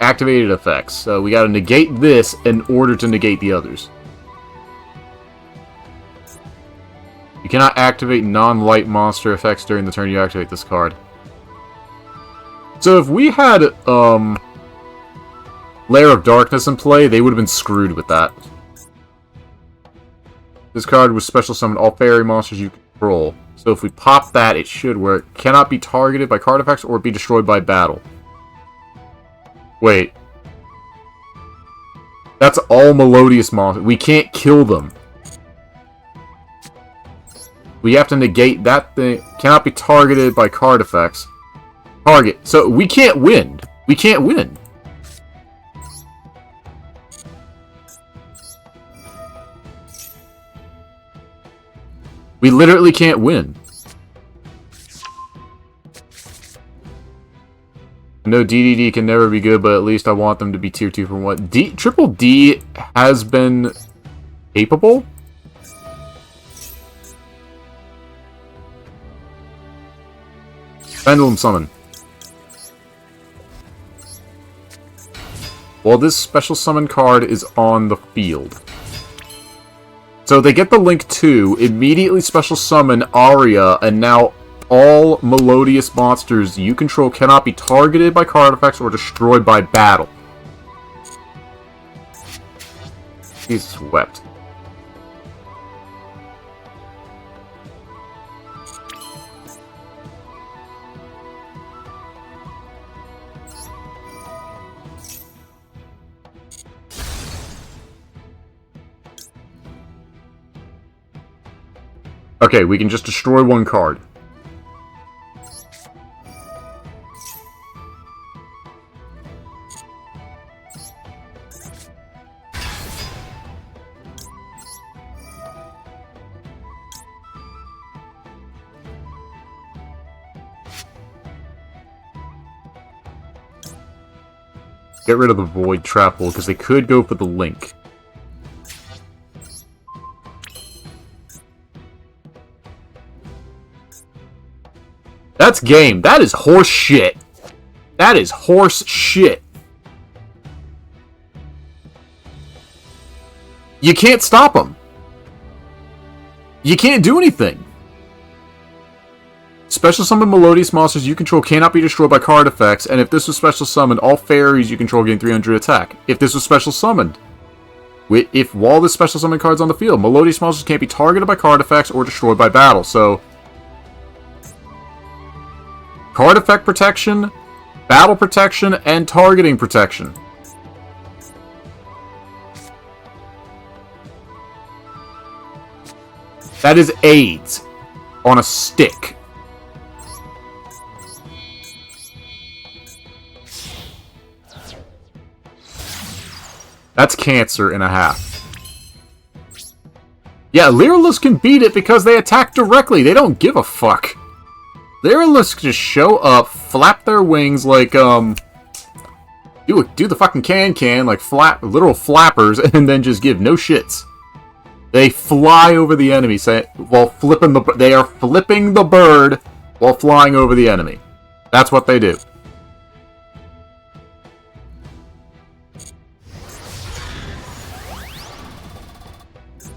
Activated effects. So we gotta negate this in order to negate the others. You cannot activate non-light monster effects during the turn you activate this card. So if we had, Lair of Darkness in play, they would have been screwed with that. This card was special summon all fairy monsters you control. So if we pop that, it should work. Cannot be targeted by card effects or be destroyed by battle. Wait. That's all melodious monsters. We can't kill them. We have to negate that thing. Cannot be targeted by card effects. Target. So we can't win. We can't win. We literally can't win. I know DDD can never be good, but at least I want them to be tier 2 from what? Triple D has been capable? Pendulum Summon. Well, this special summon card is on the field. So they get the link to immediately special summon Aria, and now all melodious monsters you control cannot be targeted by card effects or destroyed by battle. Jesus wept. Okay, we can just destroy one card. Get rid of the Void Trap Hole, because they could go for the Link. That's game. That is horse shit. That is horse shit. You can't stop them. You can't do anything. Special summon melodious monsters you control cannot be destroyed by card effects, and if this was special summoned, all fairies you control gain 300 attack. If this was special summoned. If while this special summon card's on the field, melodious monsters can't be targeted by card effects or destroyed by battle, so... Card effect protection, battle protection, and targeting protection. That is AIDS on a stick. That's cancer in a half. Yeah, Lyrillus can beat it because they attack directly. They don't give a fuck. Lyrillus just show up, flap their wings like, do the fucking can, like literal flappers, and then just give no shits. They fly over the enemy, while flipping they are flipping the bird while flying over the enemy. That's what they do.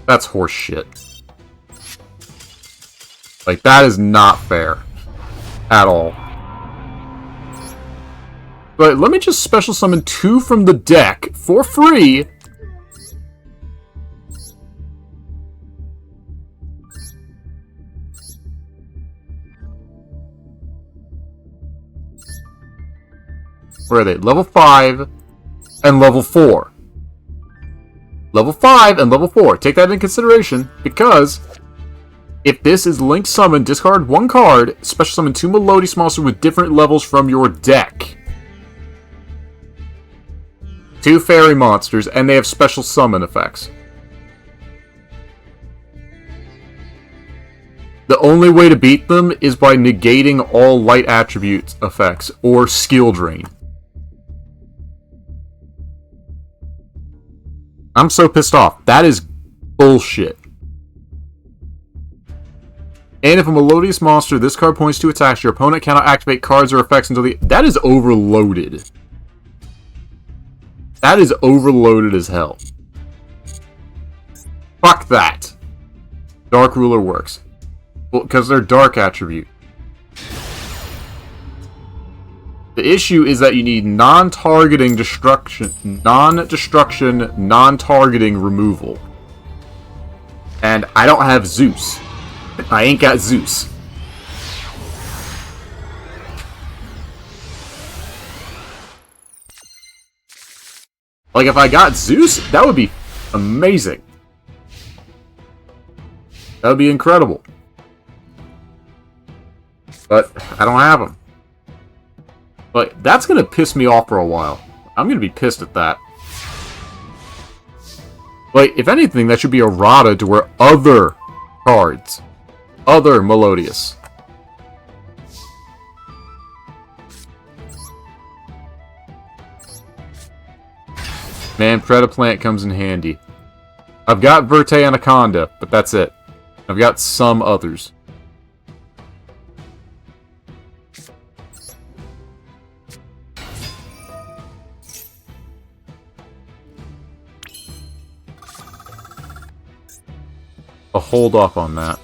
That's horse shit. Like, that is not fair. At all. But let me just special summon 2 from the deck for free. Where are they? Level 5 and level 4. Level 5 and level 4. Take that into consideration, because if this is Link Summon, discard 1 card, special summon 2 melodious monsters with different levels from your deck. 2 fairy monsters, and they have special summon effects. The only way to beat them is by negating all light attributes effects, or skill drain. I'm so pissed off. That is bullshit. And if a melodious monster, this card points to attacks, your opponent cannot activate cards or effects until the... That is overloaded. That is overloaded as hell. Fuck that. Dark Ruler works. Well, because they're dark attribute. The issue is that you need non-targeting destruction, non-destruction, non-targeting removal. And I don't have Zeus. I ain't got Zeus. Like, if I got Zeus, that would be amazing. That would be incredible. But I don't have him. But that's going to piss me off for a while. I'm going to be pissed at that. Like, if anything, that should be errata to where other cards. Other Melodious. Man, Predaplant comes in handy. I've got Verte Anaconda, but that's it. I've got some others. I'll hold off on that.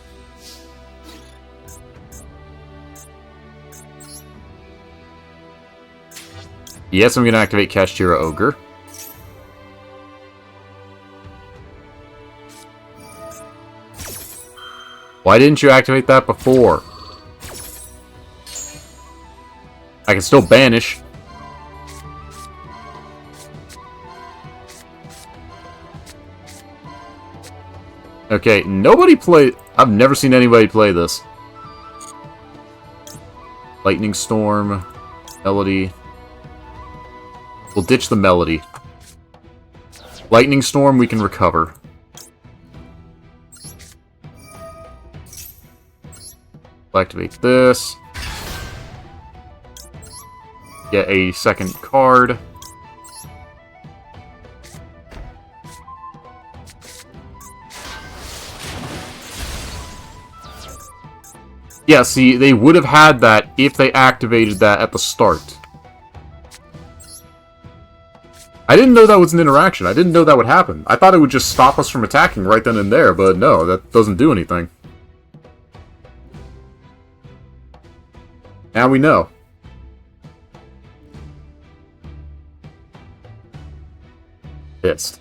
Yes, I'm going to activate Kashtira Ogre. Why didn't you activate that before? I can still banish. Okay, nobody play... I've never seen anybody play this. Lightning Storm. Melody. We'll ditch the Melody. Lightning Storm we can recover. Activate this. Get a second card. Yeah, see, they would have had that if they activated that at the start. I didn't know that was an interaction. I didn't know that would happen. I thought it would just stop us from attacking right then and there, but no, that doesn't do anything. Now we know. Pissed.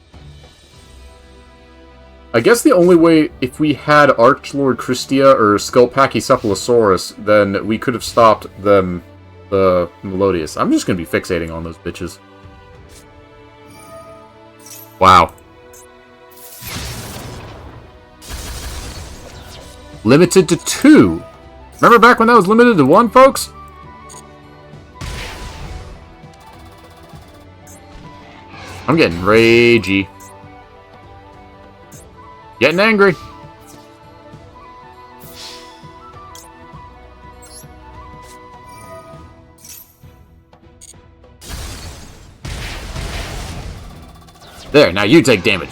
I guess the only way, if we had Archlord Christia or Skullpachycephalosaurus, then we could have stopped them, the Melodious. I'm just going to be fixating on those bitches. Wow. Limited to 2. Remember back when that was limited to 1, folks? I'm getting ragey. Getting angry. There, now you take damage.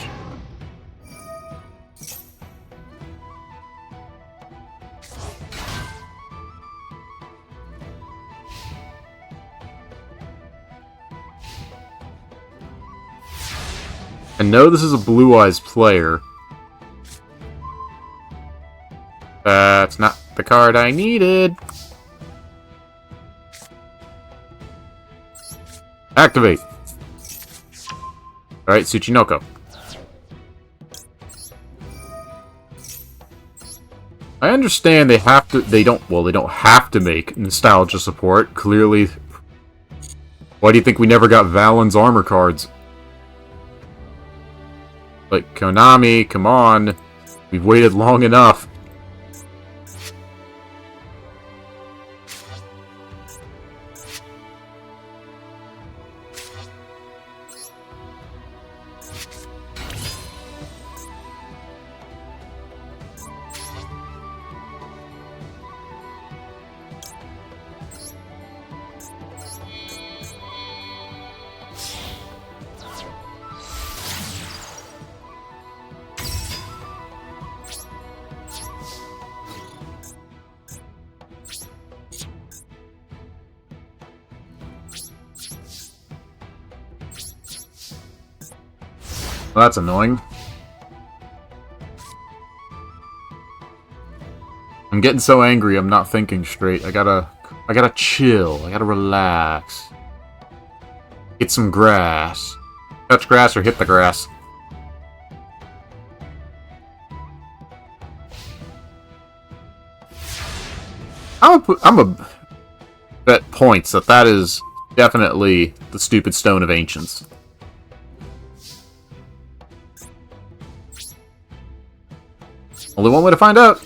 I know this is a Blue Eyes player. That's not the card I needed. Activate. Alright, Tsuchinoko. I understand they have to, they don't have to make Nostalgia support. Clearly. Why do you think we never got Valen's armor cards? Like, Konami, come on. We've waited long enough. Well, that's annoying. I'm getting so angry, I'm not thinking straight. I gotta I gotta chill. I gotta relax. Get some grass. Touch grass or hit the grass. I'm a bet points that is definitely the stupid Stone of Ancients. Only one way to find out.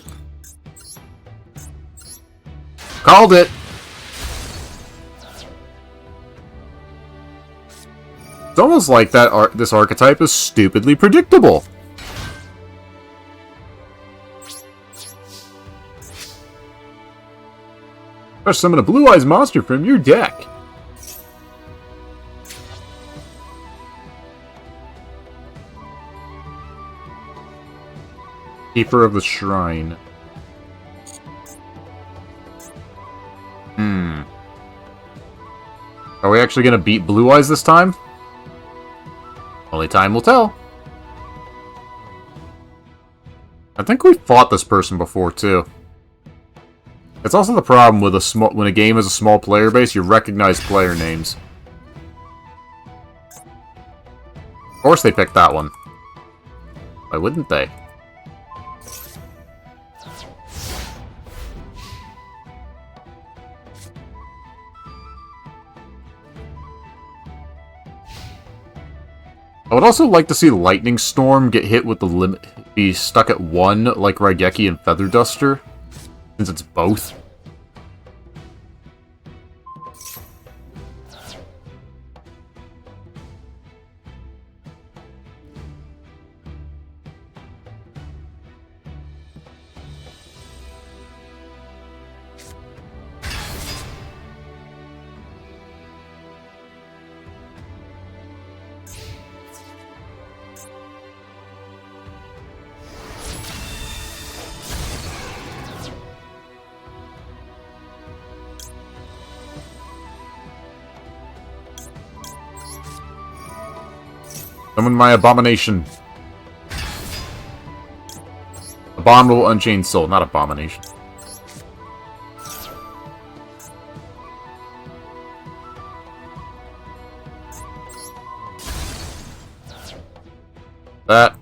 Called it! It's almost like this archetype is stupidly predictable. First summon a Blue Eyes monster from your deck. Keeper of the Shrine. Are we actually gonna beat Blue Eyes this time? Only time will tell. I think we fought this person before, too. It's also the problem with when a game has a small player base, you recognize player names. Of course they picked that one. Why wouldn't they? I would also like to see Lightning Storm get hit with the limit, be stuck at 1 like Raigeki and Feather Duster, since it's both. Summon my Abomination. Abominable Unchained Soul, not Abomination. That.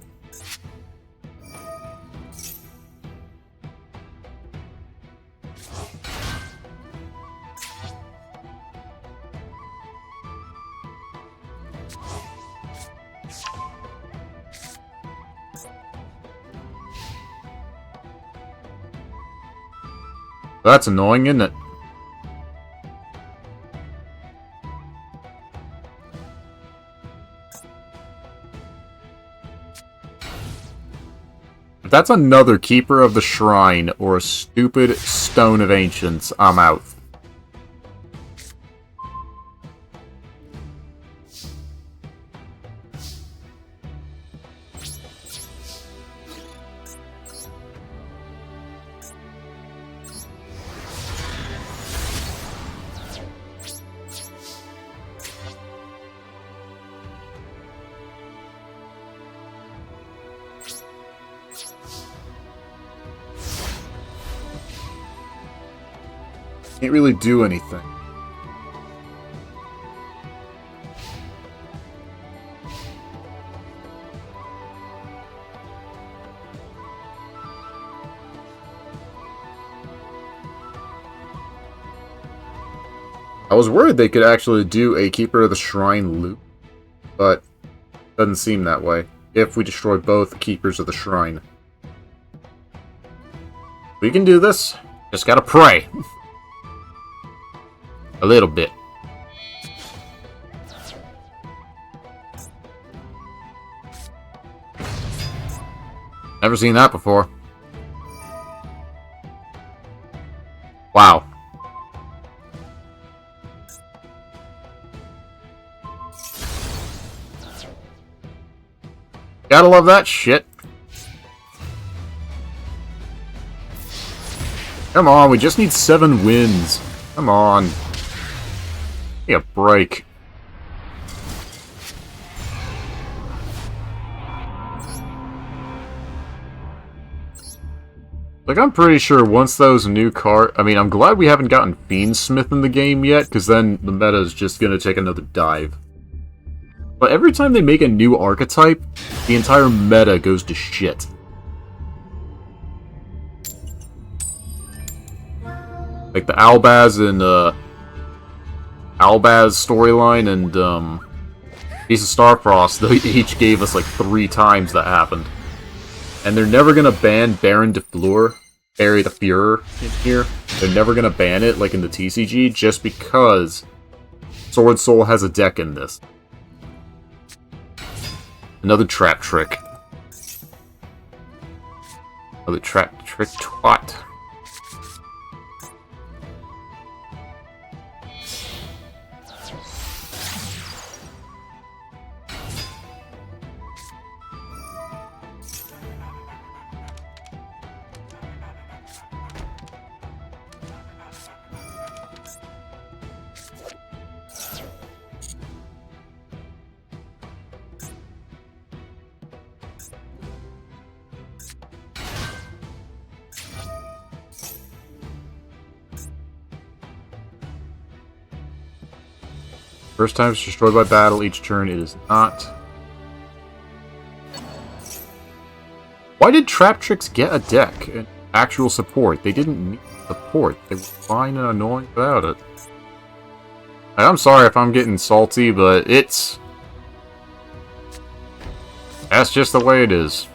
That's annoying, isn't it? If that's another Keeper of the Shrine or a stupid Stone of Ancients, I'm out. Can't really do anything. I was worried they could actually do a Keeper of the Shrine loop, but doesn't seem that way, if we destroy both Keepers of the Shrine. We can do this, just gotta pray. A little bit. Never seen that before. Wow. Gotta love that shit. Come on, we just need 7 wins. Come on. Give me a break. Like, I'm pretty sure once those new cards... I mean, I'm glad we haven't gotten Fiendsmith in the game yet, because then the meta is just gonna take another dive. But every time they make a new archetype, the entire meta goes to shit. Like the Albaz and, Albaz storyline and, Beast of Starfrost, they each gave us like 3 times that happened. And they're never gonna ban Baron de Fleur, Barry the Fuhrer in here. They're never gonna ban it like in the TCG just because Sword Soul has a deck in this. Another trap trick. Another trap trick twat. First time it's destroyed by battle, each turn it is not. Why did Trap Tricks get a deck and actual support? They didn't need support. They were fine and annoying without it. I'm sorry if I'm getting salty, but it's... that's just the way it is.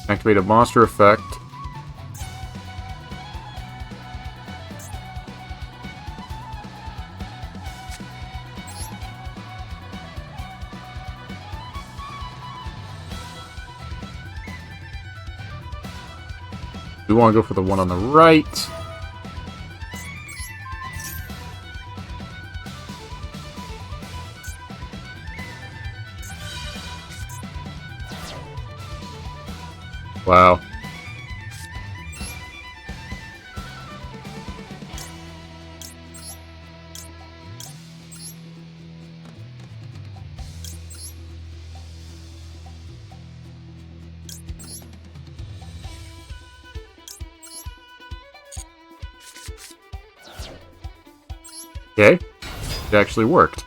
Activate a monster effect. We want to go for the one on the right. Wow. Okay, it actually worked.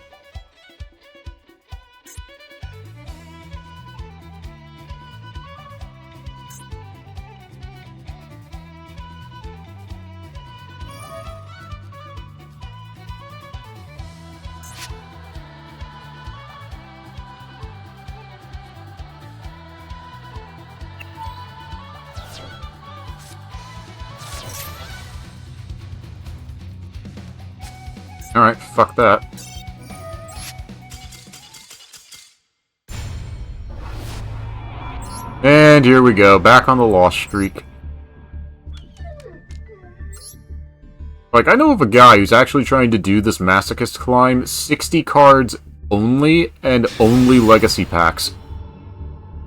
Alright, fuck that. And here we go, back on the loss streak. Like, I know of a guy who's actually trying to do this Masochist climb, 60 cards only, and only legacy packs.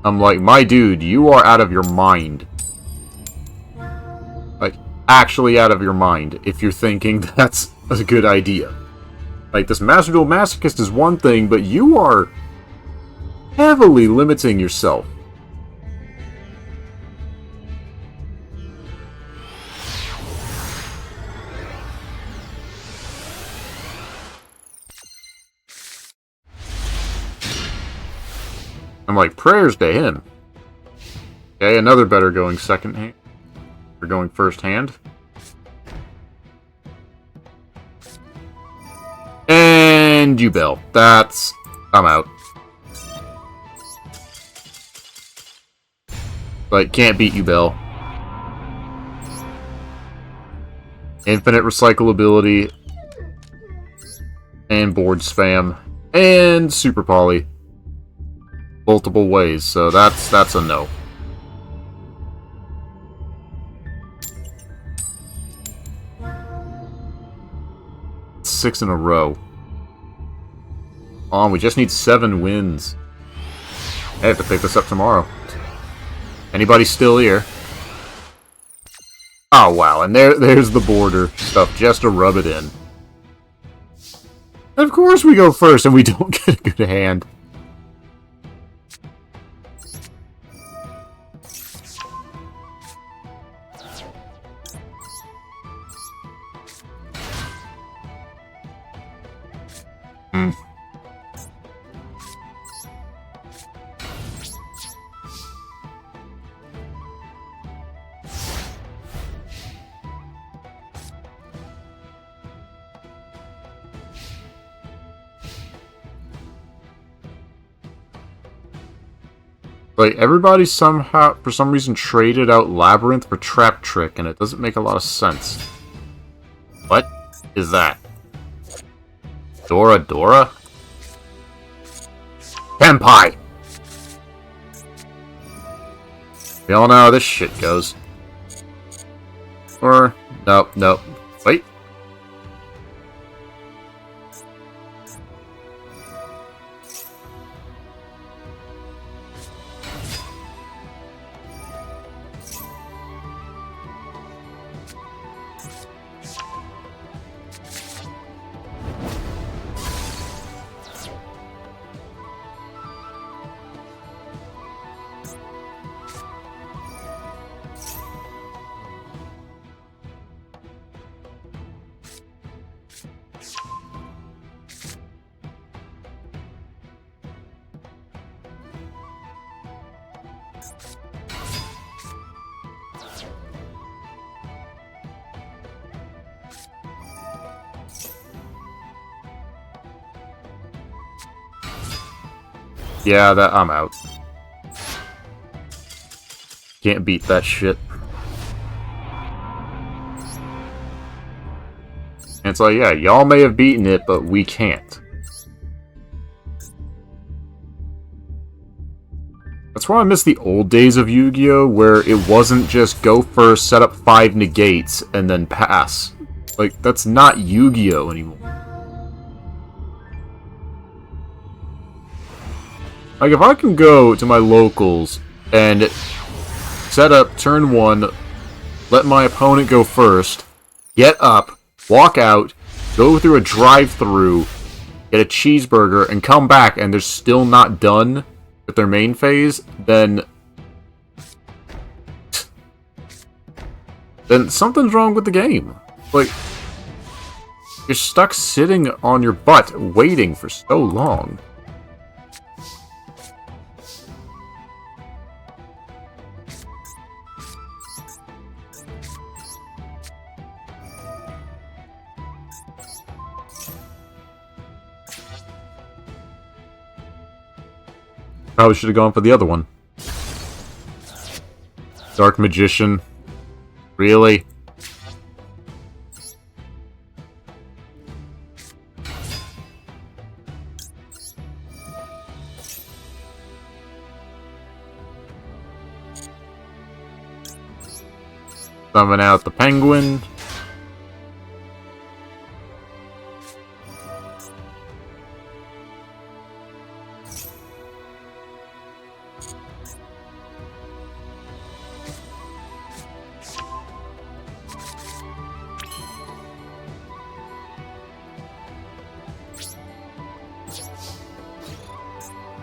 I'm like, my dude, you are out of your mind. Like, actually out of your mind, if you're thinking that's a good idea. Like, this Master Duel Masochist is one thing, but you are heavily limiting yourself. I'm like, prayers to him. Okay, another better going second hand. Or going first hand. And Yugioh. That's... I'm out. Like, can't beat Yugioh. Infinite recyclability. And board spam. And super poly. Multiple ways, so that's a no. Six in a row. We just need 7 wins. I have to pick this up tomorrow. Anybody still here? Oh wow, and there's the border stuff just to rub it in. Of course we go first and we don't get a good hand. Like, everybody somehow, for some reason, traded out Labyrinth for Trap Trick, and it doesn't make a lot of sense. What is that? Dora Dora? Senpai! We all know how this shit goes. Or, nope, nope. Wait. Yeah, I'm out. Can't beat that shit. And it's like, yeah, y'all may have beaten it, but we can't. That's why I miss the old days of Yu-Gi-Oh! Where it wasn't just go first, set up 5 negates, and then pass. Like, that's not Yu-Gi-Oh! Anymore. Like, if I can go to my locals and set up turn 1, let my opponent go first, get up, walk out, go through a drive-thru, get a cheeseburger, and come back and they're still not done with their main phase, then something's wrong with the game. Like, you're stuck sitting on your butt waiting for so long. Probably should have gone for the other one. Dark Magician. Really? Summon out the penguin.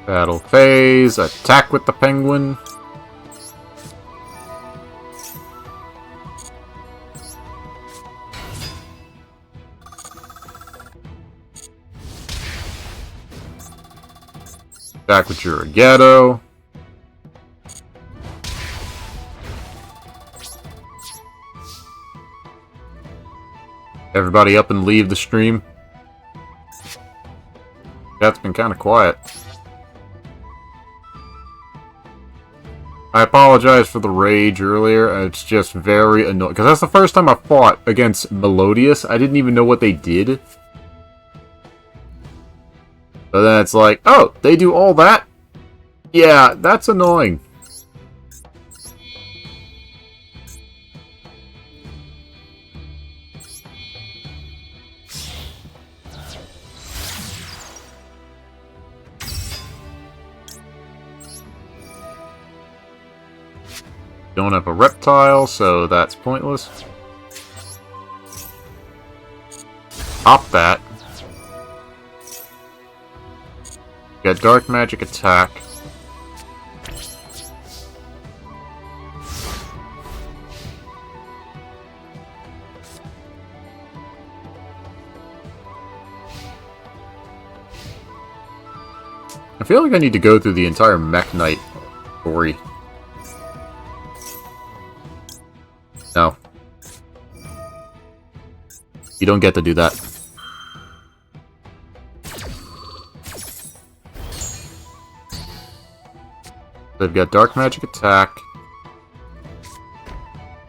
Battle phase, attack with the penguin. Attack with your Yugioh. Everybody up and leave the stream. That's been kind of quiet. I apologize for the rage earlier. It's just very annoying. Because that's the first time I fought against Melodious. I didn't even know what they did. But then it's like, oh, they do all that? Yeah, that's annoying. Don't have a reptile, so that's pointless. Pop that. Got dark magic attack. I feel like I need to go through the entire Mech Knight story. No. You don't get to do that. They've got dark magic attack.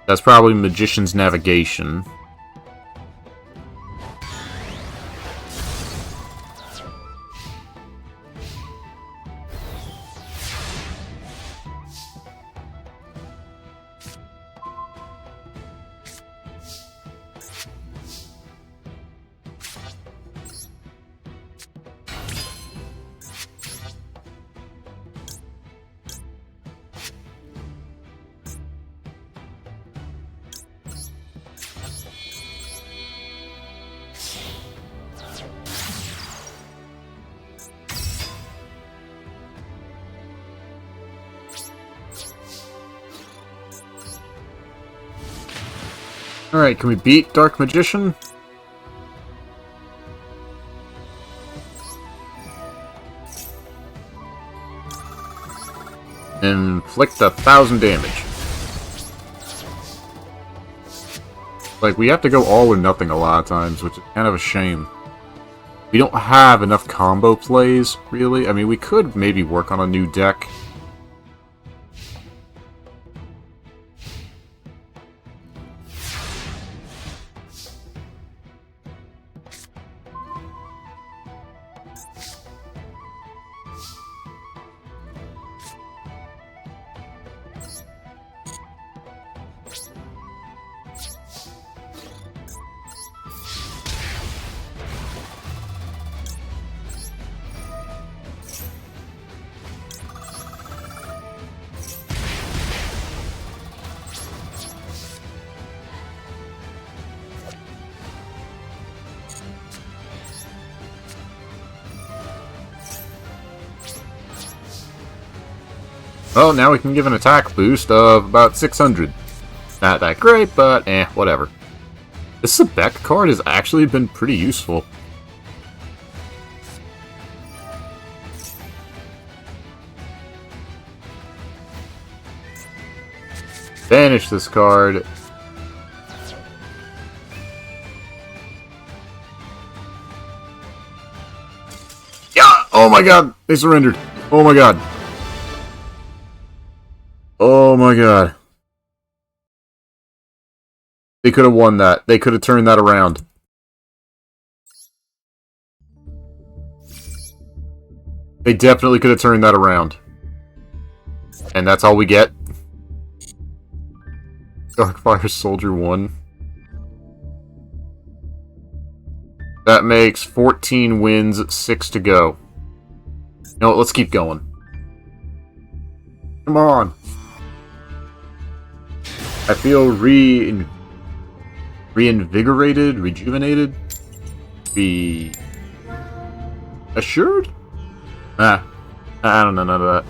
That's probably Magician's Navigation. Alright, can we beat Dark Magician? Inflict 1,000 damage. Like, we have to go all or nothing a lot of times, which is kind of a shame. We don't have enough combo plays, really. I mean, we could maybe work on a new deck. Well, now we can give an attack boost of about 600. Not that great, but whatever. This Sebek card has actually been pretty useful. Banish this card. Yeah! Oh my god! They surrendered. Oh my god. Oh my god. They could have won that. They could have turned that around. They definitely could have turned that around. And that's all we get? Darkfire Soldier 1. That makes 14 wins, 6 to go. You know what, let's keep going. Come on. I feel reinvigorated, rejuvenated, assured? I don't know none of that.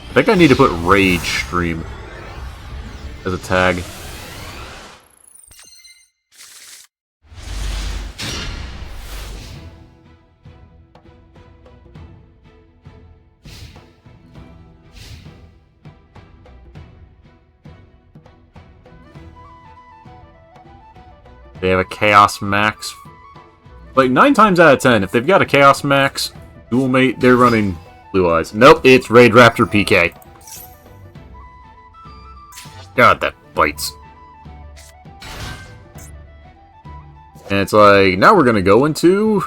I think I need to put Rage Stream as a tag. They have a Chaos Max. Like, 9 times out of 10, if they've got a Chaos Max dual mate, they're running Blue eyes. Nope, it's Raid Raptor PK. God, that bites. And it's like, now we're gonna go into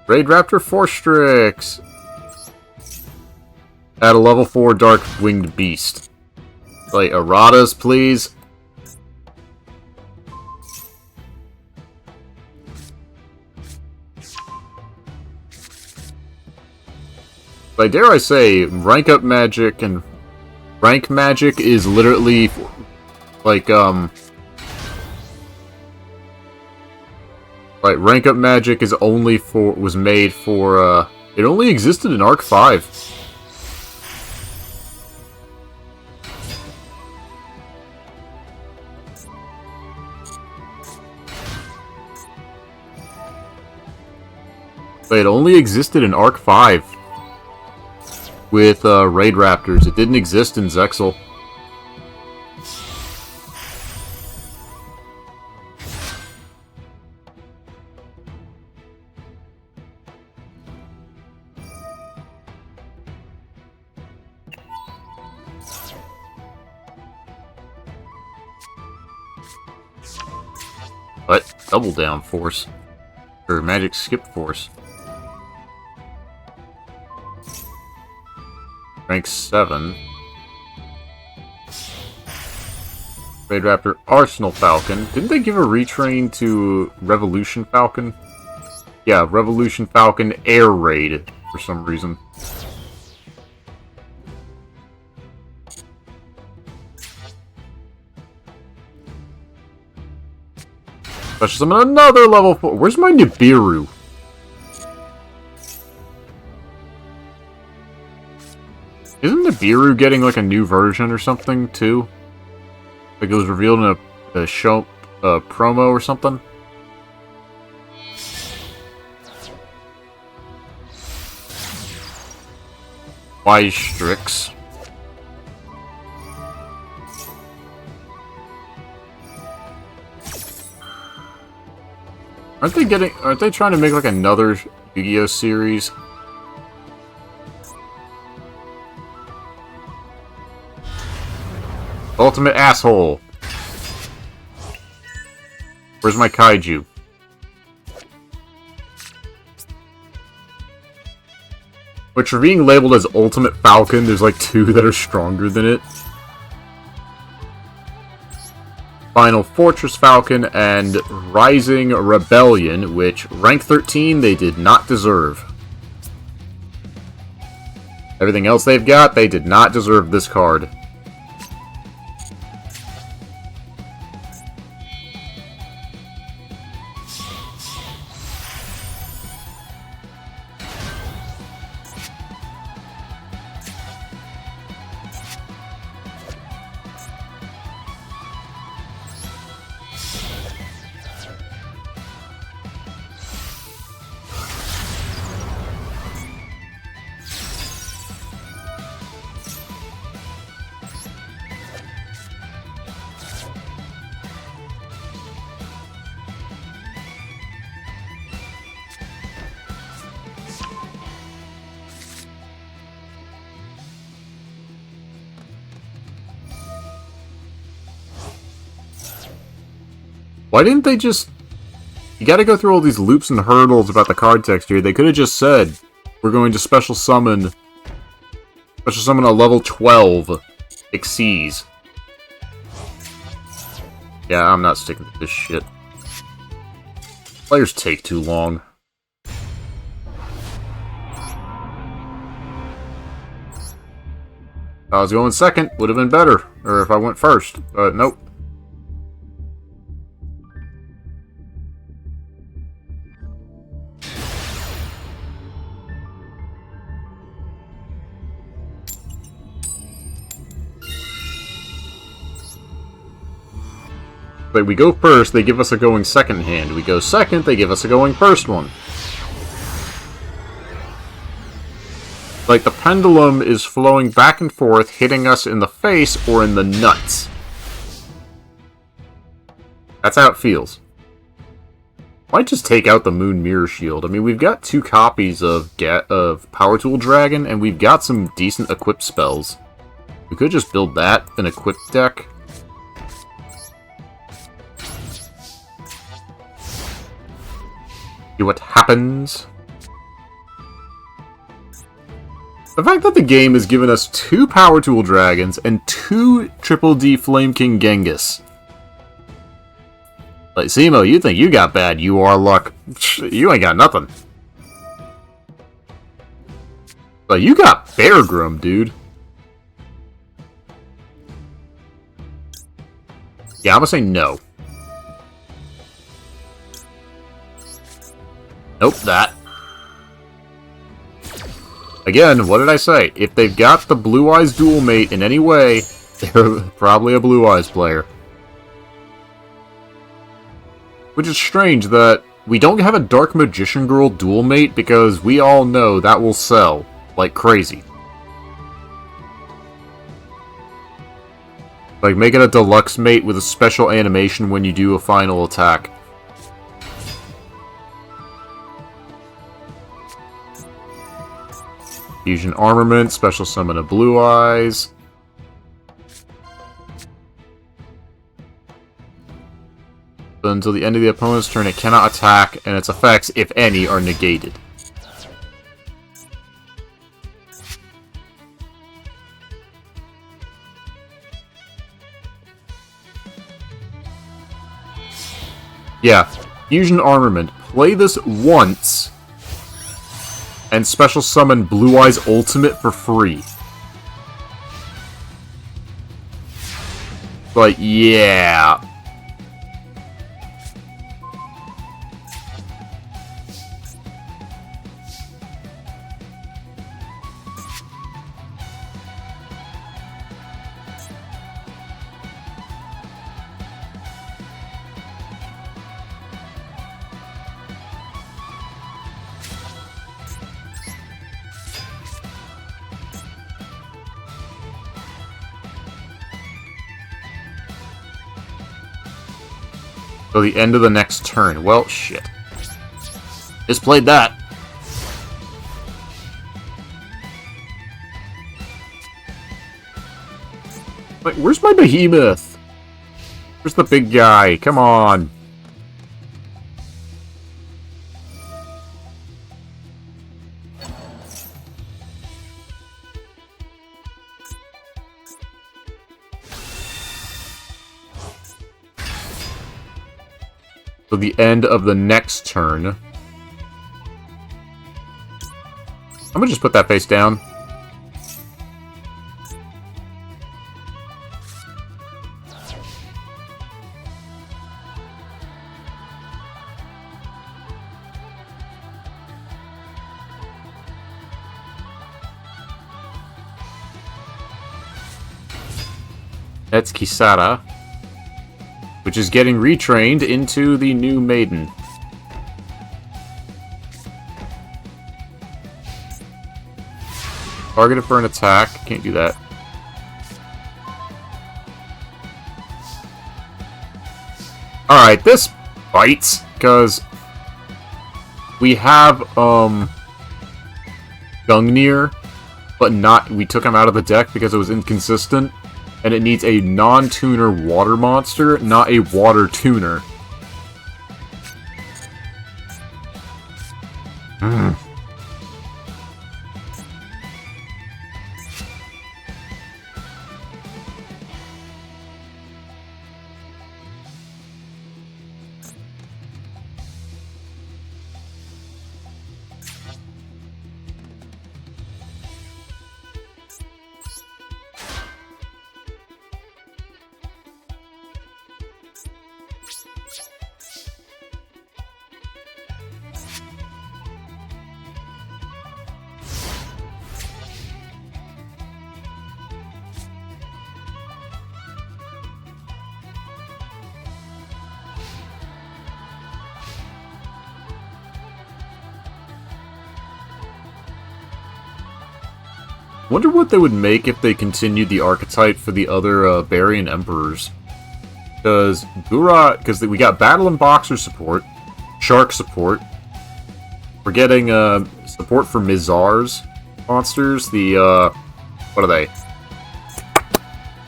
Raid Raptor Forstrix. Add a level 4 Dark Winged Beast. Like, erratas, please. Like, dare I say, rank up magic and rank magic is literally like rank up magic is only was made for it only existed in Arc 5. But it only existed in Arc 5. With Raid Raptors. It didn't exist in Zexal. What? Double down force. Or magic skip force. Rank 7. Raid Raptor Arsenal Falcon. Didn't they give a retrain to Revolution Falcon? Yeah, Revolution Falcon Air Raid for some reason. Special summon another level 4. Where's my Nibiru? Isn't Nibiru getting like a new version or something too? Like it was revealed in a show, promo or something? Why Strix? Aren't they trying to make like another Yu-Gi-Oh series? Ultimate asshole. Where's my kaiju? Which for being labeled as Ultimate Falcon, there's like 2 that are stronger than it. Final Fortress Falcon and Rising Rebellion, which rank 13 they did not deserve. Everything else they've got, they did not deserve this card. Why didn't they just... You gotta go through all these loops and hurdles about the card texture. They could have just said, we're going to special summon a level 12 Xyz. Yeah, I'm not sticking to this shit. Players take too long. If I was going second, would have been better. Or if I went first. But nope. Like, we go first, they give us a going second hand. We go second, they give us a going first one. Like, the pendulum is flowing back and forth, hitting us in the face or in the nuts. That's how it feels. Might just take out the Moon Mirror Shield. I mean, we've got 2 copies of Power Tool Dragon, and we've got some decent equipped spells. We could just build that, an equipped deck. See what happens. The fact that the game has given us 2 Power Tool Dragons and 2 Triple D Flame King Genghis. Like, Zemo, you think you got bad, you are luck. You ain't got nothing. But you got Bear Grum, dude. Yeah, I'm gonna say no. Nope, that. Again, what did I say? If they've got the Blue Eyes dual mate in any way, they're probably a Blue Eyes player. Which is strange that we don't have a Dark Magician Girl dual mate because we all know that will sell like crazy. Like, make it a deluxe mate with a special animation when you do a final attack. Fusion Armament, special summon a Blue Eyes. But until the end of the opponent's turn, it cannot attack, and its effects, if any, are negated. Yeah, Fusion Armament. Play this once, and special summon Blue Eyes Ultimate for free. But yeah. So the end of the next turn. Well, shit. Just played that. Wait, where's my behemoth? Where's the big guy? Come on. So the end of the next turn. I'm gonna just put that face down. That's Kisara, which is getting retrained into the new maiden. Targeted for an attack. Can't do that. Alright, this bites, because we have, Gungnir, but not, we took him out of the deck because it was inconsistent. And it needs a non-tuner water monster, not a water tuner. Wonder what they would make if they continued the archetype for the other Barian Emperors. Because we got Battle and Boxer support, Shark support. We're getting support for Mizar's monsters. The what are they?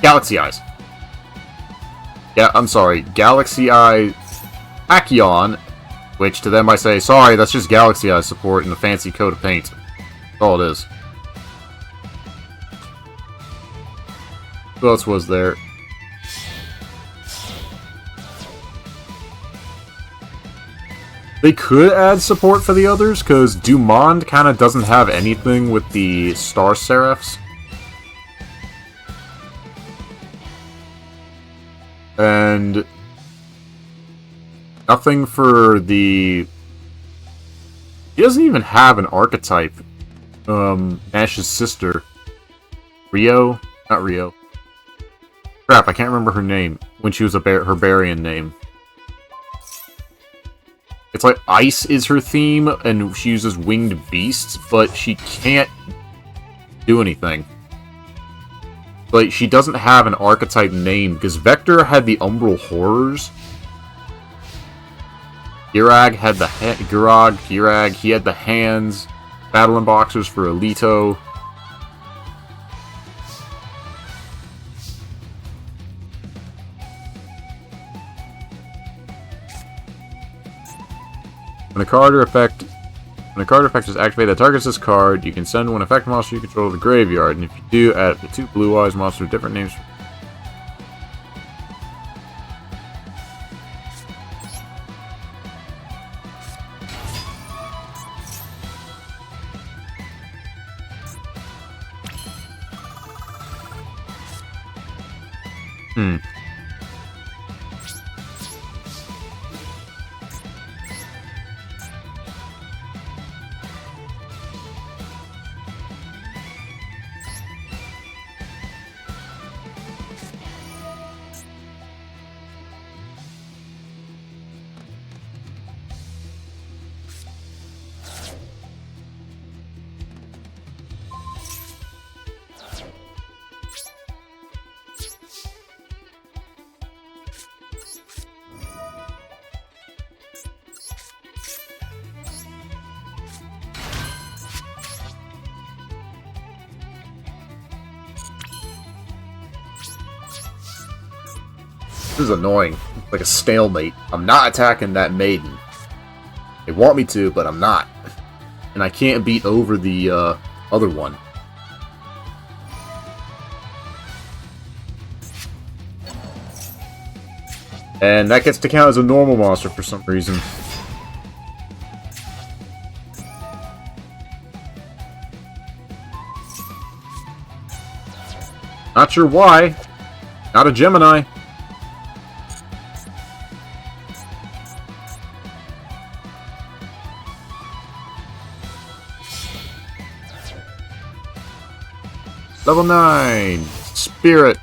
Galaxy Eyes. Yeah, I'm sorry. Galaxy Eye Pachyon, which to them I say, sorry, that's just Galaxy Eye support in a fancy coat of paint. That's all it is. Who else was there? They could add support for the others, because Dumond kind of doesn't have anything with the Star Seraphs. And nothing for the... He doesn't even have an archetype. Nash's sister. Rio? Not Rio. Crap, I can't remember her name. When she was her Barian name. It's like ice is her theme, and she uses winged beasts, but she can't do anything. Like, she doesn't have an archetype name, because Vector had the Umbral Horrors. Girag had the Girag, he had the hands, battling boxers for Alito. When a card effect is activated that targets this card, you can send one effect monster you control to the graveyard, and if you do, add the 2 Blue Eyes monsters with different names. This is annoying. It's like a stalemate. I'm not attacking that maiden. They want me to, but I'm not. And I can't beat over the other one. And that gets to count as a normal monster for some reason. Not sure why. Not a Gemini. Level 9! Spirit!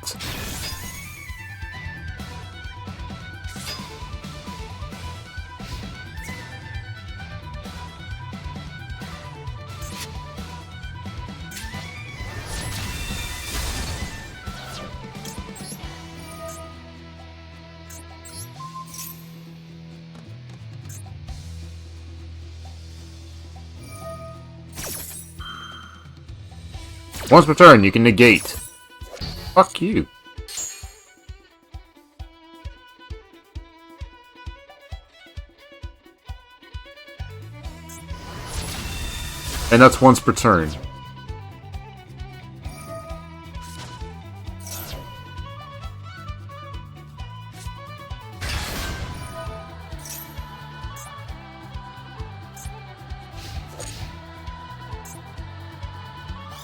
Once per turn, you can negate. Fuck you. And that's once per turn.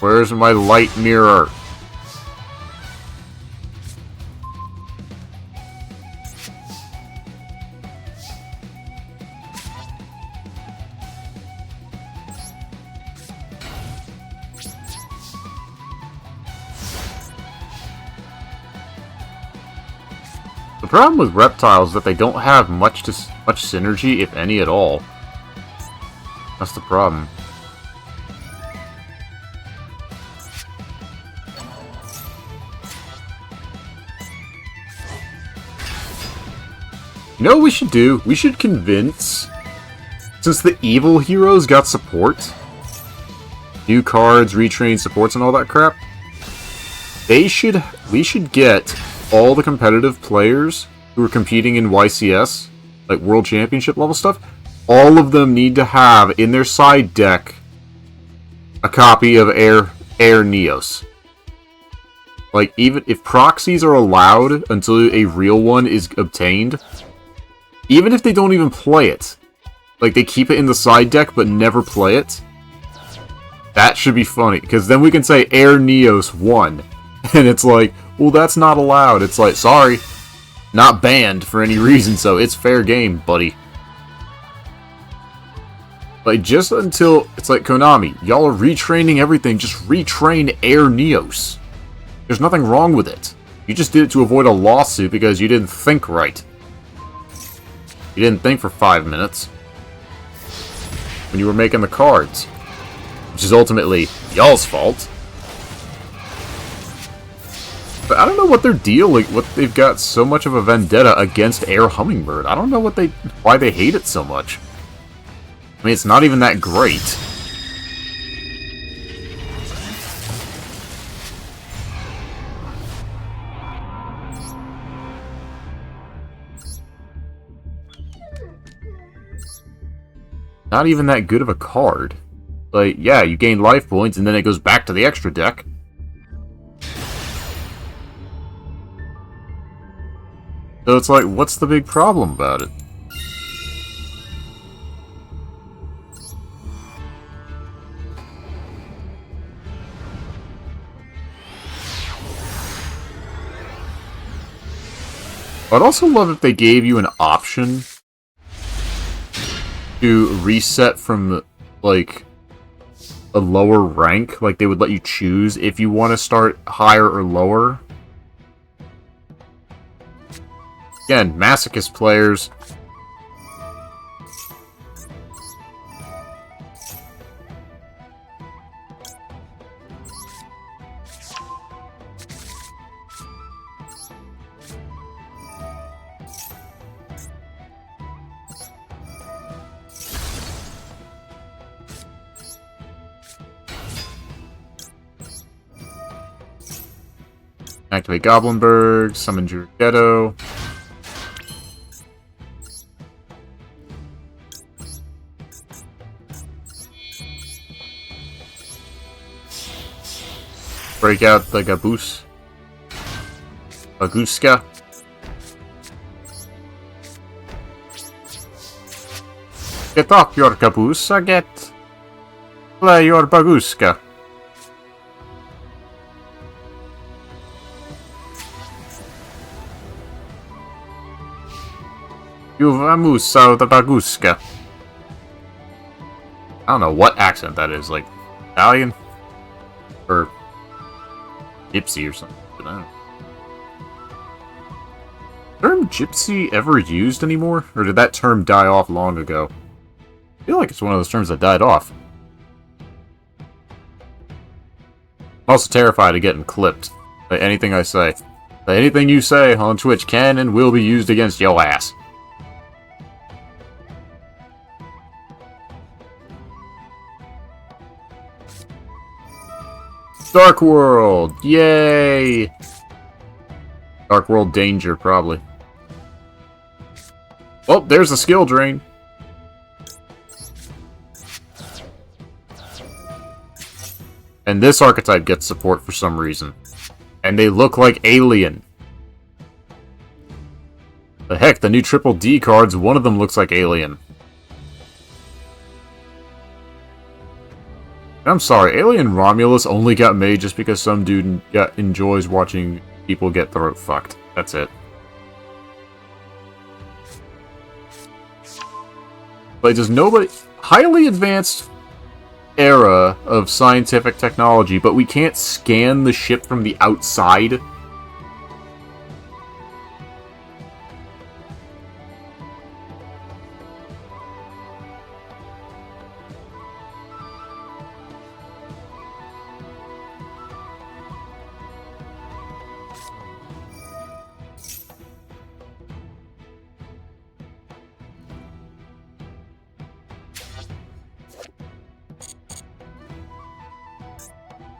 Where's my light mirror? The problem with reptiles is that they don't have much synergy, if any at all. That's the problem. You know what we should do? We should convince since the evil heroes got support, new cards, retrain supports, and all that crap, we should get all the competitive players who are competing in YCS, like World Championship level stuff, all of them need to have in their side deck a copy of Air Neos. Like, even if proxies are allowed until a real one is obtained, even if they don't even play it, like they keep it in the side deck but never play it, that should be funny, because then we can say Air Neos won. And it's like, well, that's not allowed. It's like, sorry, not banned for any reason, so it's fair game, buddy. Like, just until, it's like, Konami, y'all are retraining everything, just retrain Air Neos. There's nothing wrong with it. You just did it to avoid a lawsuit because you didn't think right. You didn't think for 5 minutes. When you were making the cards. Which is ultimately y'all's fault. But I don't know what their deal, like, what they've got so much of a vendetta against Air Hummingbird. I don't know why they hate it so much. I mean, it's not even that great. Not even that good of a card. Like, yeah, you gain life points, and then it goes back to the extra deck. So it's like, what's the big problem about it? I'd also love if they gave you an option to reset from, like, a lower rank. Like, they would let you choose if you want to start higher or lower. Again, Masochist players. Activate Goblinberg, summon Yugioh. Break out the Gabuska. Get off your Gabuska, play your Baguska. You vamoose out the Baguska. I don't know what accent that is, like Italian? Or Gypsy or something. But I don't know. Term Gypsy ever used anymore? Or did that term die off long ago? I feel like it's one of those terms that died off. I'm also terrified of getting clipped by anything I say. But anything you say on Twitch can and will be used against your ass. Dark World! Yay! Dark World Danger, probably. Well, there's the skill drain. And this archetype gets support for some reason. And they look like Alien. The heck, the new Triple D cards, one of them looks like Alien. I'm sorry, Alien Romulus only got made just because some dude enjoys watching people get throat fucked. That's it. Like, does nobody... Highly advanced era of scientific technology, but we can't scan the ship from the outside?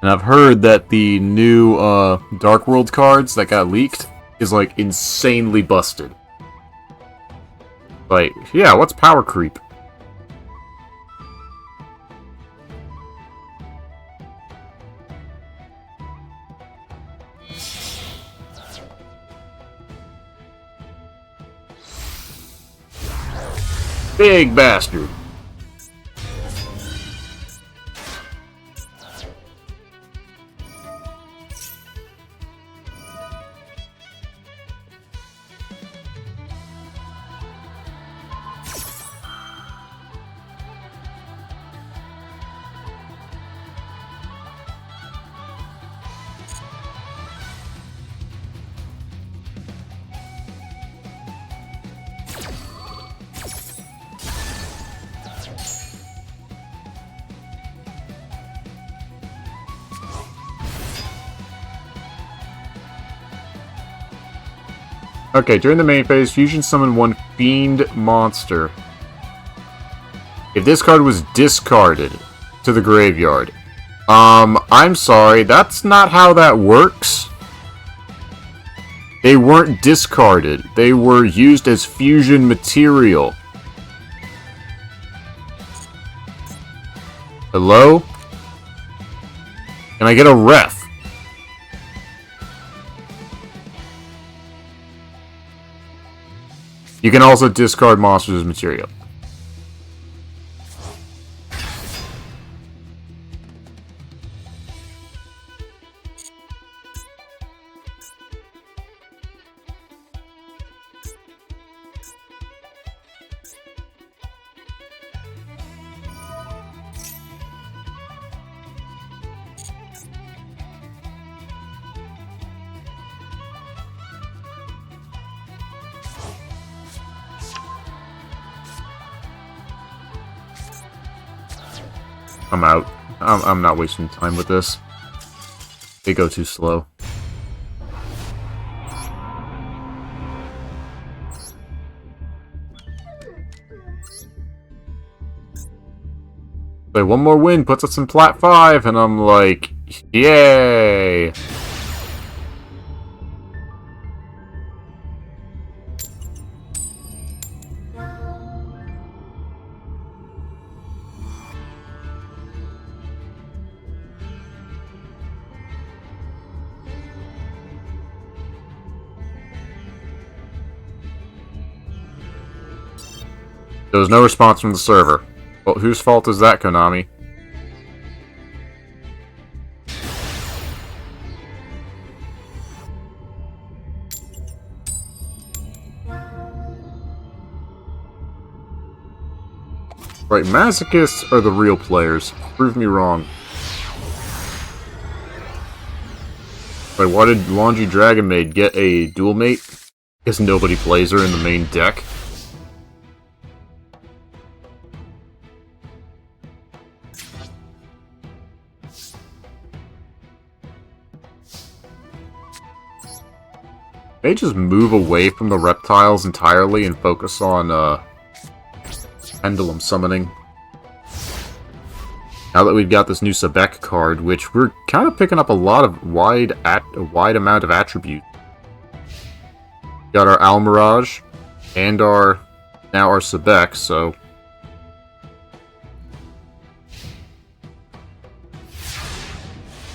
And I've heard that the new Dark World cards that got leaked is like insanely busted. Like, yeah, what's power creep? Big bastard. Okay, during the main phase, Fusion summon one Fiend monster. If this card was discarded to the graveyard, I'm sorry, that's not how that works. They weren't discarded. They were used as fusion material. Hello? Can I get a ref? You can also discard monsters as material. I'm out. I'm not wasting time with this. They go too slow. Like, one more win puts us in Plat 5, and I'm like, yay! There was no response from the server. Well, whose fault is that, Konami? Right, Masochists are the real players. Prove me wrong. Like, why did Laundry Dragon Maid get a dual mate? Because nobody plays her in the main deck. They just move away from the reptiles entirely and focus on pendulum summoning. Now that we've got this new Sebek card, which we're kind of picking up a lot of wide amount of attributes. Got our Almirage and now our Sebek, so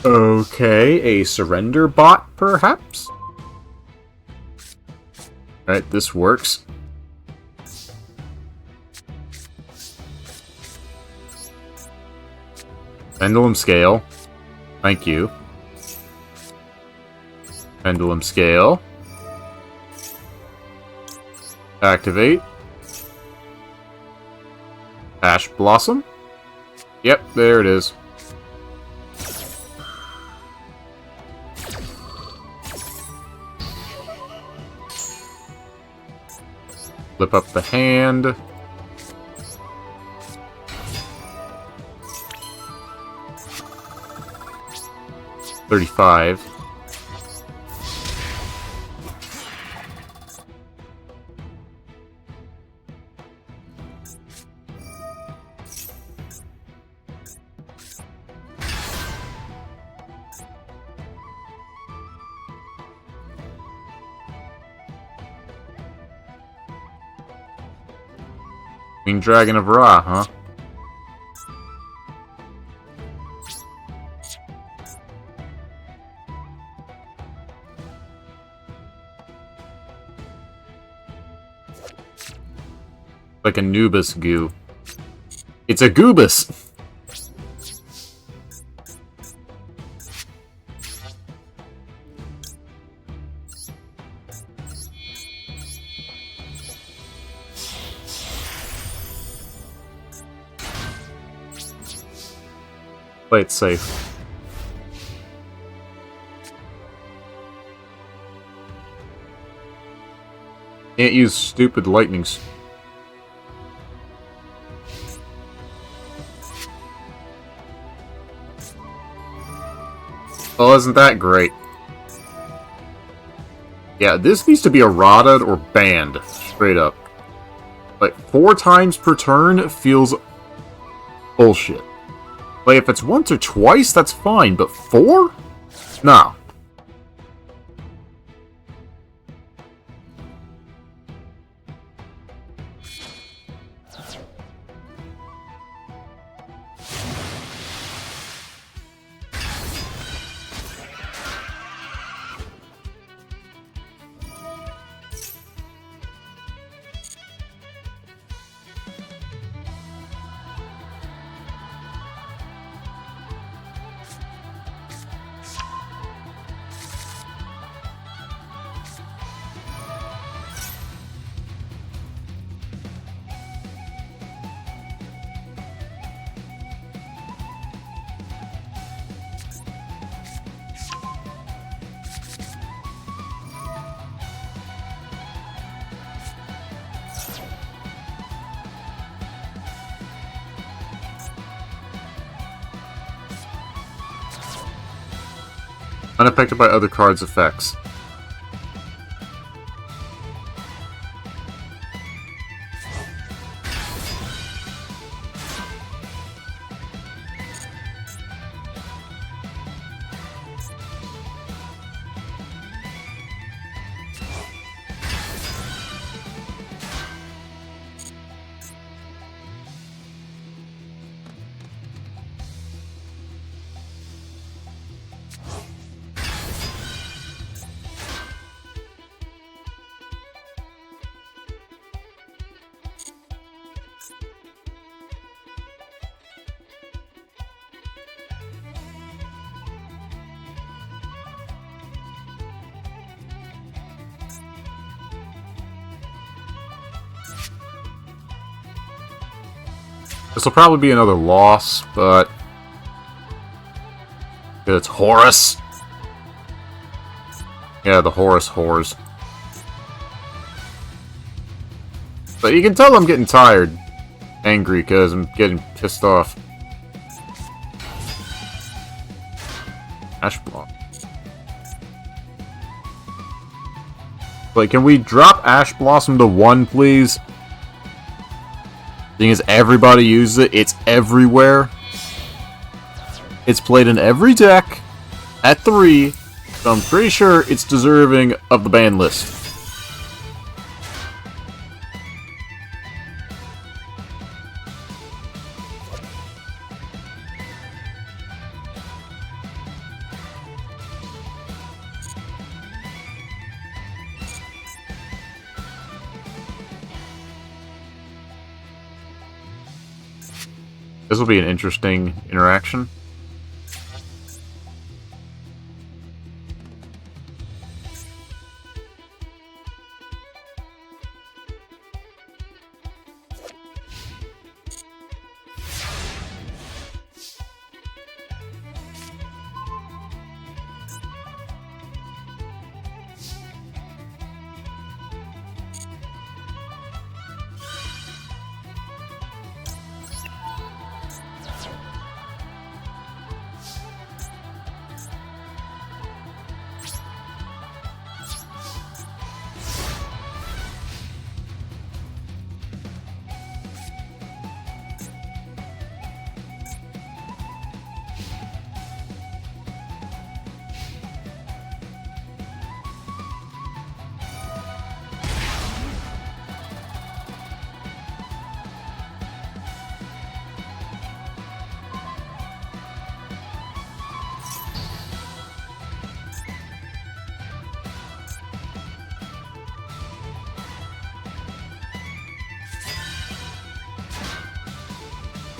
okay, a surrender bot perhaps? Alright, this works. Pendulum Scale. Thank you. Pendulum Scale. Activate. Ash Blossom. Yep, there it is. Flip up the hand. $35. Winged Dragon of Ra, huh? Like Anubis goo. It's a goobus! Play it safe. Can't use stupid lightnings. Well, isn't that great? Yeah, this needs to be errata or banned, straight up. Like, 4 times per turn feels bullshit. Like, if it's once or twice, that's fine, but 4? No. Unaffected by other cards' effects. This will probably be another loss, but it's Horus. Yeah, the Horus whores. But you can tell I'm getting tired, angry, because I'm getting pissed off. Ash Block. Like, can we drop Ash Blossom to 1, please? Thing is, everybody uses it. It's everywhere. It's played in every deck at 3, so I'm pretty sure it's deserving of the ban list. This will be an interesting interaction.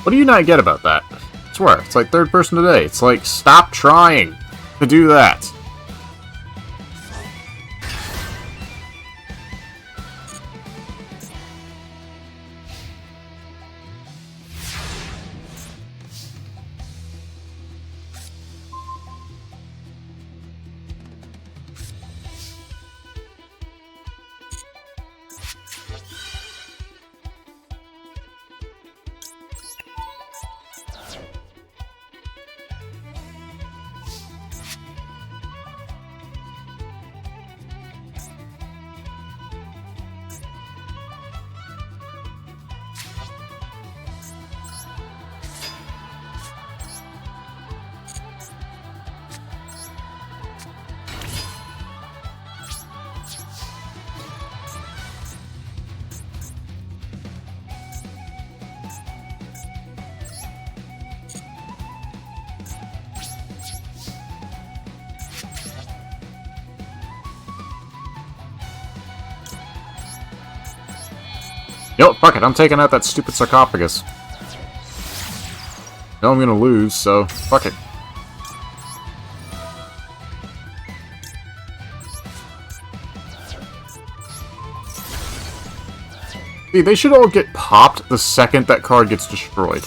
What do you not get about that? I swear, it's like third person today. It's like, stop trying to do that. Yo, fuck it, I'm taking out that stupid sarcophagus. Now I'm gonna lose, so fuck it. See, they should all get popped the second that card gets destroyed.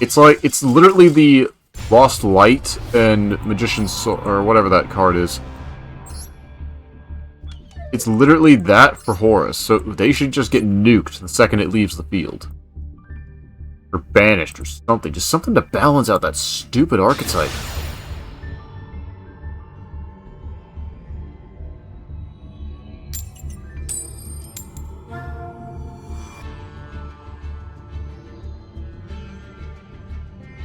It's like, it's literally the Lost Light and Magician's Soul, or whatever that card is. It's literally that for Horus, so they should just get nuked the second it leaves the field. Or banished or something, just something to balance out that stupid archetype.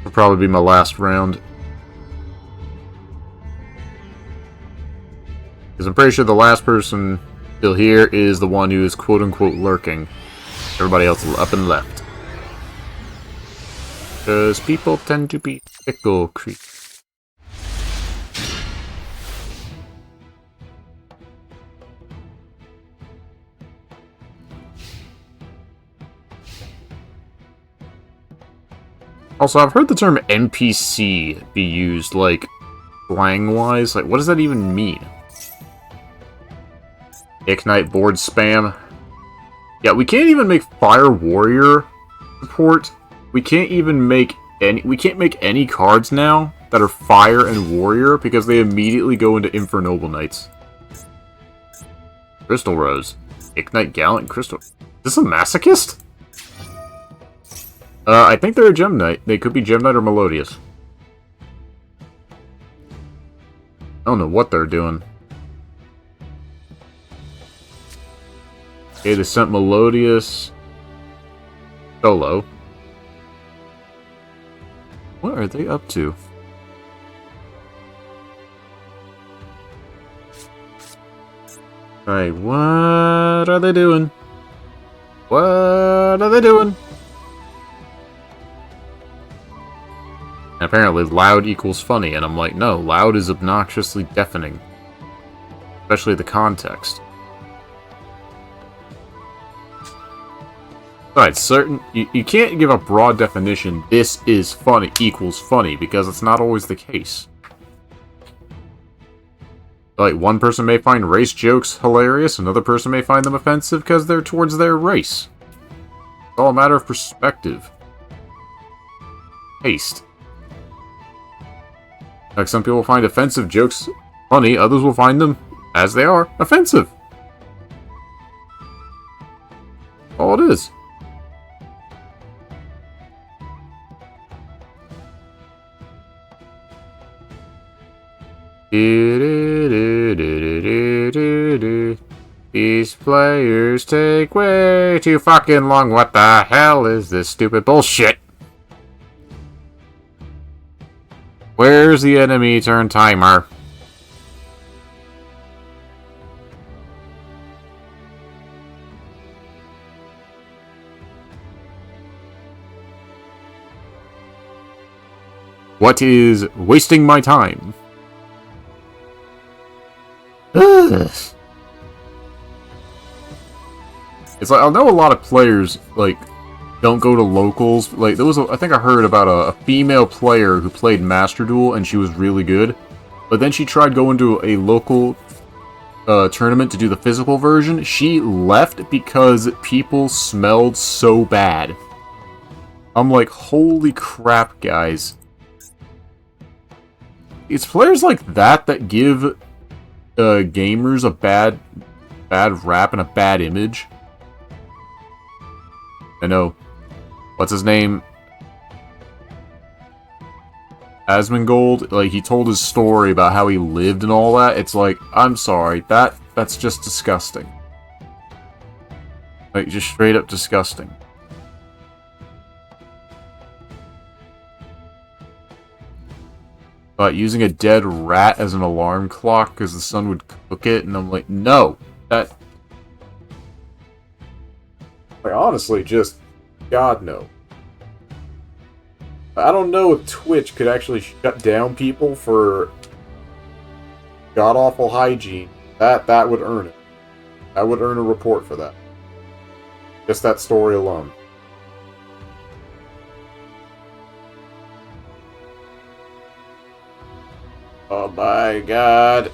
Will probably be my last round. Because I'm pretty sure the last person still here is the one who is quote-unquote lurking. Everybody else is up and left. Because people tend to be fickle creatures. Also, I've heard the term NPC be used, like, slang-wise. Like, what does that even mean? Ignite board spam. Yeah, we can't even make Fire Warrior support. We can't even make any. We can't make any cards now that are Fire and Warrior because they immediately go into Infernoble Knights. Crystal Rose. Ignite Gallant Crystal. Is this a Masochist? I think they're a Gem Knight. They could be Gem Knight or Melodious. I don't know what they're doing. Okay, they sent Melodious solo. What are they up to? Alright, what are they doing? What are they doing? And apparently loud equals funny, and I'm like, no, loud is obnoxiously deafening. Especially the context. Besides, you can't give a broad definition, this is funny equals funny, because it's not always the case. Like, one person may find race jokes hilarious, another person may find them offensive because they're towards their race. It's all a matter of perspective. Taste. Like, some people find offensive jokes funny, others will find them, as they are, offensive. All it is. These players take way too fucking long. What the hell is this stupid bullshit? Where's the enemy turn timer? What is wasting my time? Ugh. It's like, I know a lot of players, like, don't go to locals. Like, there was, I think I heard about a female player who played Master Duel, and she was really good. But then she tried going to a local tournament to do the physical version. She left because people smelled so bad. I'm like, holy crap, guys. It's players like that give gamers a bad rap and a bad image. I know. What's his name? Asmongold, like, he told his story about how he lived and all that. It's like, I'm sorry, that's just disgusting. Like, just straight up disgusting. But using a dead rat as an alarm clock because the sun would cook it, and I'm like, no, that... Like, honestly, just, God, no. I don't know if Twitch could actually shut down people for god-awful hygiene. That would earn it. I would earn a report for that. Just that story alone. Oh my god.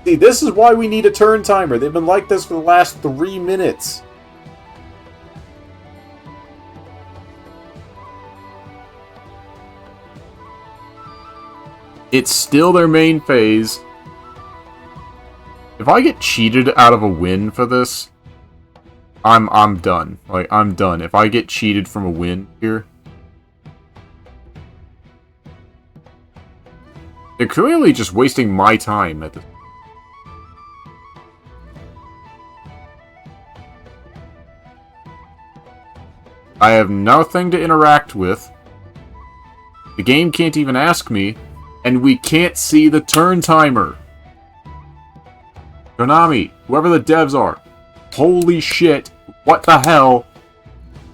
See, this is why we need a turn timer. They've been like this for the last 3 minutes. It's still their main phase. If I get cheated out of a win for this, I'm done. Like, I'm done. If I get cheated from a win here, they're clearly just wasting my time at this. I have nothing to interact with. The game can't even ask me, and we can't see the turn timer. Konami, whoever the devs are, holy shit, what the hell?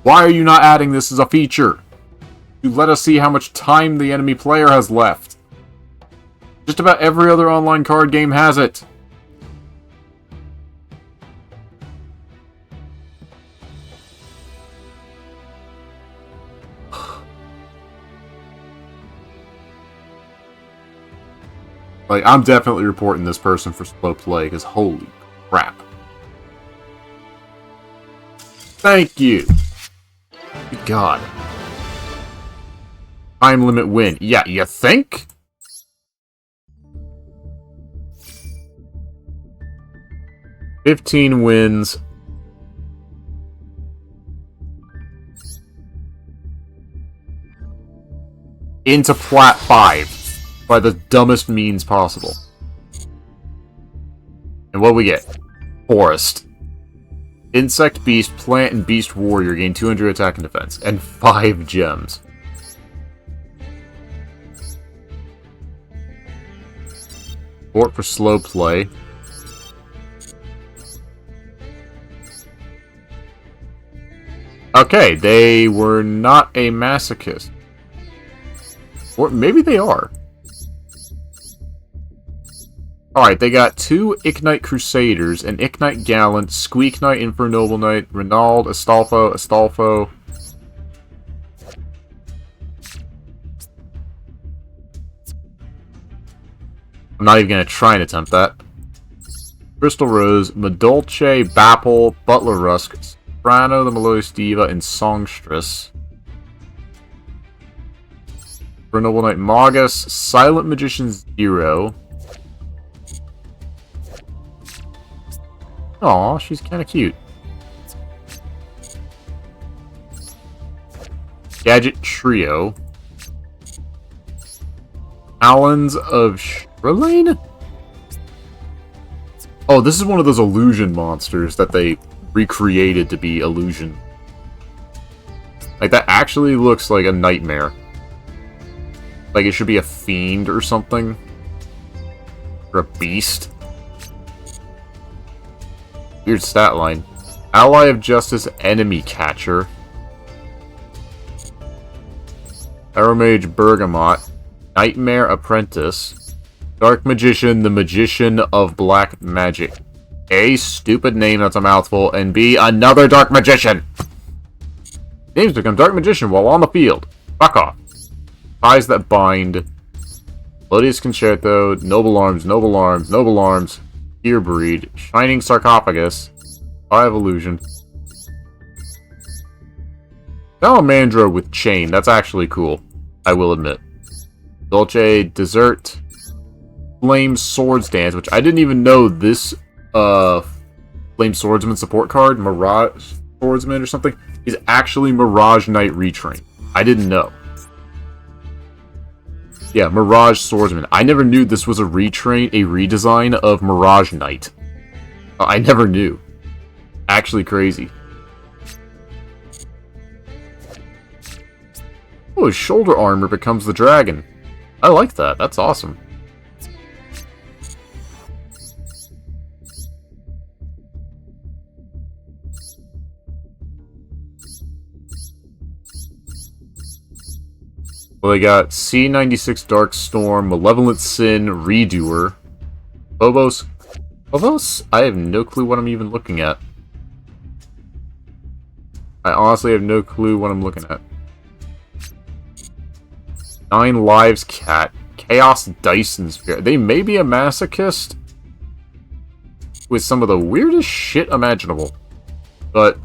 Why are you not adding this as a feature? To let us see how much time the enemy player has left. Just about every other online card game has it. Like, I'm definitely reporting this person for slow play, because holy crap. Thank you! Good God. Time limit win. Yeah, you think? $15 wins. Into Plat 5. By the dumbest means possible. And what we get? Forest. Insect, Beast, Plant, and Beast Warrior gain 200 attack and defense. And 5 gems. Fort for slow play. Okay, they were not a masochist. Or maybe they are. Alright, they got 2 Ignite Crusaders, an Ignite Gallant, Squeak Knight, Infernoble Knight, Renald, Astolfo. I'm not even going to try and attempt that. Crystal Rose, Madolce, Bapple, Butler Rusk, Soprano, the Melodious Diva, and Songstress. Infernoble Knight Magus, Silent Magician 0. Aw, she's kind of cute. Gadget Trio. Allens of Shrelane? Oh, this is one of those illusion monsters that they recreated to be illusion. Like, that actually looks like a nightmare. Like, it should be a fiend or something. Or a beast. Weird stat line. Ally of Justice, Enemy Catcher. Arrowmage Bergamot. Nightmare Apprentice. Dark Magician, the Magician of Black Magic. A, stupid name that's a mouthful, and B, another Dark Magician! Names become Dark Magician while on the field. Fuck off. Ties that bind. Melodious Concerto, Noble Arms, Noble Arms, Noble Arms, Earbreed, Shining Sarcophagus, Eye of Illusion. Salamandra with Chain, that's actually cool, I will admit. Dolce Dessert, Flame Swords Dance, which I didn't even know this Flame Swordsman support card, Mirage Swordsman or something, is actually Mirage Knight Retrain. I didn't know. Yeah, Mirage Swordsman. I never knew this was a redesign of Mirage Knight. I never knew. Actually crazy. Oh, his shoulder armor becomes the dragon. I like that. That's awesome. Well, they got C96 Darkstorm, Malevolent Sin, Redoer, Phobos. Phobos? I have no clue what I'm even looking at. I honestly have no clue what I'm looking at. 9 Lives Cat, Chaos Dyson Sphere. They may be a masochist with some of the weirdest shit imaginable. But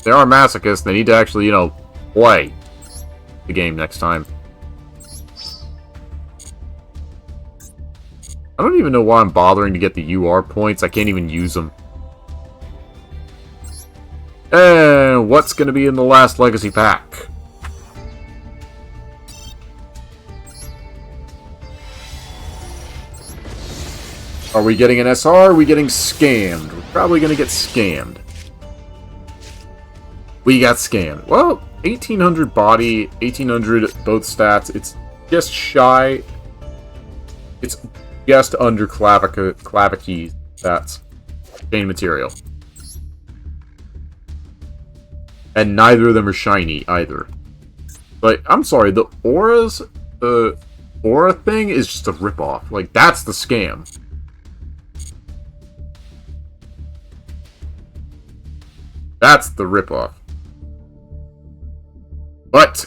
they are masochists, they need to actually, you know, play the game next time. I don't even know why I'm bothering to get the UR points. I can't even use them. And what's going to be in the last Legacy Pack? Are we getting an SR? Are we getting scammed? We're probably going to get scammed. We got scammed. Well, 1800 body, 1800 both stats. It's just shy. It's just under Clavicky stats. Chain material. And neither of them are shiny either. But I'm sorry, the aura thing is just a ripoff. Like, that's the scam. That's the ripoff. But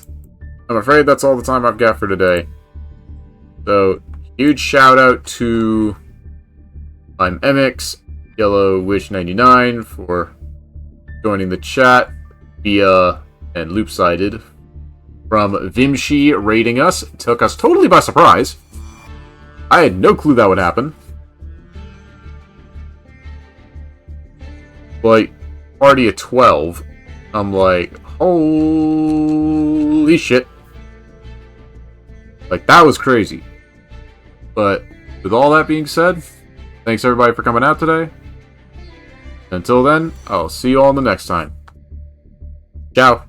I'm afraid that's all the time I've got for today. So, huge shout out to I'm MX, Yellow Wish 99 for joining the chat via and loop-sided. From Vimshi rating us. It took us totally by surprise. I had no clue that would happen. Like, party of 12. I'm like, holy shit. Like, that was crazy. But with all that being said, thanks everybody for coming out today. Until then, I'll see you all in the next time. Ciao.